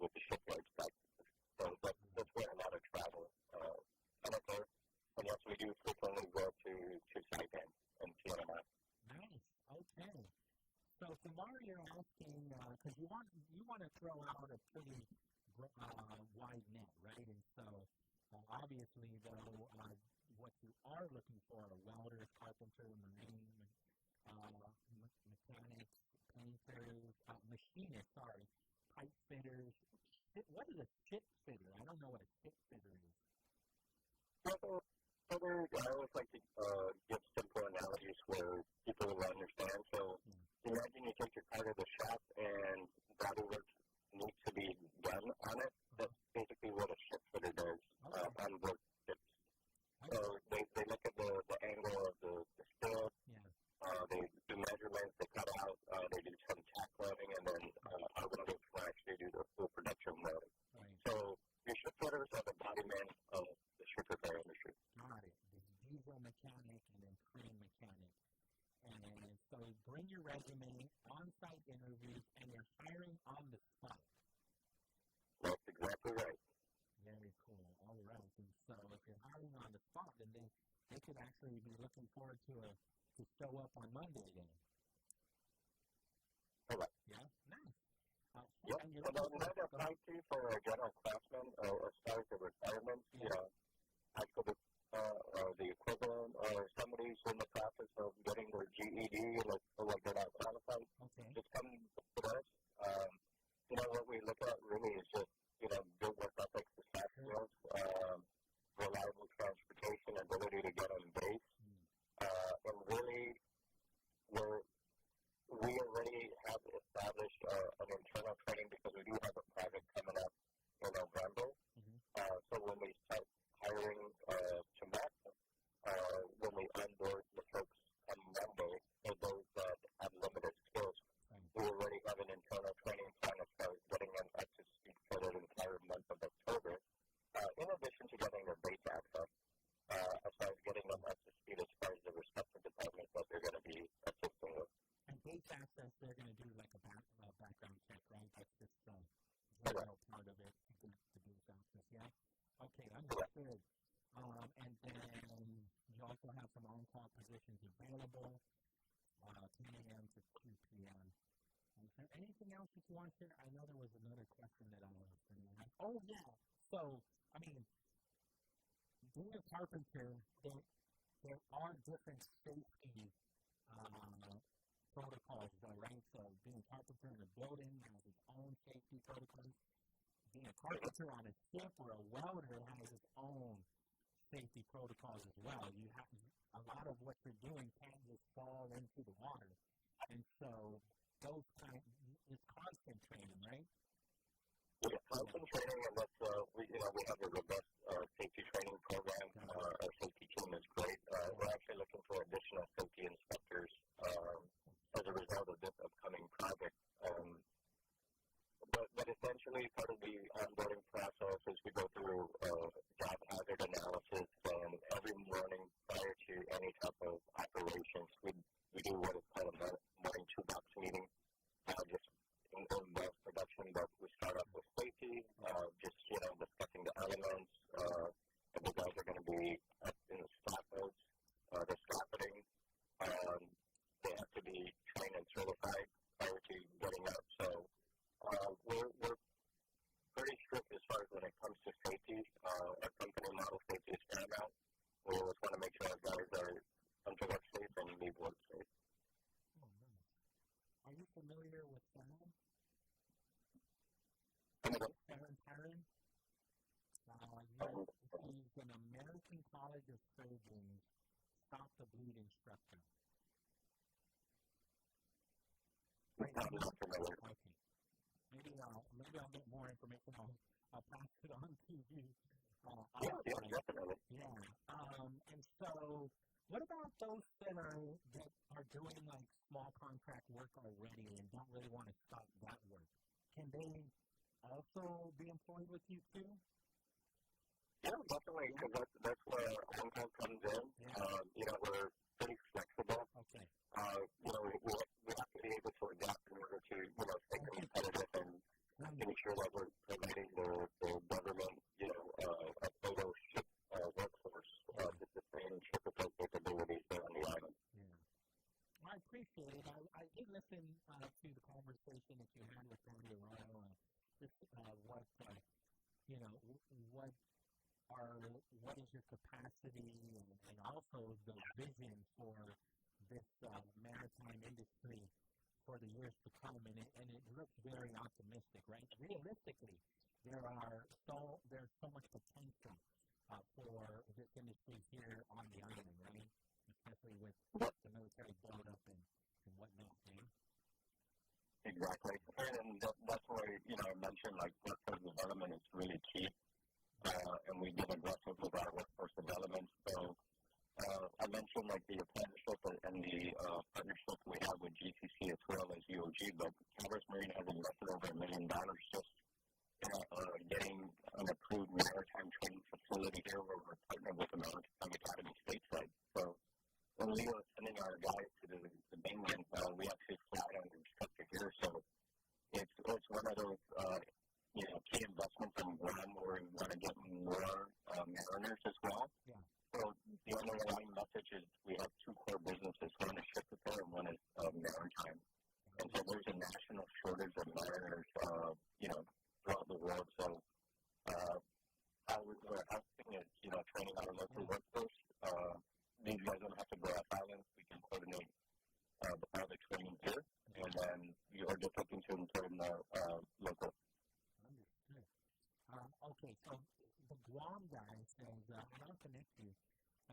with the shipyard practices. So that's where a lot of travel can occur. And yes, we do frequently go to Saipan and Panama. Nice. Okay. So tomorrow you're asking, because you want to throw out a pretty wide net, right? And so obviously, though, what you are looking for are welders, carpenter, marine, mechanics, painters, machinists, pipe fitters. What is a ship fitter? I don't know what a ship fitter is. I always like to give simple analogies where people will understand. So imagine you take your car to the shop and body work needs to be done on it. That's basically what a ship fitter does on board ships. So they look at the angle of the steel, they do measurements, they cut out, they do some tack welding, and then our welders will actually do the full production welding. Right. So your ship fitters are the body man of the ship repair industry. Got it. The diesel mechanic and then crane mechanic. And so bring your resume, on-site interviews, and you're hiring on the spot. That's exactly right. Very cool. All right. And so if you're hiring on the spot, then they could actually be looking forward to show up on Monday then. Correct. Yeah? Nice. And that applies to for a general craftsman as far as the requirements, actually the equivalent or somebody's in the process of getting their GED, like they're not qualified. Okay. Just come to us. What we look at really is just, good work ethics, the soft skills, reliable transportation, ability to get on base. And really, we already have established an internal training because we do have a project coming up in November. So when we start hiring tomorrow, when we onboard the folks on Monday, for those that have limited skills, we already have an internal training plan as far as getting them up to speed for the entire month of October, in addition to getting their base access, as far as getting them up to speed as far as the respective departments that they're going to be assisting with. And base access, they're going to do like a background check, right? That's just general part of it, the base access, yeah? Okay, understood. And then you also have some on-call positions available, 10 a.m. to 2 p.m. Is there anything else that you want to share? I know there was another question that I was going to ask. Oh, yeah. So, being a carpenter, there are different safety protocols, though, right? So, being a carpenter in a building has its own safety protocols. Being a carpenter on a ship or a welder has its own safety protocols as well. You have a lot of what you're doing can't just fall into the water, and so it's constant training, right? Yeah, constant training, and that's we have a robust safety training program. Our safety team is great. We're actually looking for additional safety inspectors as a result of this upcoming project. But essentially, part of the onboarding process is we go through job hazard analysis, and every morning prior to any type of operations, we do what is called a morning toolbox meeting, just in both production, but we start off with safety, just discussing the elements. The guys are going to be up in the stop modes, the stopping. They have to be trained and certified prior to getting up. So we're pretty strict as far as when it comes to safety. Our company model safety is paramount. We always want to make sure our guys are come to work safe and leave work safe. Oh, nice. Are you familiar with Farron? Farron? He's an American College of Surgeons Stop the Bleed instructor. Right now? I'm not familiar. Okay. Maybe I'll get more information. I'll pass it on to you. Yeah, definitely. Yeah. And so, what about those that are doing like small contract work already and don't really want to stop that work? Can they also be employed with you too? Yeah, definitely, because that's where on-call comes in. Yeah. We're pretty flexible. Okay. We have to be able to adapt in order to, stay competitive and make sure that we're providing the government, a photo ship workforce to sustain and ship the capabilities there on the island. Yeah. I appreciate it. I did listen to the conversation that you had with Pauly and just what is your capacity and also the vision for this maritime industry for the years to come, and it looks very optimistic, right? Realistically, there's so much potential for this industry here on the island, right? Especially with the military build-up and whatnot, right? Exactly. And that's why, I mentioned, workforce development is really key. And we've been aggressive with our workforce development. So I mentioned, the apprenticeship and the partnership we have with GCC as well as UOG, but Congress Marine has invested over $1 million just getting an approved maritime training facility here where we're partnered with the Maritime Academy stateside. So when we were sending our guys to the mainland, we actually fly on the instructor here. So it's one of those key investments in Guam where we want to get more mariners as well. Yeah. So the underlying message is we have two core businesses. One is ship repair and one is maritime. And so there's a national shortage of mariners, throughout the world. So how we're helping is, training our local workforce. These guys don't have to go off islands. We can coordinate all the training here, and then you're just looking to employ local. Understood. Okay, so the Guam guy says, I'll connect you.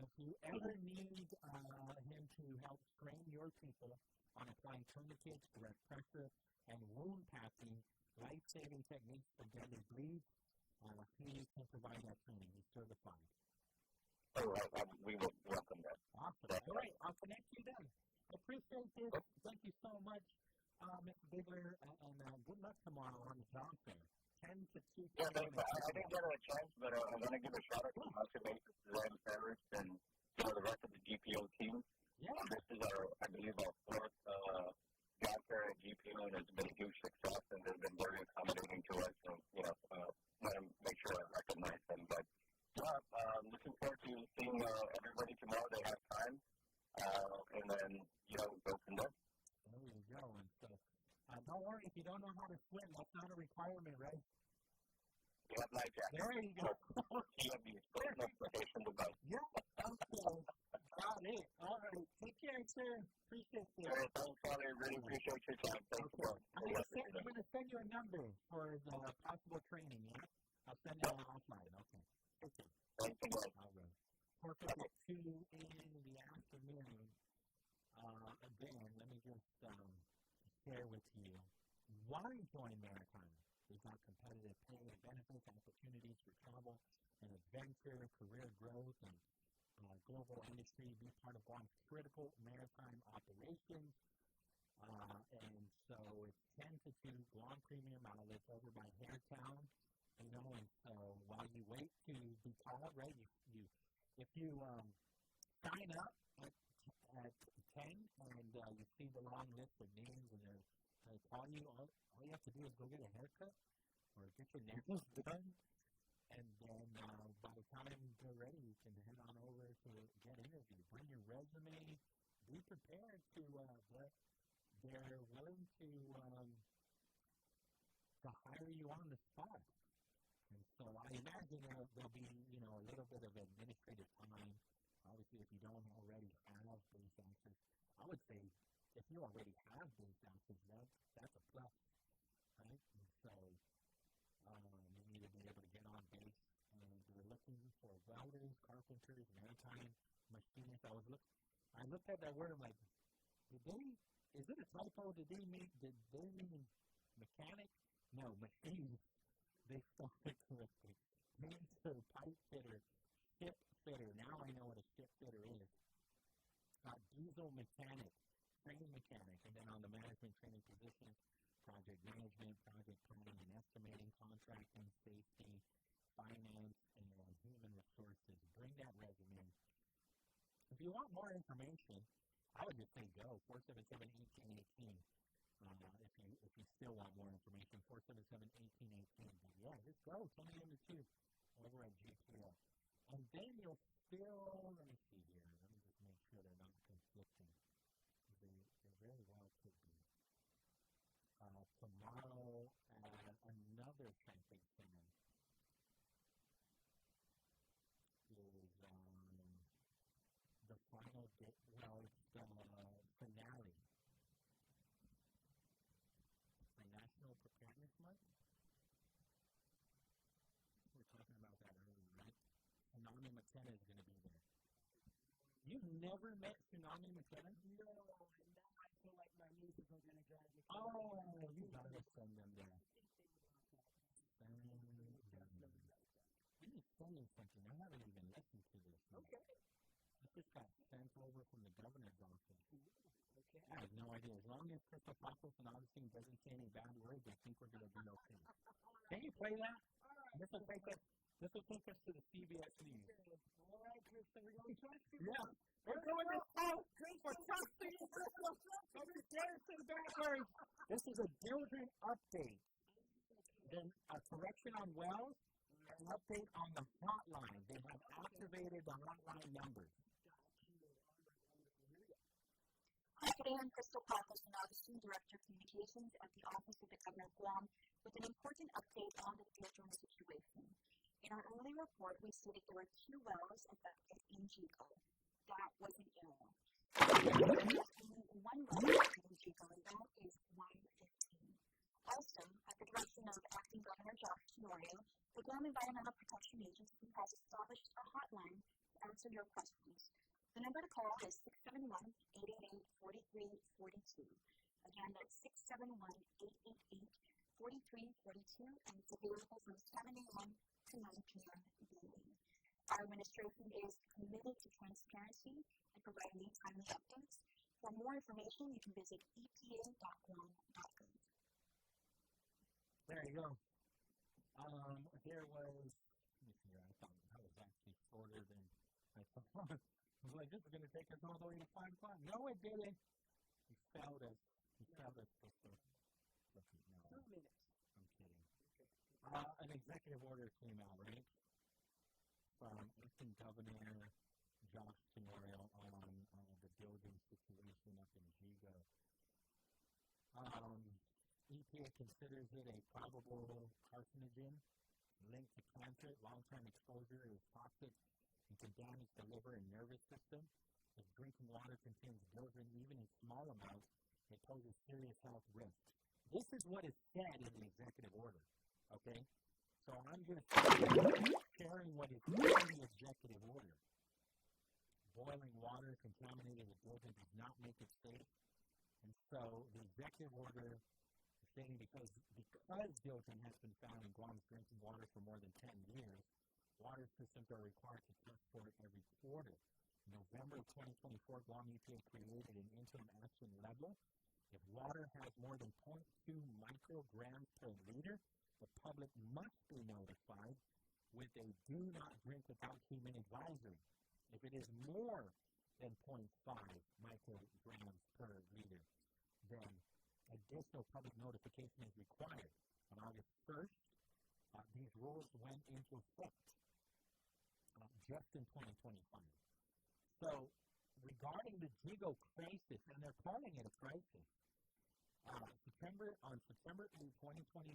If you ever need him to help train your people on applying tourniquets, direct pressure, and wound packing, life-saving techniques for deadly bleeds, he can provide that training. He's certified. Oh, we will welcome that. Awesome. All right, I'll connect you then. I appreciate this. Thank you so much, Mr. Bigler, and good luck tomorrow on the job fair. 10 to 2. Yeah, thanks. I didn't get a chance, but I want to give a shout out to Conservation Design Service and the rest of the GPO team. Yeah. This is I believe our fourth job fair at GPO, and it's been a huge success, and they've been very accommodating to us, and want to make sure I recognize them. But looking forward to seeing everybody tomorrow. They have time, and then go from there. There you go. And so, don't worry if you don't know how to swim. That's not a requirement, right? You have life jacket. There you go. You have the transportation device. Yeah. Okay. Got it. All right. Take care, sir. Appreciate it. All right, thanks, Pauly. Really appreciate your time. Thank you. I'm going to send you a number for the possible training. Yeah. I'll send it offline. Okay. Okay. Thanks again. All right. 4:52 in the afternoon. Again, let me just share with you why join Maritime. We've got competitive pay and benefits, opportunities for travel and adventure, career growth, and global industry. Be part of Guam's critical maritime operations. And so it's 10 to 2 Guam Premium Outlets over by Hairtown. And so while you wait to be called, right, if you sign up at 10 and you see the long list of names and they call you, all you have to do is go get a haircut or get your nails done. And then by the time they're ready, you can head on over to get interviewed. Bring your resume. Be prepared to they're willing to hire you on the spot. And so I imagine there'll be, a little bit of administrative time. Obviously, if you don't already have base access, I would say if you already have base access, that's a plus, right? And so you need to be able to get on base. And we're looking for welders, carpenters, maritime machinists. I looked at that word, I'm like, did they is it a typo? Did they mean mechanic? No, machine. They spelled it correctly. Painter, pipe fitter, ship fitter. Now I know what a ship fitter is. Diesel mechanic, train mechanic, and then on the management training position, project management, project planning and estimating, contracting, safety, finance, and human resources. Bring that resume. If you want more information, I would just say go, 477-1818. If you still want more information, 477-1818. But yeah, just go, 10 a.m. to 2 over at GPO. And then you'll still, let me see here, let me just make sure they're not conflicting. They very well could be. Tomorrow at another camping center is the final day, well, it's the finale for National Preparedness Month. We were talking about that earlier, right? Tsunami McKenna is going to be there. You've never met Tsunami McKenna? No, and now I feel like my nieces are going to drive me. Oh, you got to send them there. Let me send you something. I haven't even listened to this. Okay. I just got sent over from the governor's office. Okay. I have no idea. As long as Christopoulos and Augustine doesn't say any bad words, I think we're going to be okay. Can you play that? This will take us to the CBS News. All right, Chris, are we going to try to? Yeah. We're going to for testing. Let me get it to the background. This is a children update. Then a correction on wells, an update on the hotline. They have activated the hotline numbers. Hi, today I'm Crystal Pappas and Augustine, Director of Communications at the Office of the Governor of Guam, with an important update on the filtering situation. In our early report, we stated there were 2 wells affected in Chico. That was an error. There is only 1 well in Chico, and that is 115. Also, at the direction of Acting Governor Josh Tenorio, the Guam Environmental Protection Agency has established a hotline to answer your questions. The number to call is 671-888-4342. Again, that's 671-888-4342, and it's available from 7 a.m. to 9 p.m. daily. Our administration is committed to transparency and providing timely updates. For more information, you can visit epa.guam.gov. There you go. There was, let me see, I thought that was actually shorter than I thought. I was like, this is going to take us all the way to 5 o'clock. No, it didn't. He failed us. No, 2 minutes. I'm kidding. Okay. An executive order came out, right? From Acting Governor Josh Tenorio on the building situation up in Jigo. EPA considers it a probable carcinogen linked to cancer. Long-term exposure is toxic and can damage the liver and nervous system. If drinking water contains bilirubin even in small amounts, it poses serious health risks. This is what is said in the executive order, okay? So I'm just sharing what is in the executive order. Boiling water contaminated with bilirubin does not make it safe. And so the executive order is stating because bilirubin has been found in Guam's drinking water for more than 10 years, water systems are required to test for it every quarter. In November of 2024, Guam EPA created an interim action level. If water has more than 0.2 micrograms per liter, the public must be notified with a do not drink without treatment advisory. If it is more than 0.5 micrograms per liter, then additional public notification is required. On August 1st, these rules went into effect just in 2025. So, regarding the Jigo crisis, and they're calling it a crisis, on September 8, 2025,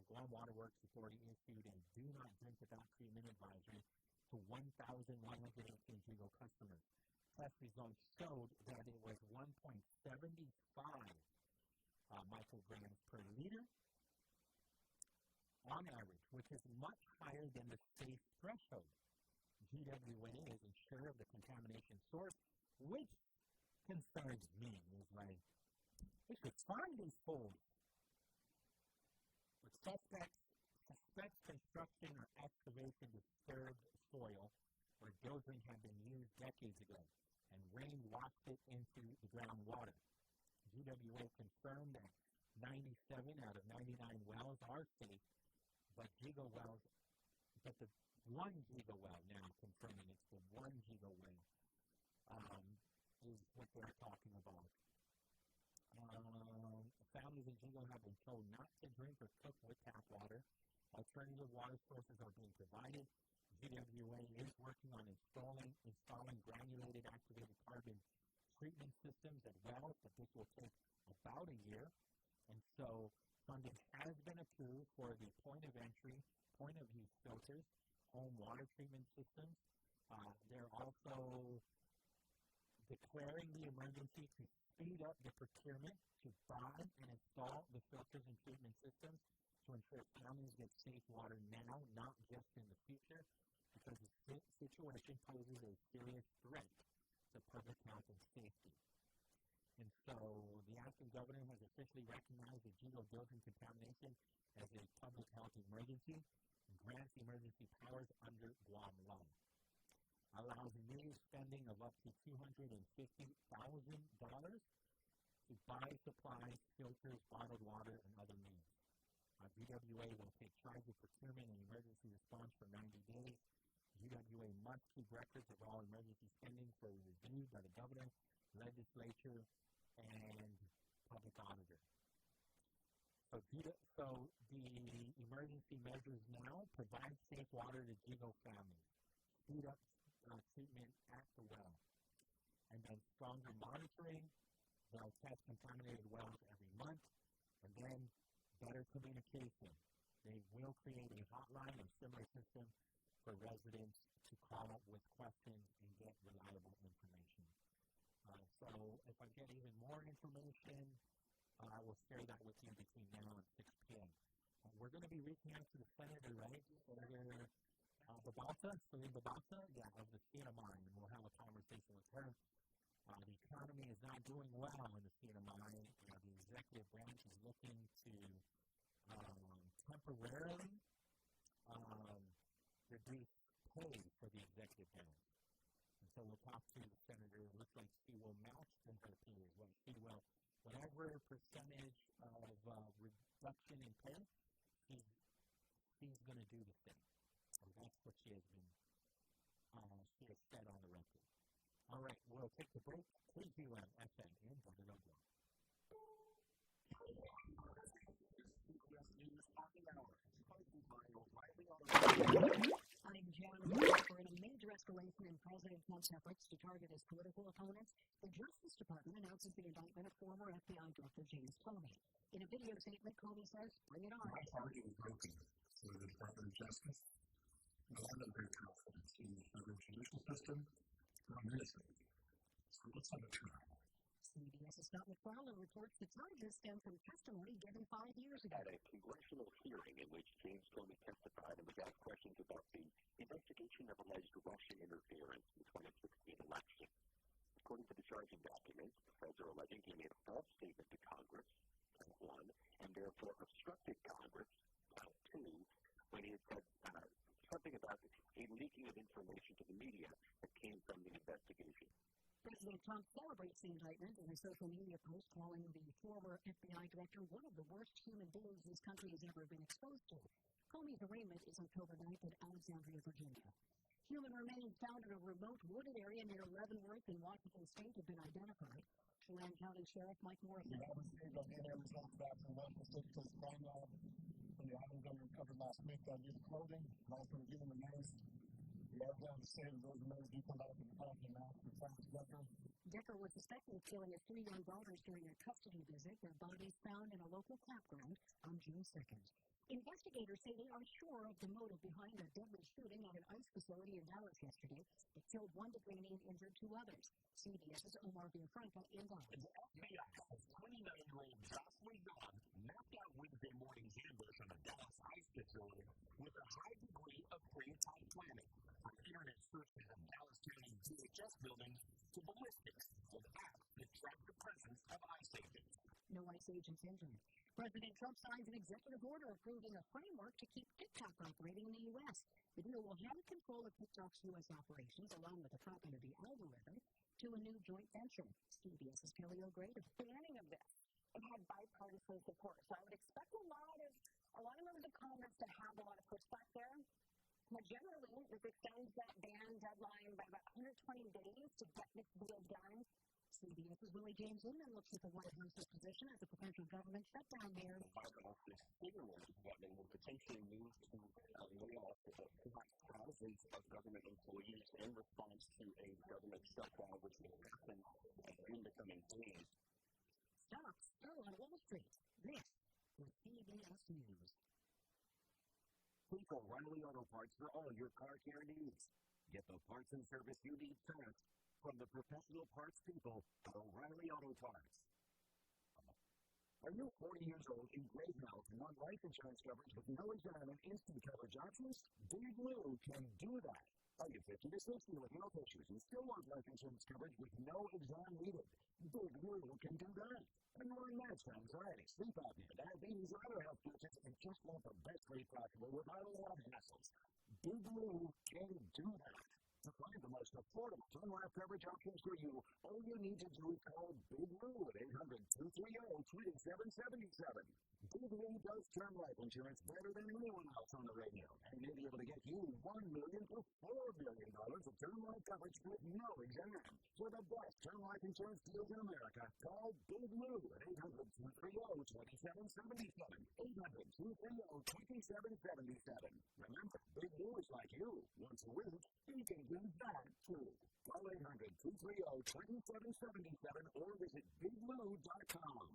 Guam Water Works Authority issued a do not drink without treatment advisory to 1,118 Jigo customers. Test results showed that it was 1.75 micrograms per liter on average, which is much higher than the safe threshold. GWA is unsure of the contamination source, which concerns me. It's like, They should find these fools. With suspect construction or excavation disturbed soil where buildings had been used decades ago, and rain washed it into the groundwater. GWA confirmed that 97 out of 99 wells are safe, but the one Giga well now confirming it's the one Giga well is what they're talking about. Families in Giga have been told not to drink or cook with tap water. Alternative water sources are being provided. GWA is working on installing granulated activated carbon treatment systems at wells, but this will take about a year. And so funding has been approved for the point of entry, point of use filters, home water treatment systems. They're also declaring the emergency to speed up the procurement to buy and install the filters and treatment systems to ensure families get safe water now, not just in the future, because the situation poses a serious threat to public health and safety. And so the acting governor has officially recognized the Giga building contamination as a public health emergency and grants emergency powers under Guam law. Allows new spending of up to $250,000 to buy supplies, filters, bottled water, and other means. GWA will take charge of procurement and emergency response for 90 days. GWA must keep records of all emergency spending for review by the governor, legislature, and public auditor. So the emergency measures now provide safe water to Giga families, speed up treatment at the well, and then stronger monitoring. They'll test contaminated wells every month, and then better communication. They will create a hotline and similar system for residents to call with questions and get reliable information. So if I get even more information, I will share that with you between now and 6 p.m. We're going to be reaching out to the senator, right? Senator Celine Babasa, of the CNMI, and we'll have a conversation with her. The economy is not doing well in the CNMI. The executive branch is looking to temporarily reduce pay for the executive branch. And so we'll talk to the senator. It looks like she will match in her pay as well. She will, whatever percentage of reduction in pay, she's going to do the same. So that's what she has said on the record. All right, we'll take the break. KGUM FM in Bonneville. I'm John Walker. In a major escalation in President Trump's efforts to target his political opponents, the Justice Department announces the indictment of former FBI Director James Pauly. In a video statement, Pauly says, "Bring it on." My party is broken. So the Department of Justice, I have great confidence in the federal judicial system, and I'm innocent. So let's have a trial. CBS's Scott McFarland reports the charges stem from testimony given 5 years ago. At a congressional hearing in which James Comey testified and was asked questions about the investigation of alleged Russian interference in the 2016 election. According to the charging documents, the feds are alleging he made a false statement to Congress, count one, and therefore obstructed Congress, count two, when he had said something about a leaking of information to the media that came from the investigation. President Trump celebrates the indictment in a social media post calling the former FBI director one of the worst human beings this country has ever been exposed to. Comey's arraignment is October 9th in Alexandria, Virginia. Human remains found in a remote wooded area near Leavenworth in Washington State have been identified. Chelan County Sheriff Mike Morrison. We have received our DNA results back from Washington State Police Crime Lab from the items that were recovered last week that used clothing and also given the names. We are glad to say that those remains do come back in the county now for Francis Decker. Decker was suspected of killing his 3 young daughters during a custody visit. Their bodies found in a local campground on June 2nd. Investigators say they are sure of the motive behind a deadly shooting at an ICE facility in Dallas yesterday. It killed 1 detainee and injured 2 others. CBS's Omar Villafranca in Dallas. The FBI has 29-year-old Jocelyn Dawn mapped out Wednesday morning's ambush on a Dallas ICE facility with a high degree of pre-and planning. From internet searches of Dallas County DHS buildings to ballistics with apps that track the presence of ICE agents. U.S. agents injured. President Trump signs an executive order approving a framework to keep TikTok operating in the U.S. The deal will hand control of TikTok's U.S. operations, along with the top end of the algorithm, to a new joint venture. CBS's Kelly O'Grady. The beginning of this, it had bipartisan support, so I would expect a lot of members of Congress to have a lot of pushback there. But generally, this extends that ban deadline by about 120 days to get this deal done. CBS's Willie James Inman looks at the White House's position as a potential government shutdown there. The White House is signaling that they will potentially move to lay off perhaps thousands of government employees in response to a government shutdown, which will happen in the coming days. Stocks fell on Wall Street. This is CBS News. Think O'Reilly Auto Parts for all your car care needs. Get the parts and service you need fast from the professional parts people at O'Reilly Auto Parts. Are you 40 years old in great health and want life insurance coverage with no exam and instant coverage options? Big Blue can do that. Are you 50 to 60 with health issues and still want life insurance coverage with no exam needed? Big Blue can do that. And you're on meds for anxiety, sleep apnea, diabetes, or other health conditions, and just want the best rate possible without a lot of hassles. Big Blue can do that. To find the most affordable term life coverage options for you, all you need to do is call Big Blue at 800-230-2777. Big Blue does term life insurance better than anyone else on the radio, and may be able to get you $1 million to $4 million of term life coverage with no exam. For the best term life insurance deals in America, call Big Blue at 800-230-2777. 800-230-2777. Remember, Big Blue is like you. Once a week, you can do that too. Call 800-230-2777 or visit BigBlue.com.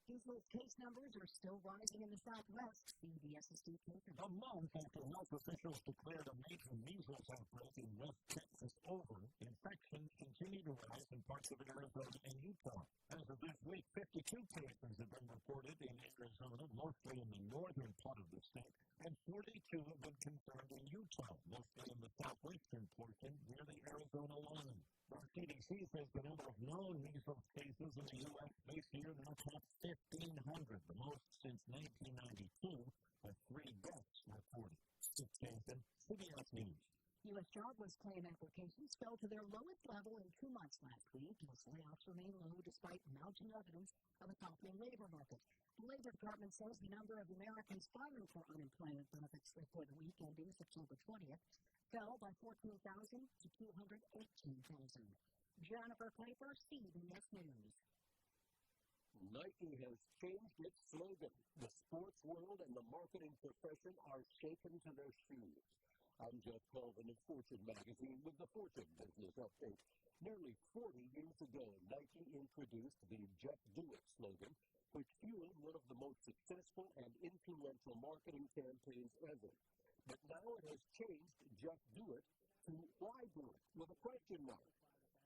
Measles case numbers are still rising in the Southwest. CBS's Steve Cooper. A month after health officials declared a major measles outbreak in West Texas over, infections continue to rise in parts of Arizona and Utah. As of this week, 52 cases have been reported in Arizona, mostly in the northern part of the state, and 42 have been confirmed in Utah, mostly in the southwestern portion near the Arizona line. The CDC says the number of known measles cases in the U.S. this year now tops 1,500, the most since 1992, with 3 deaths reported. Steve Jason, CBS News. U.S. jobless claim applications fell to their lowest level in 2 months last week as layoffs remain low despite mounting evidence of a softening labor market. The Labor Department says the number of Americans filing for unemployment benefits for the week ending September 20th fell by 14,000 to 218,000. Jennifer Piper, CBS News. Nike has changed its slogan. The sports world and the marketing profession are shaken to their shoes. I'm Jeff Colvin of Fortune magazine with the Fortune Business Update. Nearly 40 years ago, Nike introduced the Just Do It slogan, which fueled one of the most successful and influential marketing campaigns ever. But now it has changed Just Do It to Why Do It with a question mark.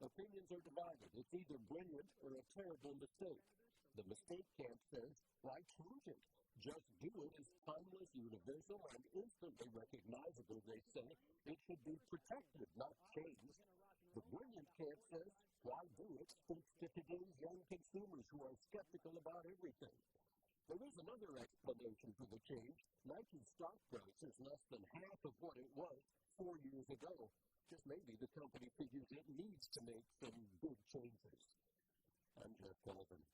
Opinions are divided. It's either brilliant or a terrible mistake. The mistake camp says, why change it? Just Do It is timeless, universal, and instantly recognizable, they say. It should be protected, not changed. The brilliant camp says, why do it? Speaks to today's young consumers who are skeptical about everything. There is another explanation for the change. Nike's stock price is less than half of what it was 4 years ago. Just maybe the company figures it needs to make some big changes. I'm Jeff Sullivan.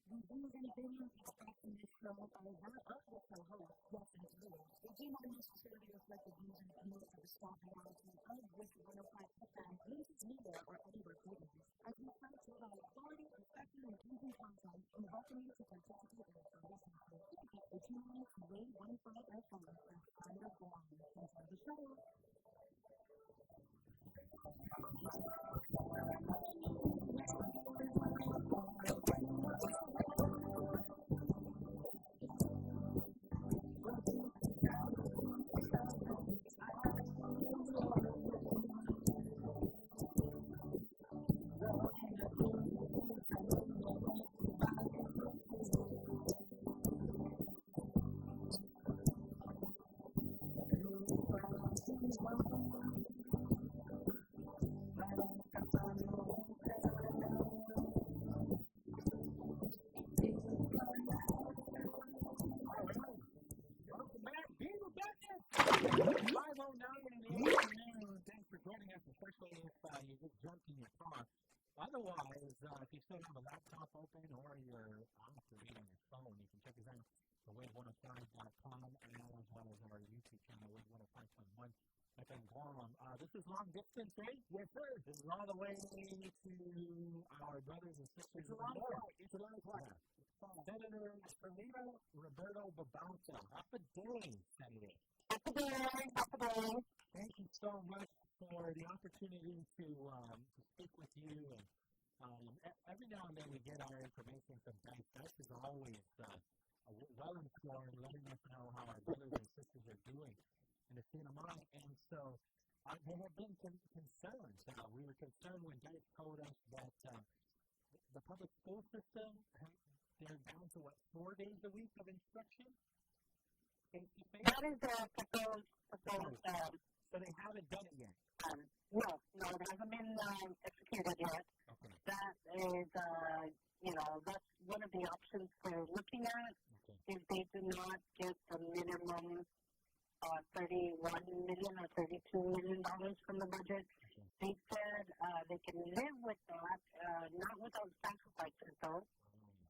The views and opinions expressed in this show are that of the co-host, Jeff and Julia. They do not necessarily reflect the views and opinions of the staff and management of Wish 105 FM, News Media, or any recordings. As we try to provide quality, effective, and engaging content, and welcome you to participate in the service network. If you want to Way 15 FM and underground, enjoy the show. especially if you get drunk in your car. Otherwise, if you still have a laptop open or you're honestly reading your phone, you can check us out at wave105.com and as well as our YouTube channel, wave105.1. FM Guam. This is long distance, right? Yes, sir. This is all the way to our brothers and sisters. It's a long way. It's a long way. Yeah. Senator Salida Roberto Babauta. Hafa Adai, Senator. Hafa Adai. Thank you so much for the opportunity to speak with you. And every now and then we get our information from Brightside. Is always well-informed, letting us know how our brothers and sisters are doing in the state of mind. And so there have been concerns. We were concerned when Dice told us that the public school system, they're down to 4 days a week of instruction? That is proposed. So they haven't done it yet? No, it hasn't been executed yet. Okay. That is, that's one of the options we're looking at. Okay. If they do not get the minimum $31 million or $32 million from the budget. Okay. They said they can live with that, not without sacrifices though,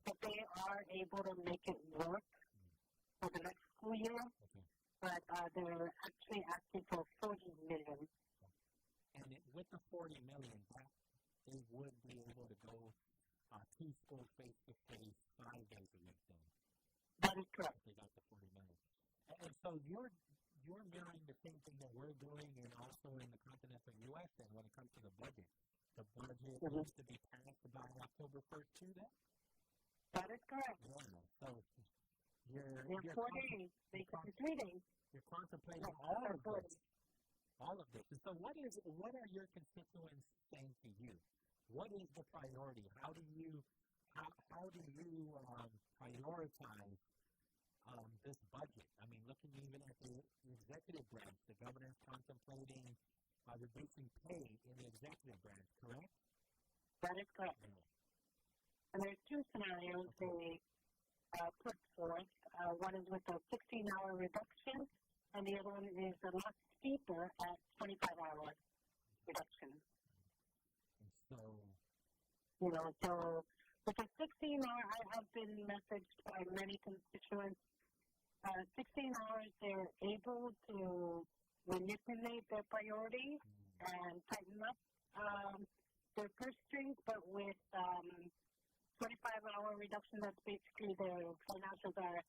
but they are able to make it work for the next school year. Okay. But they're actually asking for $40 million. And with the $40 million, they would be able to go to school face-to-face 5 days a week then. That is correct. They got the $40 million. And so you're mirroring the same thing that we're doing and also in the continental U.S. and when it comes to the budget. The budget needs to be passed by October 1st too then? That is correct. Yeah. So you're 4 days. They could be 3 days. You're contemplating all of this. All of this. And so what are your constituents saying to you? What is the priority? How do you prioritize this budget? I mean, looking even at the executive branch, the governor's contemplating reducing pay in the executive branch, correct? That is correct. Yeah. And there's 2 scenarios they put forth. One is with a 16-hour reduction, and the other one is a lot steeper at 25-hour reduction. And so, so with a 16-hour, I have been messaged by many constituents. 16 hours, they're able to manipulate their priorities and tighten up their purse strings, but with 25-hour reduction, that's basically their financials are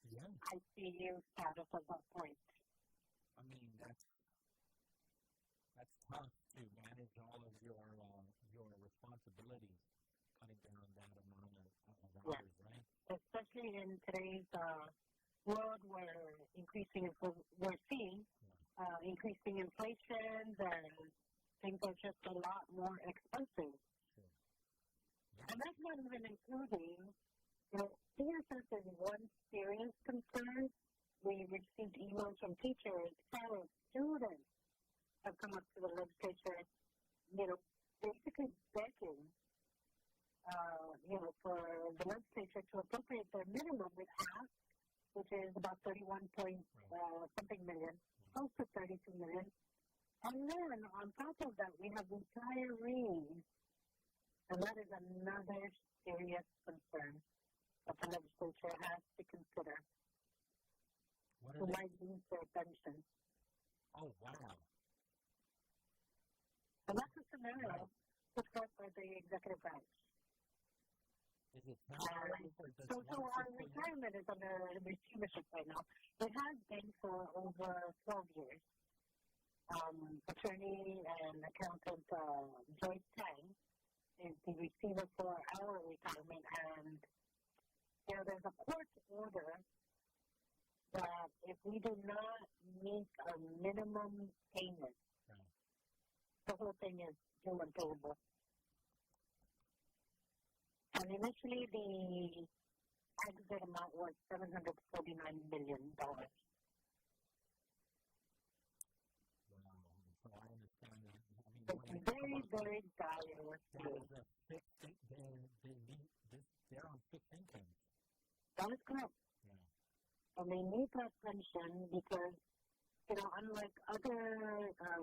ICU status at that point. I mean, that's tough to manage all of your responsibilities, cutting down that amount of hours, right? Especially in today's world where we're seeing increasing inflation and things are just a lot more expensive. Sure. Yeah. And that's not even including, CSS is one serious concern. We received emails from teachers, parents, students have come up to the legislature, basically begging, for the legislature to appropriate their minimum with half, which is about 31 point something million, close to 32 million. And then on top of that, we have retirees, and that is another serious concern that the legislature has to consider. Who might lose their pension. Oh, wow. And that's a scenario put forth by the executive branch. Is it so our retirement is under receivership right now. It has been for over 12 years. Attorney and accountant Joyce Tang is the receiver for our retirement, and there's a court order that if we do not meet a minimum payment, the whole thing is due and payable. And initially, the aggregate amount was $749 million. Wow. So I understand that. It's very, very dire. They're on fixed income. That is correct. Yeah. And they need that pension because, unlike other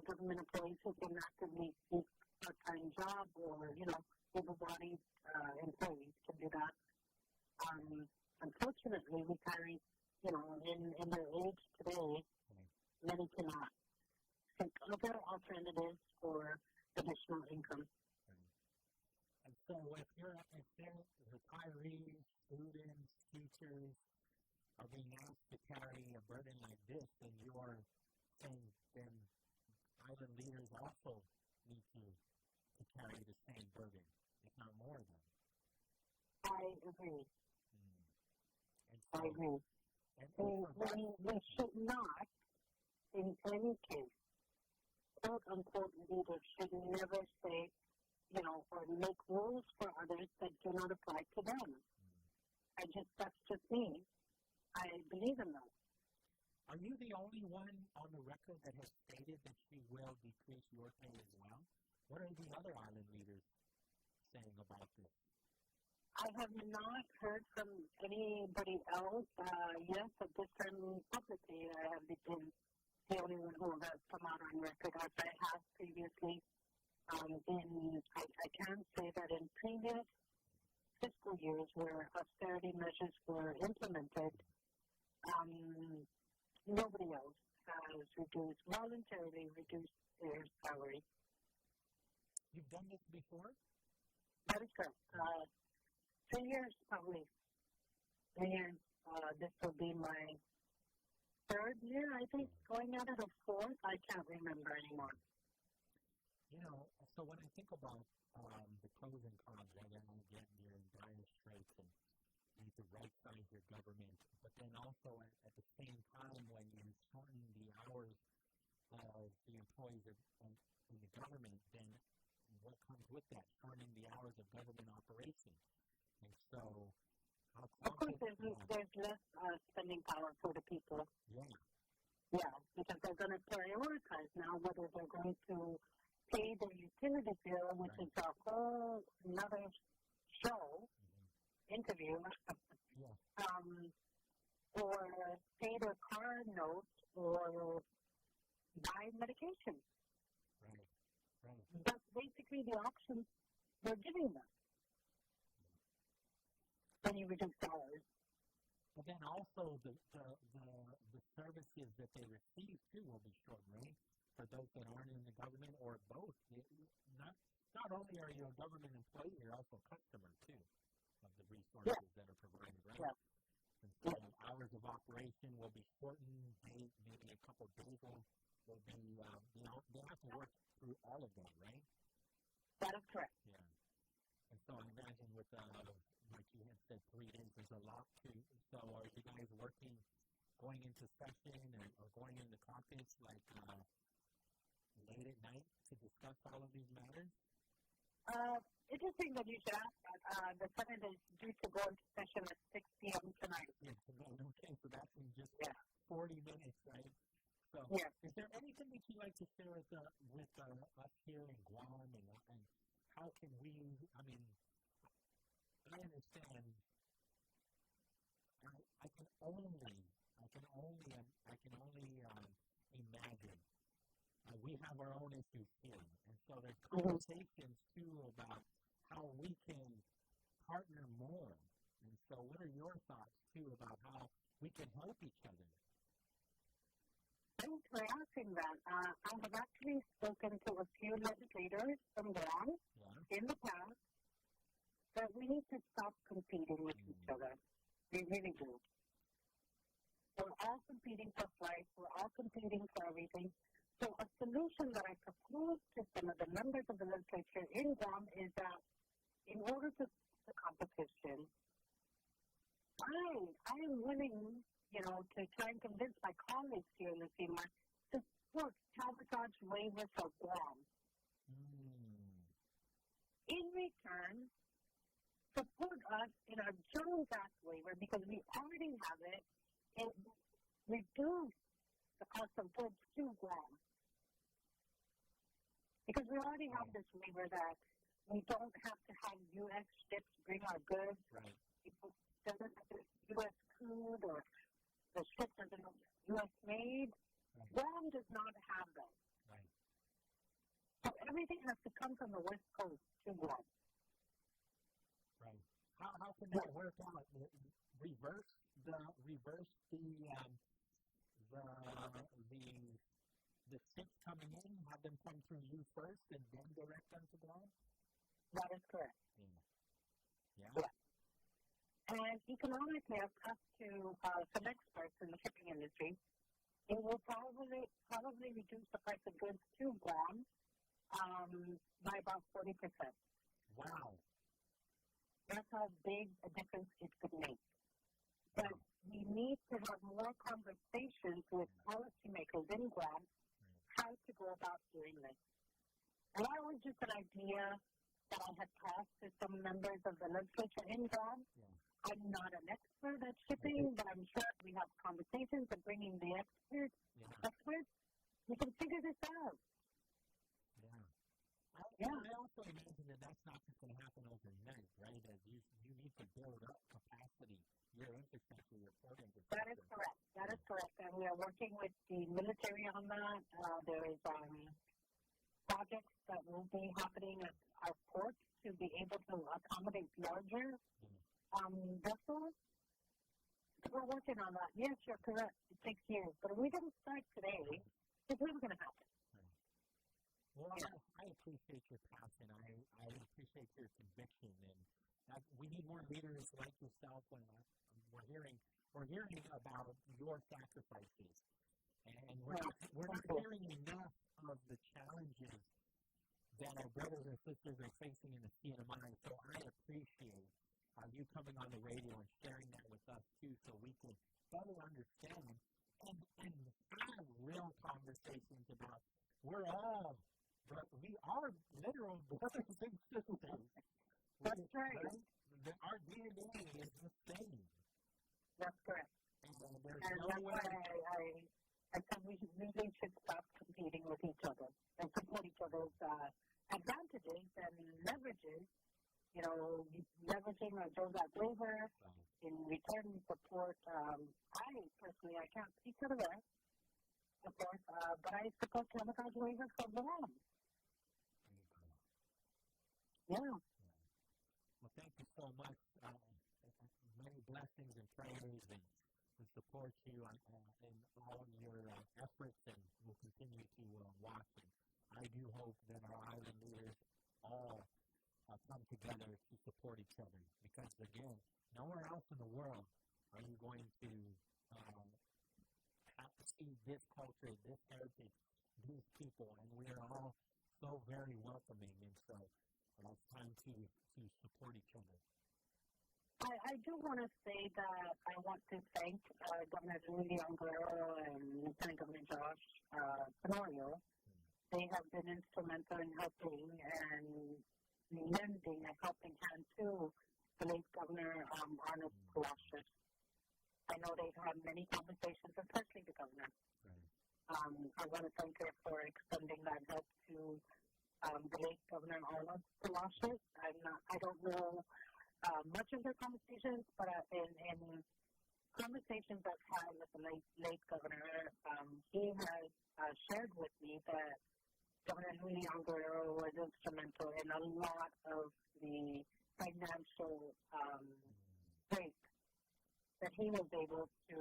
government employees who can actively seek job or, able-bodied employees can do that. Unfortunately, retirees, in their age today, many cannot think other alternatives for additional income. And so if they're retirees, students, teachers are being asked to carry a burden like this, then you are saying then island leaders also need to carry the same burden, if not more than. I agree. So, I agree. We should not, in any case, quote-unquote leaders should never say, or make rules for others that do not apply to them. That's just me. I believe in that. Are you the only one on the record that has stated that she will decrease your pay as well? What are the other island leaders saying about this? I have not heard from anybody else. Yes, at this time publicly, I have been the only one who has come out on record, as I have previously. I can say that in previous fiscal years where austerity measures were implemented, nobody else has voluntarily reduced their salary. You've done this before? That is correct. 3 years, probably. 3 years. This will be my third year, I think, going out of the fourth. I can't remember anymore. So when I think about the pros and cons, right, and I get you're in dire straits and you need to right-size your government, but then also at the same time when you shorten the hours of the employees in the government, then what comes with that? Shortening the hours of government operation. And so, of course, there's less spending power for the people. Yeah. Yeah, because they're going to prioritize now whether they're going to pay their utility bill, which is a whole another show, interview, or pay their car note, or buy medication. Right. That's basically the options they're giving them. When you reduce hours. But then also the services that they receive too will be shortened, right? For those that aren't in the government or both. Not only are you a government employee, you're also a customer too of the resources that are provided, right? Yeah. And so hours of operation will be shortened. Maybe a couple of days will be. They'll have to work through all of that, right? That is correct. Yeah. And so I imagine with like you had said, 3 days, there's a lot to. So are you guys working, going into session or going into caucus like late at night to discuss all of these matters? Interesting that you should ask that. The Senate is due to go into session at 6 p.m. tonight. Yeah, okay, so that's in just 40 minutes, right? So is there anything that you'd like to share with us here in Guam and how can we, I understand, I can only imagine. We have our own issues here, and so there's conversations too about how we can partner more. And so, what are your thoughts too about how we can help each other? Thanks for asking that. I have actually spoken to a few legislators from Guam in the past that we need to stop competing with each other. We really do. We're all competing for flights. We're all competing for everything. So a solution that I propose to some of the members of the legislature in Guam is that in order to the competition, I am willing, to try and convince my colleagues here in the CMR to support cabotage waiver for Guam. In return, support us in our Jones Act waiver because we already have it and reduce the cost of goods to Guam. Because we already have this waiver that we don't have to have U.S. ships bring our goods. Right. It doesn't have to be U.S. food or the ship doesn't have U.S. made. Guam does not have that. Right. So everything has to come from the West Coast to Guam. Right. How can that work out? Reverse the ships coming in, have them come through you first, and then direct them to Guam? That is correct. Yeah. And economically, I've talked to some experts in the shipping industry. It will probably reduce the price of goods to Guam by about 40%. Wow. That's how big a difference it could make. But we need to have more conversations with policymakers in Guam how to go about doing this. And that was just an idea that I had passed to some members of the legislature in Guam. I'm not an expert at shipping, but I'm sure we have conversations of bringing the experts. We can figure this out. I also imagine that that's not just going to happen overnight, right? As you need to build up capacity, your infrastructure, your port infrastructure. That is correct. And we are working with the military on that. There is projects that will be happening at our ports to be able to accommodate larger vessels. We're working on that. Yes, you're correct. It takes years. But if we didn't start today, it's never going to happen. Well, I appreciate your passion. I appreciate your conviction, and we need more leaders like yourself. When we're hearing about your sacrifices, and we're not hearing enough of the challenges that our brothers and sisters are facing in the CNMI. So I appreciate you coming on the radio and sharing that with us too, so we can better understand and have real conversations about we are literal brothers and sisters. That's right. Our DNA is the same. That's correct. And that's why I said we really should stop competing with each other and support each other's advantages and leverages. You know, leveraging our Joseph waiver in return support. I personally, I can't speak to the rest, of course, but I support camouflage waiver for Guam. Yeah. Well, thank you so much. Many blessings and prayers, and we support you in all your efforts, and we'll continue to watch. And I do hope that our island leaders all come together to support each other, because again, nowhere else in the world are you going to see this culture, this heritage, these people, and we are all so very welcoming, and so it's time to support each other. I do want to say that I want to thank Governor Julie Ongaro and Lieutenant Governor Josh Tenorio. They have been instrumental in helping and lending a helping hand to the late Governor Arnold Palacios. I know they've had many conversations, especially the governor. I want to thank her for extending that help to the late Governor Arnold Palacios. I don't know much of their conversations, but in conversations I've had with the late governor, he has shared with me that Governor Julie Ongaro was instrumental in a lot of the financial break that he was able to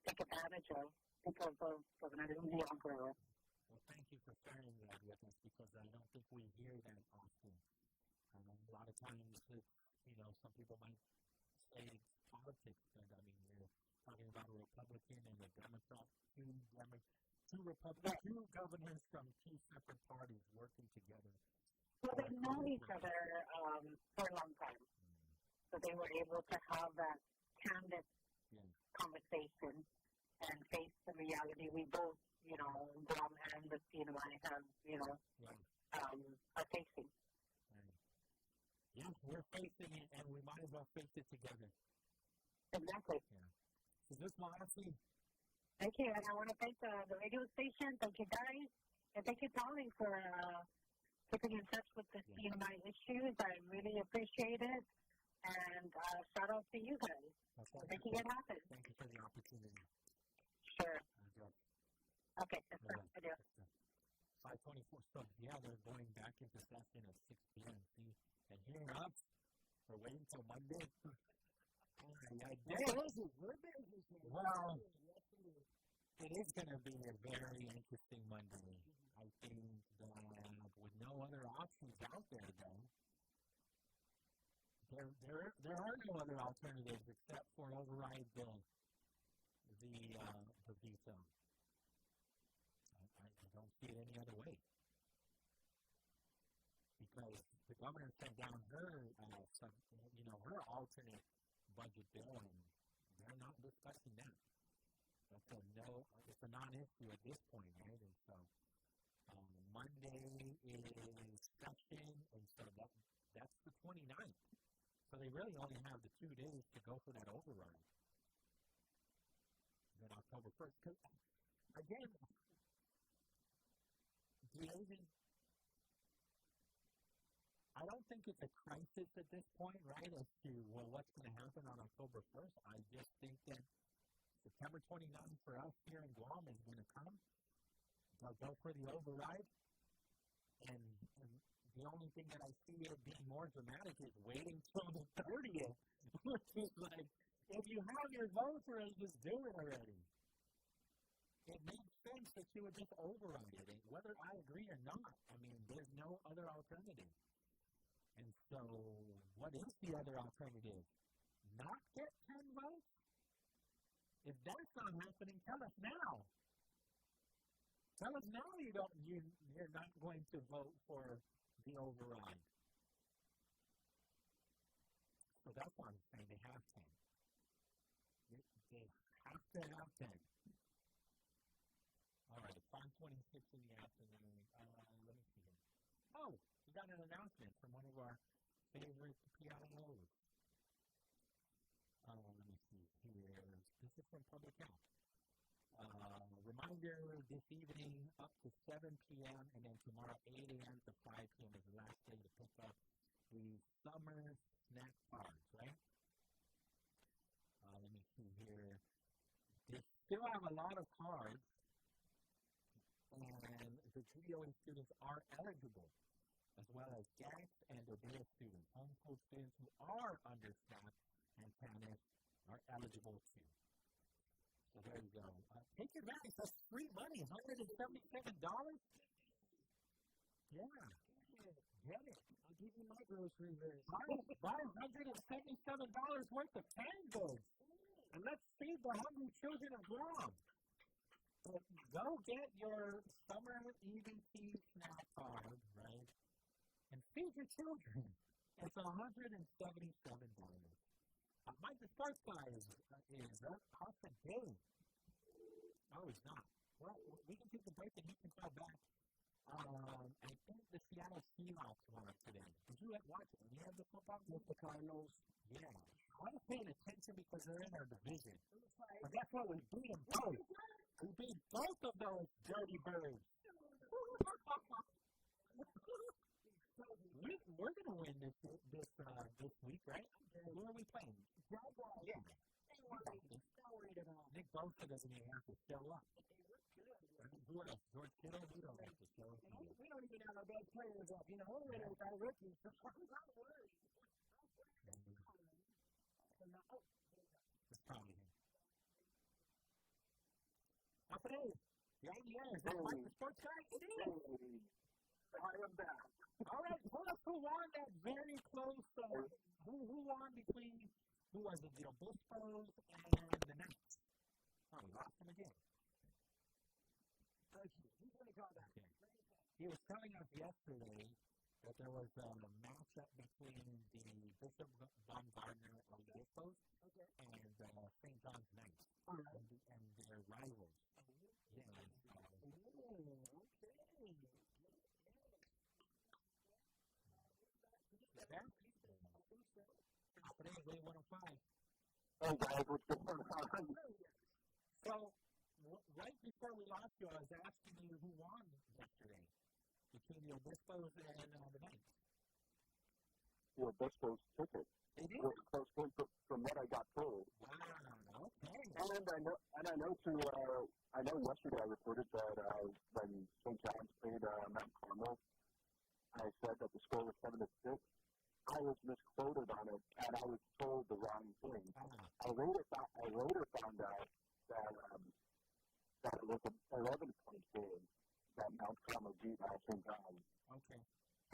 take advantage of because of Governor Julie Ongaro. Well, thank you for sharing that with us, because I don't think we hear that often. A lot of times, some people might say it's politics, but I mean, you're talking about a Republican and a Democrat, two governors from two separate parties working together. Well, they've known each other for a long time. So they were able to have that candid conversation and face the reality we both, Guam and the CNY have, are facing. Yeah, we're facing it, and we might as well face it together. Exactly. Yeah. So this honestly. Thank you, and I want to thank the radio station. Thank you, guys, and thank you, Pauly, for keeping in touch with the CNY issues. I really appreciate it, and shout out to you guys for making it happen. Thank you for the opportunity. Sure. Okay, that's right. 5:24. So, yeah, they're going back into session at 6 p.m. See, and here up, we're waiting till Monday. Well, it is going to be a very interesting Monday. I think with no other options out there, though, there are no other alternatives except for override the veto. I don't see it any other way. Because the governor sent down her her alternate budget bill, and they're not discussing that. It's a non-issue at this point, right? And so Monday is session, and so that's the 29th. So they really only have the 2 days to go for that override. And then October 1st. Because, again, I don't think it's a crisis at this point, right, as to, what's going to happen on October 1st. I just think that September 29th for us here in Guam is going to come. They'll go for the override. And the only thing that I see it being more dramatic is waiting till the 30th, which is like, if you have your vote for it, just do it already. It makes sense that you would just override it, and whether I agree or not, I mean, there's no other alternative. And so, what is the other alternative? Not get 10 votes? If that's not happening, tell us now. Tell us now you're not going to vote for the override. So that's what I'm saying. They have 10. They have to have 10. All right, 5:26 in the afternoon. Let me see here. Oh, we got an announcement from one of our favorite PIOs. Let me see here. This is from Public Health. Reminder, this evening up to 7 p.m. and then tomorrow 8 a.m. to 5 p.m. is the last day to pick up the summer snack bars, right? Let me see here. They still have a lot of cards, and the GDOA students are eligible, as well as guests and ODEA students. Homeschool students who are understaffed and panicked are eligible too. So there you go. Take your advantage. That's free money. $177? Yeah. Get it. I'll give you my grocery list. Buy $177 worth of canned goods. And let's feed the hungry children of Guam. So go get your summer EBT snack card, right? And feed your children. It's $177. My first guy is Hafa Adai. Oh, he's not. Well, we can take a break and he can call back. I think the Seattle Seahawks won today. Did you watch it? You have the football with the Cardinals? Yeah. I was paying attention because they're in our division. But guess what? We beat them both. We beat both of those dirty birds. We're going to win this week, right? Who are we playing? Jaguars. Yeah. Nick Bosa doesn't even have to show up. Who else? George Kittle? We don't have to show up. We don't even have our best players up. We're winning with our rookies. That's probably him. Hafa Adai. You're on the air. Is that Mike the Sports Guy? It is. I am back. All right, tell us who won that very close. Who won between, who was it, the Obispos and the Knights? Oh, we lost him again. He's going to call back. Okay. He was telling us yesterday that there was a matchup between the Bishop Baumgardner Obispos and St. John's Knights. All right. And their rivals. Yeah. Hafa Adai, Way 105. Oh, guys, what's going on? So, right before we lost you, I was asking you who won yesterday between the Obispos and the Knights. The Obispos took it. They did? From what I got told. Wow, And I know too. I know yesterday I reported that when St. John's played Mount Carmel, I said that the score was 7-6. I was misquoted on it, and I was told the wrong thing. I later found out that it was an 11-point game that Mount Carmel beat St. John's. Okay.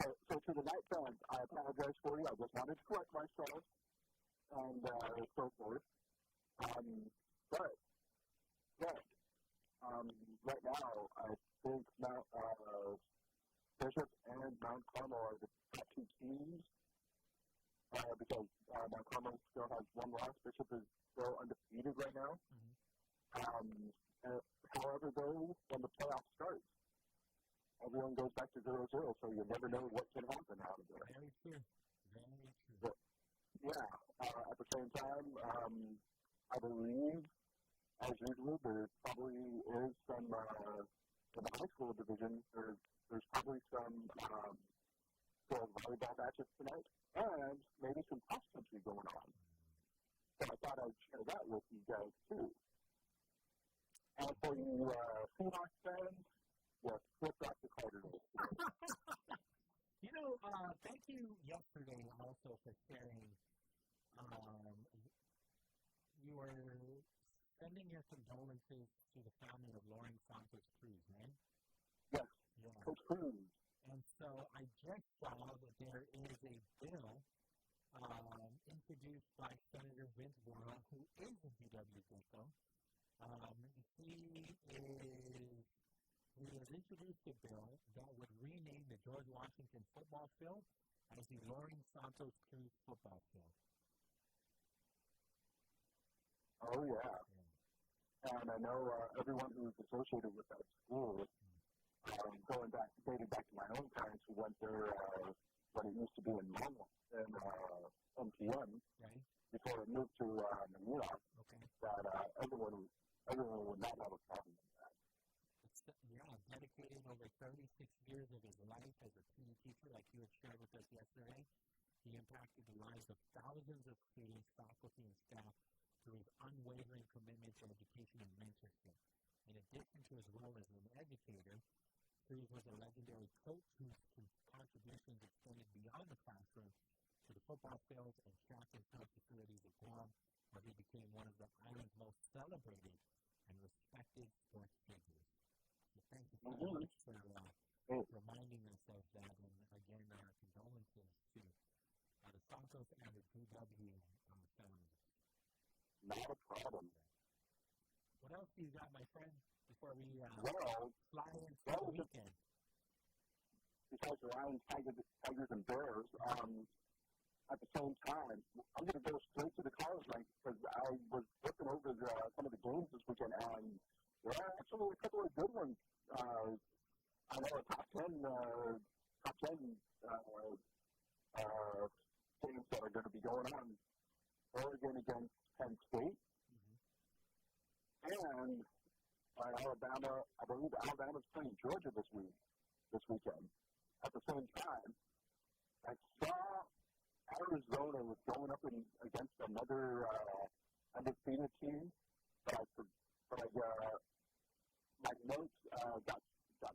So to the Knight fans, I apologize for you. I just wanted to correct myself and so forth. But right now, I think Bishop and Mount Carmel are the top two teams because Mount Carmel still has one loss. Bishop is still undefeated right now. However, though, when the playoffs start, everyone goes back to 0-0, so you never know what can happen out of there. Very true. Very true. But, at the same time, I believe, as usual, there probably is some, in the high school division, there's probably some volleyball matches tonight, and maybe some cross-country going on. So I thought I'd share that with you guys, too. And for you Seahawks fans, flip off the Cardinals. Thank you yesterday also for sharing. You were sending your condolences to the family of Lauren Santos Cruz, right? Yes, yeah. Coach Cruz. And so I just saw that there is a bill introduced by Senator Vince Warren, who is a DW Gecko. He has introduced a bill that would rename the George Washington football field as the Lauren Santos Cruz football field. Oh, yeah. And I know everyone who's associated with that school, dating back to my own parents who went there when it used to be in MPM, right, before it moved to Manila, that everyone would not have a problem with that. Dedicated over 36 years of his life as a PE teacher, like you had shared with us yesterday. He impacted the lives of thousands of students, faculty, and staff through his unwavering commitment to education and mentorship. In addition to his role as an educator, Cruz was a legendary coach whose contributions extended beyond the classroom to the football fields and track and field facilities of Guam, where he became one of the island's most celebrated and respected sports figures. So thank you so much for reminding us of that, and again, condolences to the Santos and the DW families. Not a problem. What else do you got, my friend, before we fly into the weekend? Besides the Lions, Tigers, and Bears, at the same time, I'm going to go straight to the college ranks because I was looking over some of the games this weekend, and there are actually a couple of good ones. I know a top 10 games that are going to be going on. Oregon against Penn State. And Alabama, I believe Alabama's playing Georgia this weekend. At the same time, I saw Arizona was going up against another undefeated team, but my notes got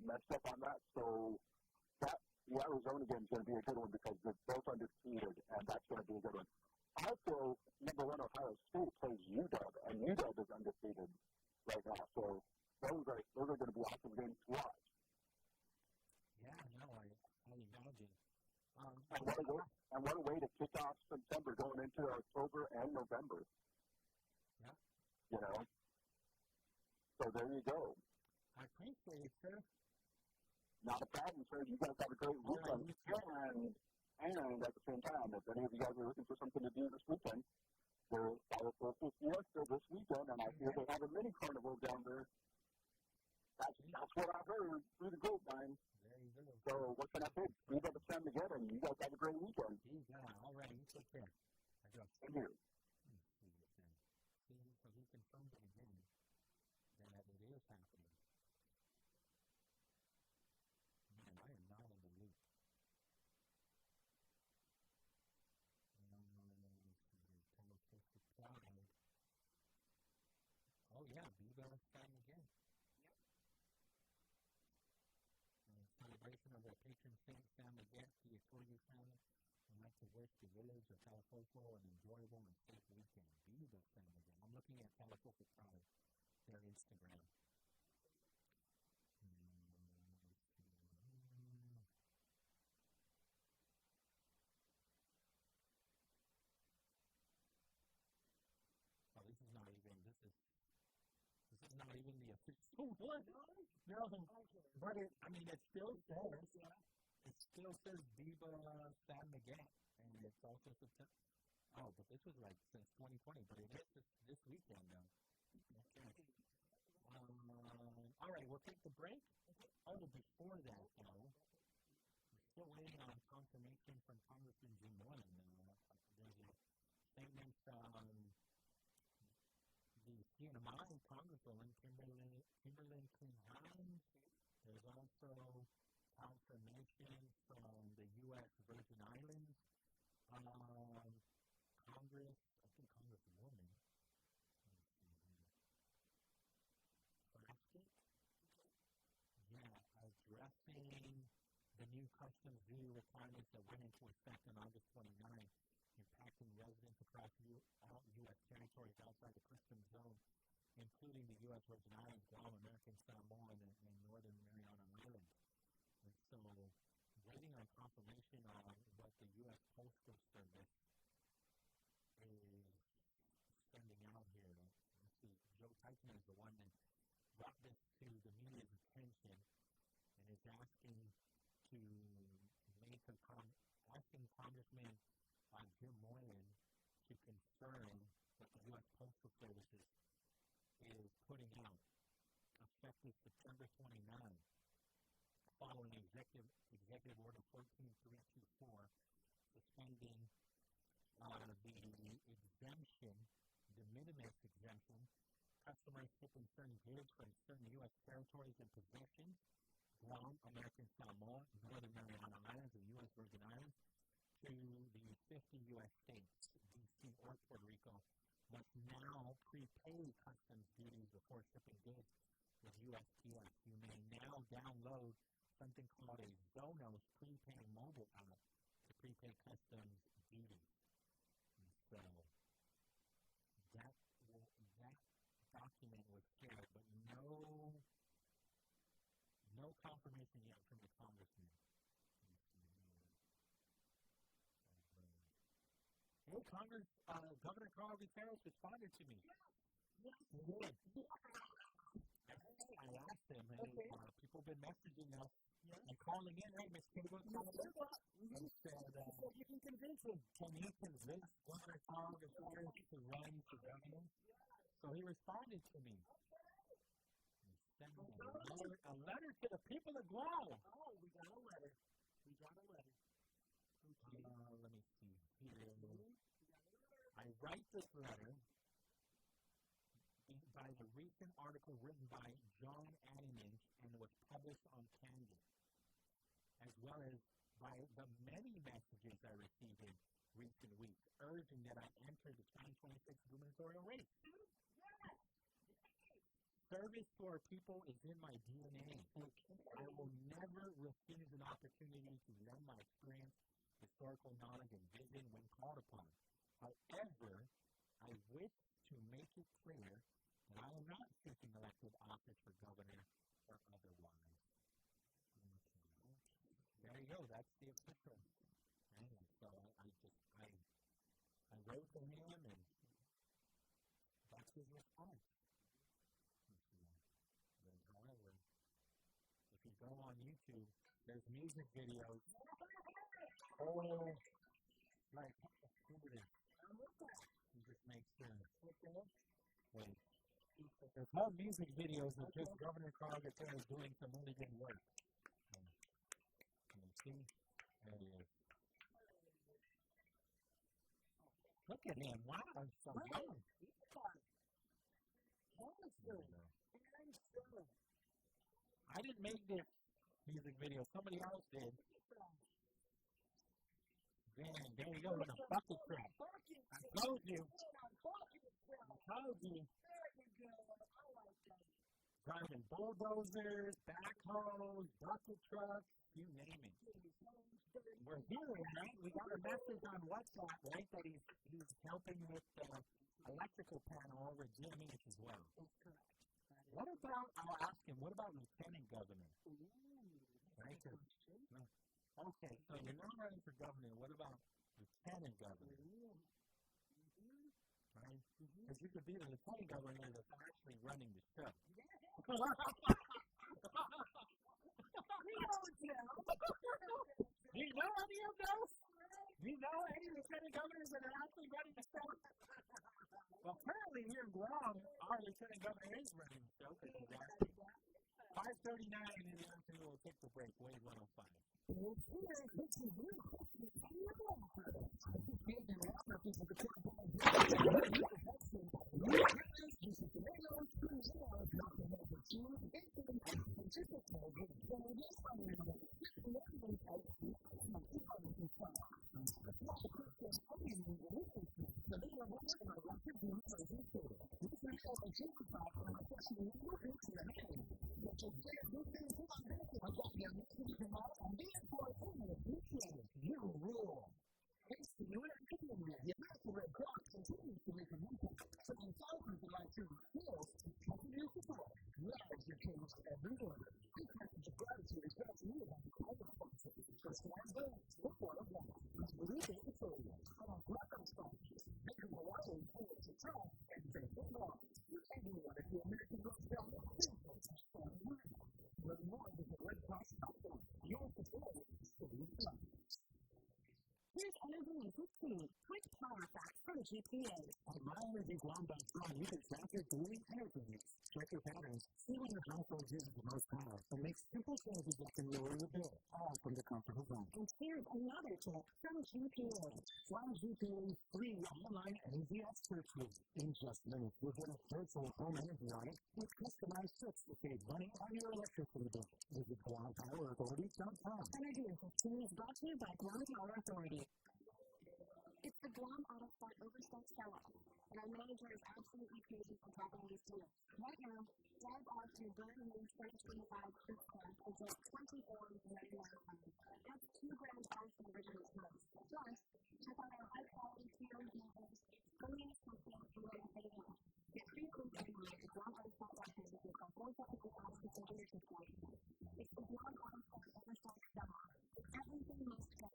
messed up on that. So the Arizona game is going to be a good one because they're both undefeated, and that's going to be a good one. Also, number one, Ohio State plays UW, and UW is undefeated right now. So those are going to be awesome games to watch. Yeah, no, I imagine. And what a way to kick off September going into October and November. Yeah. You know? So there you go. I appreciate it, sir. Not a problem, sir. You guys have a great weekend. And at the same time, if any of you guys are looking for something to do this weekend, there's California Fiesta this weekend, and I hear they have a mini carnival down there. That's what I heard through the grapevine. There you go. So what can I say? We got the time together, and you guys have a great weekend. All right, you take care. Same here. See, so he confirmed it again that it is happening. Man, I am not in the loop. St. Sam again to your Toru family. I'd like to wish the village of Califoco an enjoyable and safe weekend. Be the Sam again. I'm looking at Califoco Pride, their Instagram. Oh, this is not even the official one. No, but it still says Viva San Miguel, and it's also September. Oh, but this was like since 2020, but it is this weekend now. Okay. All right, we'll take the break. Oh, before that, though, we're still waiting on confirmation from Congressman Jim Moylan. There's a statement from the CNMI Congresswoman Kimberly Clinton. There's also confirmation from the U.S. Virgin Islands Congresswoman. Addressing the new customs duty requirements that went into effect on August 29, impacting residents across U.S. territories outside the customs zone, including the U.S. Virgin Islands, Guam, American Samoa, and Northern Mariana Islands. And so, waiting on confirmation on what the U.S. Postal Service is sending out here. Joe Tyson is the one that brought this to the media's attention and is asking Congressman Jim Moylan to confirm what the U.S. Postal Service is putting out effective September 29, following Executive Order 14324, suspending the exemption, the minimus exemption, customers shipping certain goods from certain U.S. territories and possessions, Guam, American Samoa, Northern Mariana Islands, and U.S. Virgin Islands, to the 50 U.S. states, D.C. or Puerto Rico, must now prepay customs duties before shipping goods with USPS. You may now download something called a Zonos prepay mobile app to prepay customs duties. And so that document was shared, but no confirmation yet from the congressman. Hey, Governor Carl Gutierrez responded to me. He did. I asked him, and people have been messaging us and calling in. Hey, Ms. Cable, he said, you can convince him. Can you convince Governor Carl Gutierrez to run for governor? So he responded to me. He sent me a letter to the people of Guam. Oh, we got a letter. Let me see here. I write this letter by the recent article written by John Adams and was published on Candid, as well as by the many messages I received in recent weeks, urging that I enter the 2026 gubernatorial race. Service to our people is in my DNA. I will never refuse an opportunity to lend my experience, historical knowledge, and vision when called upon. However, I wish to make it clear that I am not seeking elected office for governor or otherwise. There you go. That's the official. And so I wrote to him, and that's his response. However, if you go on YouTube, there's music videos. Oh, like, you just make sure. Wait. There's more music videos of just Governor Carl Gutierrez doing some really good work. Can you see? There he is. Look at him. Wow. So good. I didn't make this music video. Somebody else did. Man, there you go with a bucket truck. I told you. driving bulldozers, backhoes, bucket trucks, you name it. We're hearing, right? We got a message on WhatsApp, right, that he's helping with the electrical panel over at GMH as well. That's correct. What about, I'll ask him, what about lieutenant governor? Right? Okay, so you're not running for governor. What about lieutenant governor? Right? Because you could be the lieutenant governor that's actually running the show. Do you know any of those? Do you know any lieutenant governors that are actually running the show? Well, apparently here in Guam, our lieutenant governor is running the show because he's asking. 5:39 and then we'll take the break. Wave 105. Quick power facts from GPA. On MyEnergyGuam.com, you can track your daily energy use, check your patterns, see when your household uses the most power, and make simple changes that can lower your bill, all from the comfort of home. And here's another tip from GPA. Try GPA's free online energy expert tool. In just minutes, you'll get a virtual home energy audit with customized tips to save money on your electricity bill. Visit GuamPowerAuthority.com. Energy in 15 is brought to you by Guam Power Authority. It's the Guam Auto Sport Oversight Sell-Off, and our manager is absolutely crazy for talking these deals. Right now, drive off your brand new 2025 Coupe Car for just $24.99. That's $2,000 off the original price. Plus, check out our high-quality pre-owned vehicles, convenience company, and everything else. Get free Coupe online at GuamAutoSport.com with your car 4 technical costs to send your support. It's the Guam Auto Sport Oversight Sell-Off. It's everything most fun.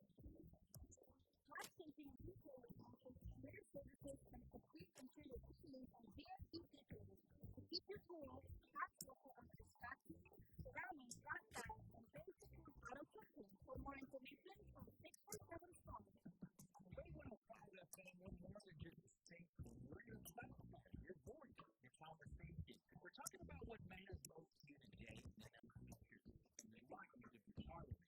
Their services from complete interior cleaning and VIP features to keep your tools accessible and distracting, surrounding, front sides, and basically auto cooking. For more information, from 617 phone. We want to find that thing one more than just think real stuff. Your voice, your conversation. We're talking about what matters most to you today and in the future. And they want you to be part of it.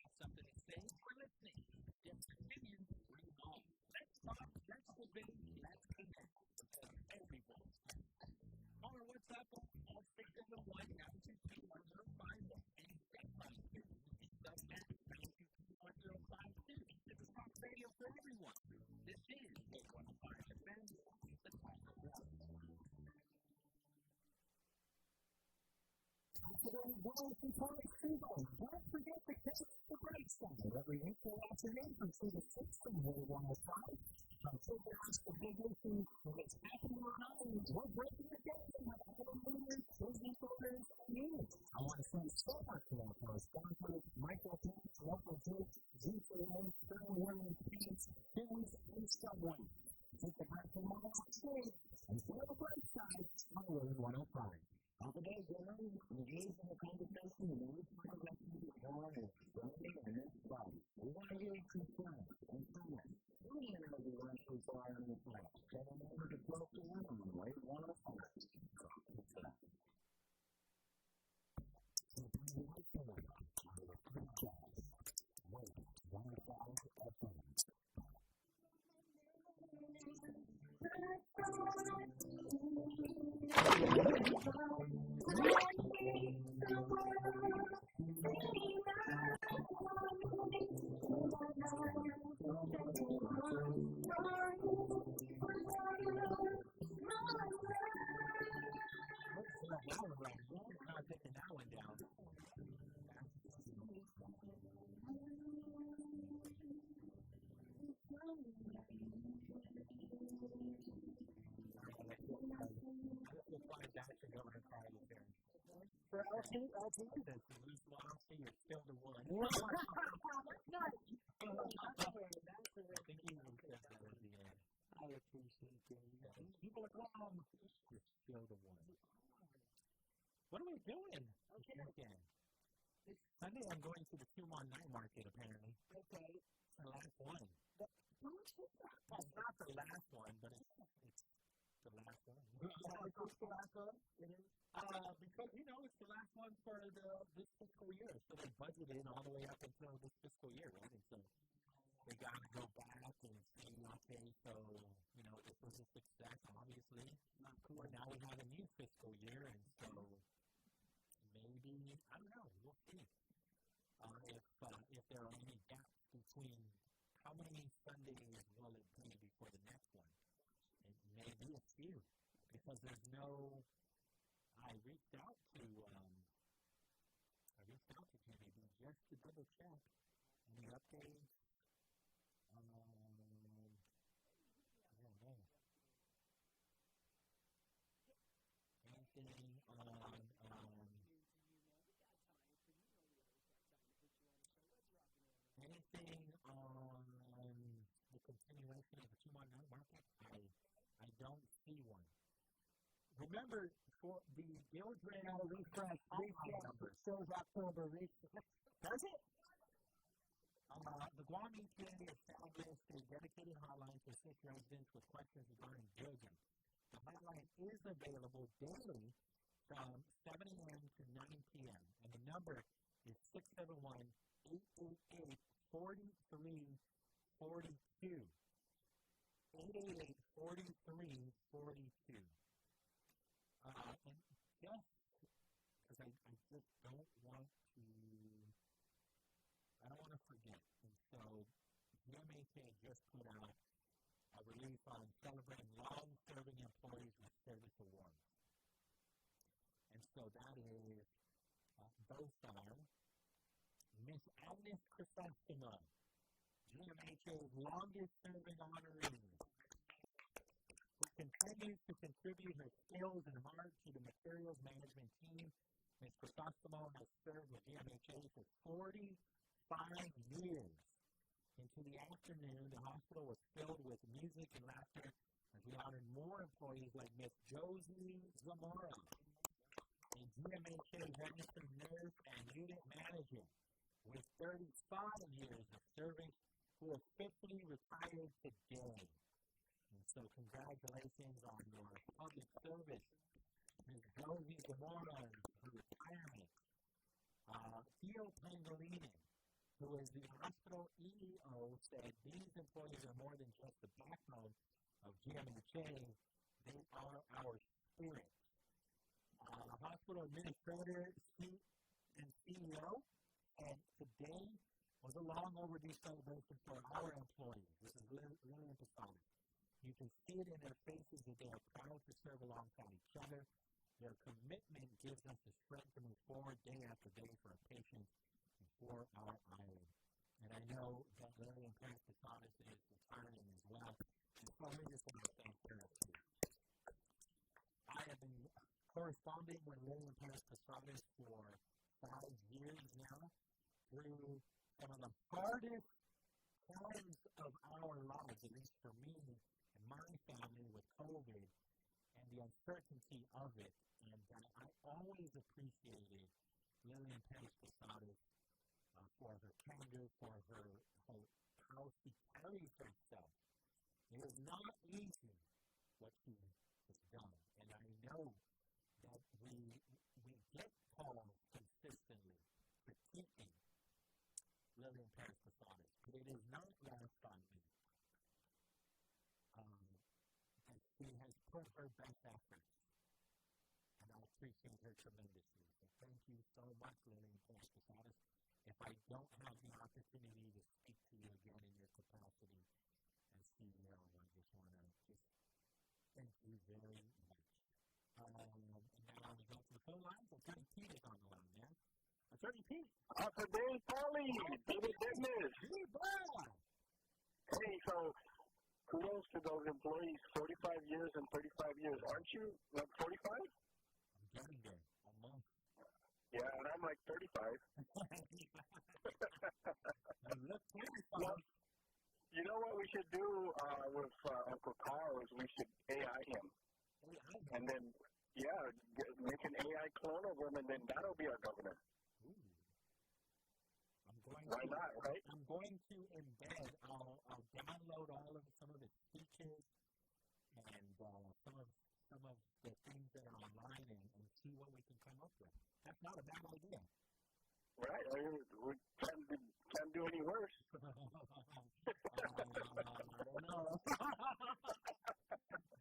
Have something to say? We're listening. Different opinions, bring them on. Let's talk, let's debate, let's connect. Because everyone's happy. Call our WhatsApp on 671-922-1051 and step line here. Step at 922-1052. This is Talk Radio for everyone. This is 815 FM, the Talk of Love. Today, Pauly from Suba. Don't forget the case for Brightside every April afternoon from 2 to 6 from Wave 105. From figure out the big issue that is happening around you. We're breaking it down with all leaders, business owners, and you. I want to thank so much to our sponsors, Michael Pence, Local Juice, GCA, Williams, Phoenix, and Subway. Take the back from all the street and follow the Brightside on Wave 105. Hafa Adai, engage in the conversation and reach my message with more and branding and this body. We want to hear some friends and comments. We need to be run too far on the planet. Send them over to 12 p.m. on Wave 105. So, it's that. So, bring your life away on the free jazz. Wave 105 FM. for LT, that you lose loyalty, you're still the one. That's nice. I think he even said that at the end. I appreciate you. People are wrong. You're still the one. What are we doing? Okay. Sunday I'm going to the Kumon Night Market, apparently. Okay. It's the last one. Well, it's not the last one, but it's the last one. It's the last one? It is? Because, it's the last one for this fiscal year. So they budgeted all the way up until this fiscal year, right? And so they got to go back and see, okay, so, this was a success, obviously. Not cool. But now we have a new fiscal year, and so maybe, I don't know, we'll see. If there are any gaps between how many Sundays will it be before the next one. It may be a few, because there's no, I reached out to KBB just to double check any updates. I don't know. Anything on the continuation of the Kumon Night Market? I don't see one. Remember, for the Gildred refresh numbers. It shows October refresh. Does it? The Guam EPA established a dedicated hotline to assist residents with questions regarding Gildred. The hotline is available daily from 7 a.m. to 9 p.m. And the number is 671-888-4342. 888-4342. And just because I just don't want to forget. And so GMHA just put out a release on celebrating long-serving employees with service awards. And so that is both are Miss Agnes Chrysostoma, GMHA's longest-serving honoree, who continues to contribute her skills and heart to the materials management team. Ms. Chrysostoma has served with GMHA for 45 years. Into the afternoon, the hospital was filled with music and laughter as we honored more employees like Miss Josie Zamora, a GMHA registered nurse and unit manager with 35 years of service, who officially retired today. And so congratulations on your public service, Ms. Josie Zamora, her retirement. Theo Pangolini, who is the hospital EEO, said these employees are more than just the backbone of GMHA. They are our spirit. Hospital administrator and CEO, and today was a long overdue celebration for our employees. This is really emphasized. You can see it in their faces that they are proud to serve alongside each other. Their commitment gives us the strength to move forward day after day for our patients and for our island. And I know that Lillian Paris-Posadas is retiring as well. And so I just want to thank her too. I have been corresponding with Lillian Paris-Posadas for 5 years now through some of the hardest times of our lives, at least for me and my family with COVID and the uncertainty of it. And I always appreciated Lillian Paris-Posadas for her candor, for how she carries herself. It is not easy what she has done. And I know that we get calls consistently critiquing Lillian Paris-Posadas, but it is not lost on me that she has put her best efforts, and I appreciate her tremendously. So thank you so much, Lillian Paris-Posadas. If I don't have the opportunity to speak to you again in your capacity as CEO, I just want to thank you very much. And now we go to the phone lines. Attorney Pete is on the line now. Attorney Pete. Hafa Adai, Pauly, David business. Hey, so kudos to those employees, 45 years and 35 years. Aren't you, 45? I'm getting there. Almost. Yeah, and I'm like 35. Well, you know what we should do with Uncle Carl is we should AI him. And then, make an AI clone of him, and then that'll be our governor. Why not, right? I'm going to embed, I'll download some of his speeches and some of the things that are online and see what we can come up with. That's not a bad idea. Right. We can't do any worse. I don't know.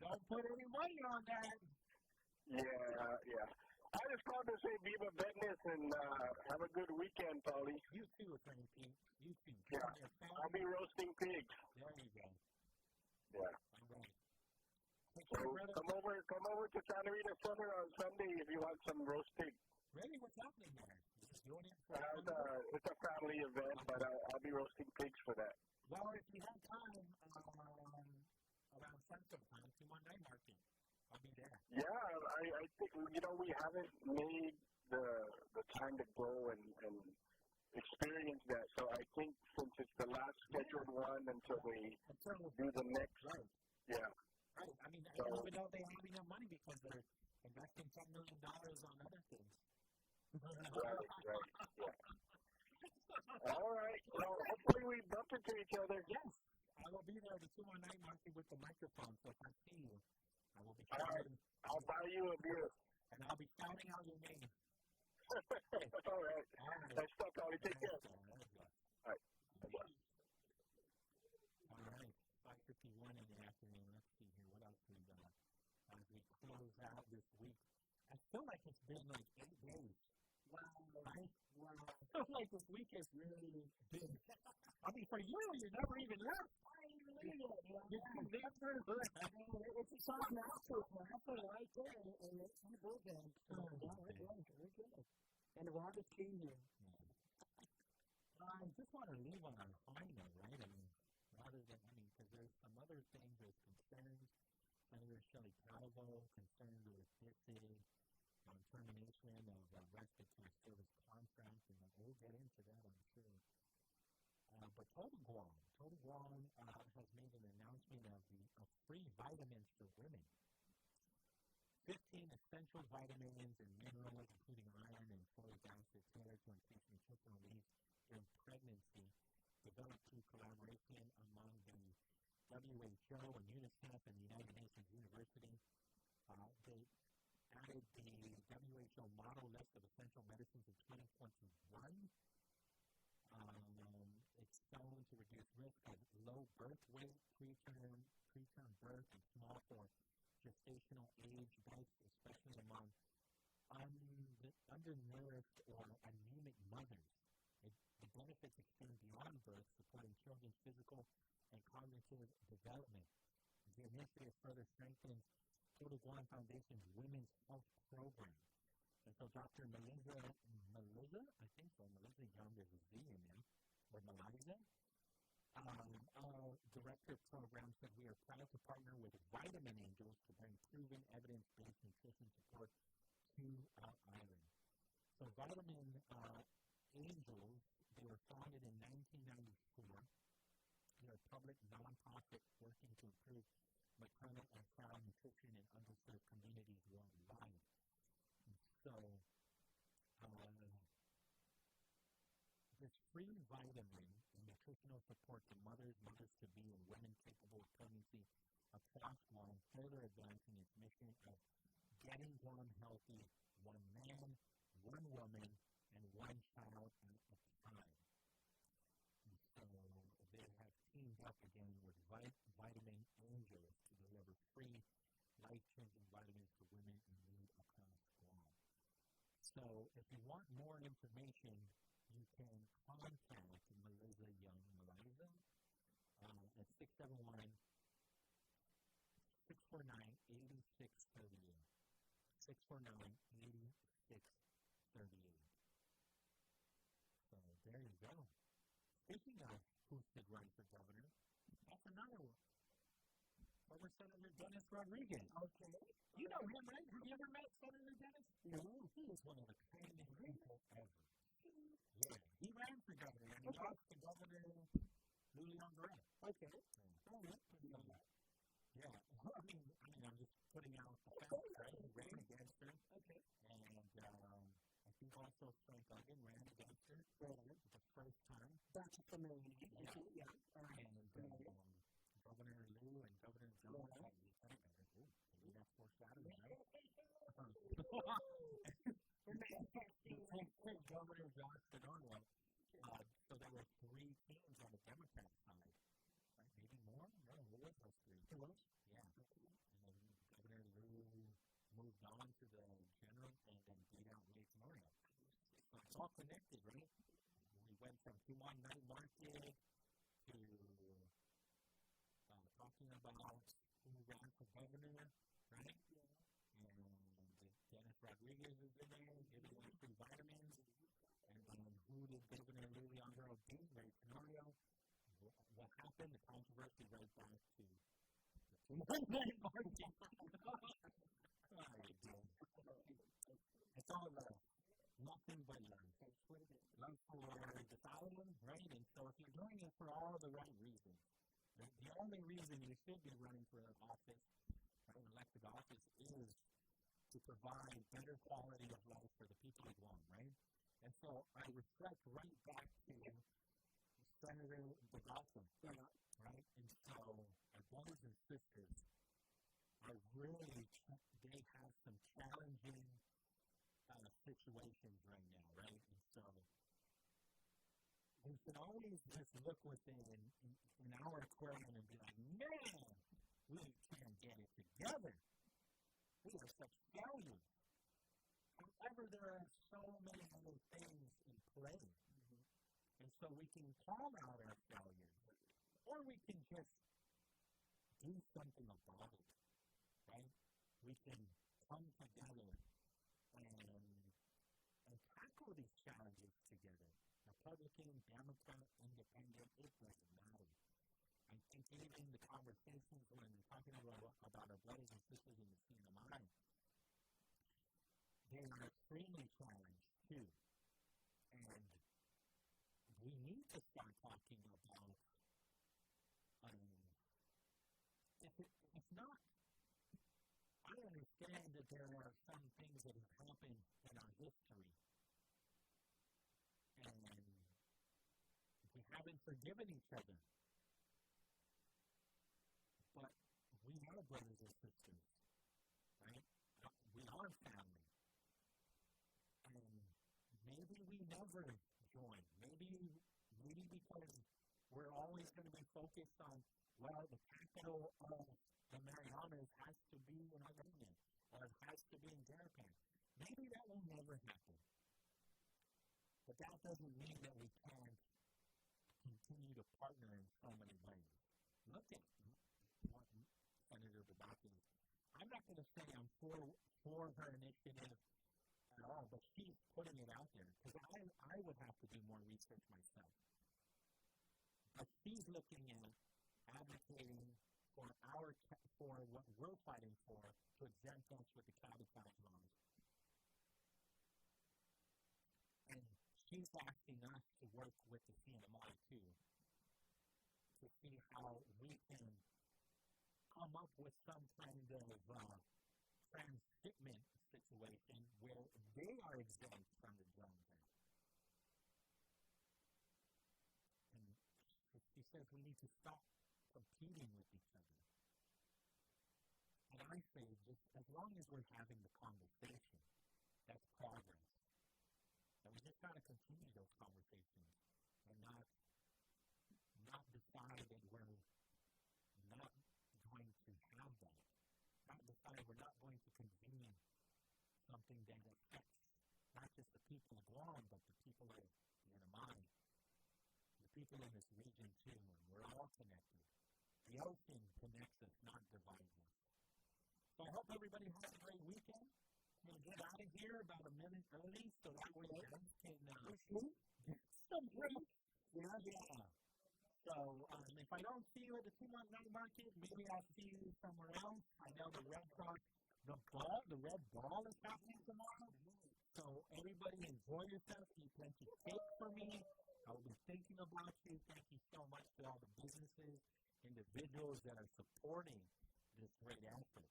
Don't put any money on that. Yeah. I just called to say Viva Vetness and have a good weekend, Pauly. You too, Attorney Pete. You too. Yeah. I'll be roasting pigs. There you go. Yeah. All right. So come over to Santa Rita Center on Sunday if you want some roast pig. Really? What's happening there? Doing it for it's a family event, but I'll be roasting pigs for that. Well, if you have time, around sunset time, 219 market, I'll be there. Yeah, I think, we haven't made the time to go and experience that. So I think since it's the last scheduled one until we do the next. Right. Yeah. Right. I mean, I don't even know if they have enough money because they're investing $10 million on other things. Right. Yeah. All right. Well, hopefully we bump into each other. Yes. I will be there at the 219 market with the microphone, so if I see you, I will be shouting. All right. I'll buy you a beer. And I'll be shouting out your name. All right. Thanks, Pauly. Take care. All right. Bye-bye. All right. 5:51 in the afternoon. Let's see here. What else we got as we close out this week? I feel like it's been like 8 days. Right? I feel like this week is really big. I mean, for you, you never even left. It's a soft master. Hafa right there, and it's a building. We're good. And we're on the team here. I just want to leave on a high note, right? I mean, because there's some other things, there's concerns. Senator Shelley Calvo concerned with disses on termination of respiratory service contracts, and we'll get into that, I'm sure. But Total Guam has made an announcement of free vitamins for women. 15 essential vitamins and minerals, including iron and folic acid, tailored to increase nutritional needs during pregnancy, developed through collaboration among the WHO and UNICEF and the United Nations University. They added the WHO model list of essential medicines in 2021. It's shown to reduce risk of low birth weight, preterm birth, and small for gestational age births, especially among undernourished or anemic mothers. The benefits extend beyond birth, supporting children's physical and cognitive development. The initiative further strengthens Total Guam Foundation's Women's Health Program. And so Dr. Melissa Young, there's a Z in there, or Melissa, our director of programs, said we are proud to partner with Vitamin Angels to bring proven evidence-based nutrition support to our island. So Vitamin Angels, they were founded in 1994. They're a public nonprofit working to improve maternal and child nutrition in underserved communities worldwide. And so, this free vitamin and nutritional support to mothers-to-be, and women capable of pregnancy across Guam, further advancing its mission of getting Guam healthy, one man, one woman, and one child at a time. And so, they have teamed up again with Vitamin Angels to deliver free, life-changing vitamins for women in need across Guam. So, if you want more information, you can contact Melissa Young, at 649-8638. 649-8638. So, there you go. Speaking of who should run for governor, that's another one. What former Senator Dennis Rodriguez. Okay. You know him, right? Have you ever met Senator Dennis? No. He is one of the kindest people ever. Yeah. He ran for governor, and he lost to Governor Lulian Guerrero. Okay. Oh, that's pretty good. Yeah. Well, I mean, I'm just putting out the facts, right? He ran against her. Okay. And I think also Frank Duggan ran against her for the first time. That's a familiar name. Yeah. Okay. Yeah. And Governor Lou and Governor Jones had lieutenant governor. Maybe that's foreshadowing, right? Governor Josh Sedano. So there were 3 teams on the Democrat side. Right? Maybe more? No, who was those 3? Who was? Yeah. And then Governor Lou moved on to the general and then beat out Lake Morial. So it's all connected, right? We went from Kumon Night Market to talking about who ran for governor, right? And Dennis Rodriguez is in there, giving away free vitamins. And who did Governor Lulian Guerrero beat? Ray Tenorio. What happened? The controversy right back to the Kumon Night Market. It's all love. Nothing but love. Love for this island, right? And so if you're doing it for all the right reasons, the only reason you should be running for office, or elected office, is to provide better quality of life for the people you want, right? And so I reflect right back to Senator DeGalto, right? And so our brothers and sisters are really, they have some challenging situations right now, right? And so we can always just look within in our aquarium and be like, man, we can't get it together. We are such failures. However, there are so many other things in play. And so we can call out our failures, or we can just do something about it, right? We can come together and tackle these challenges together. Republican, Democrat, Independent, it doesn't matter. I think even the conversations when we're talking about our brothers and sisters in the CNMI, they are extremely challenged too. And we need to start talking about, if not, I understand that there are some things that have happened in our history, and we haven't forgiven each other. But we are brothers and sisters, right? We are family. And maybe we never join. Maybe because we're always going to be focused on, well, the capital of the Marianas has to be in Armenia, or it has to be in Jericho. Maybe that will never happen. But that doesn't mean that we can't continue to partner in so many ways. Look at what Senator Babaki is. I'm not going to say I'm for her initiative at all, but she's putting it out there, because I would have to do more research myself. But she's looking at advocating for what we're fighting for, to exempt us with the cabotage laws. And she's asking us to work with the CNMI too, to see how we can come up with some kind of transshipment situation where they are exempt from the drone ban. And she says we need to stop competing with each other. And I say, just as long as we're having the conversation, that's progress. And we just got to continue those conversations and not decide that we're not going to have that. Not decide we're not going to convene something that affects not just the people of Guam, but the people of Yanamai, the people in this region too, and we're all connected. The ocean connects us, not divides us. So I hope everybody has a great weekend. We'll get out of here about a minute early so that way you can get some break. Yeah. So if I don't see you at the 2-month night market, maybe I'll see you somewhere else. I know the Red Sox, the Red Ball is happening tomorrow. So everybody enjoy yourself. Eat plenty of cake for me. I will be thinking about you. Thank you so much to all the businesses, individuals that are supporting this great effort.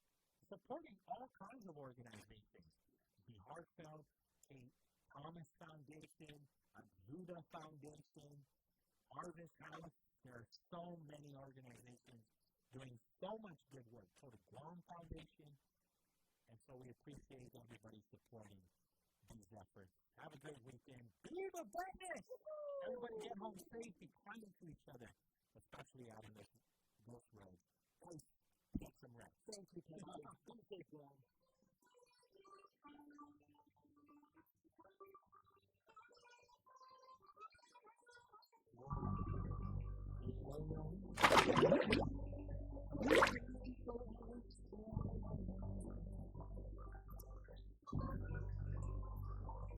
Supporting all kinds of organizations. The Heartfelt, Kate Thomas Foundation, Azuda Foundation, Harvest House. There are so many organizations doing so much good work. So the Guam Foundation. And so we appreciate everybody supporting these efforts. Have a great weekend. Believe in brightness! Everybody get home safe. Be kind to each other, especially out in those roads. Guys, get some rest. Thank you, Ken.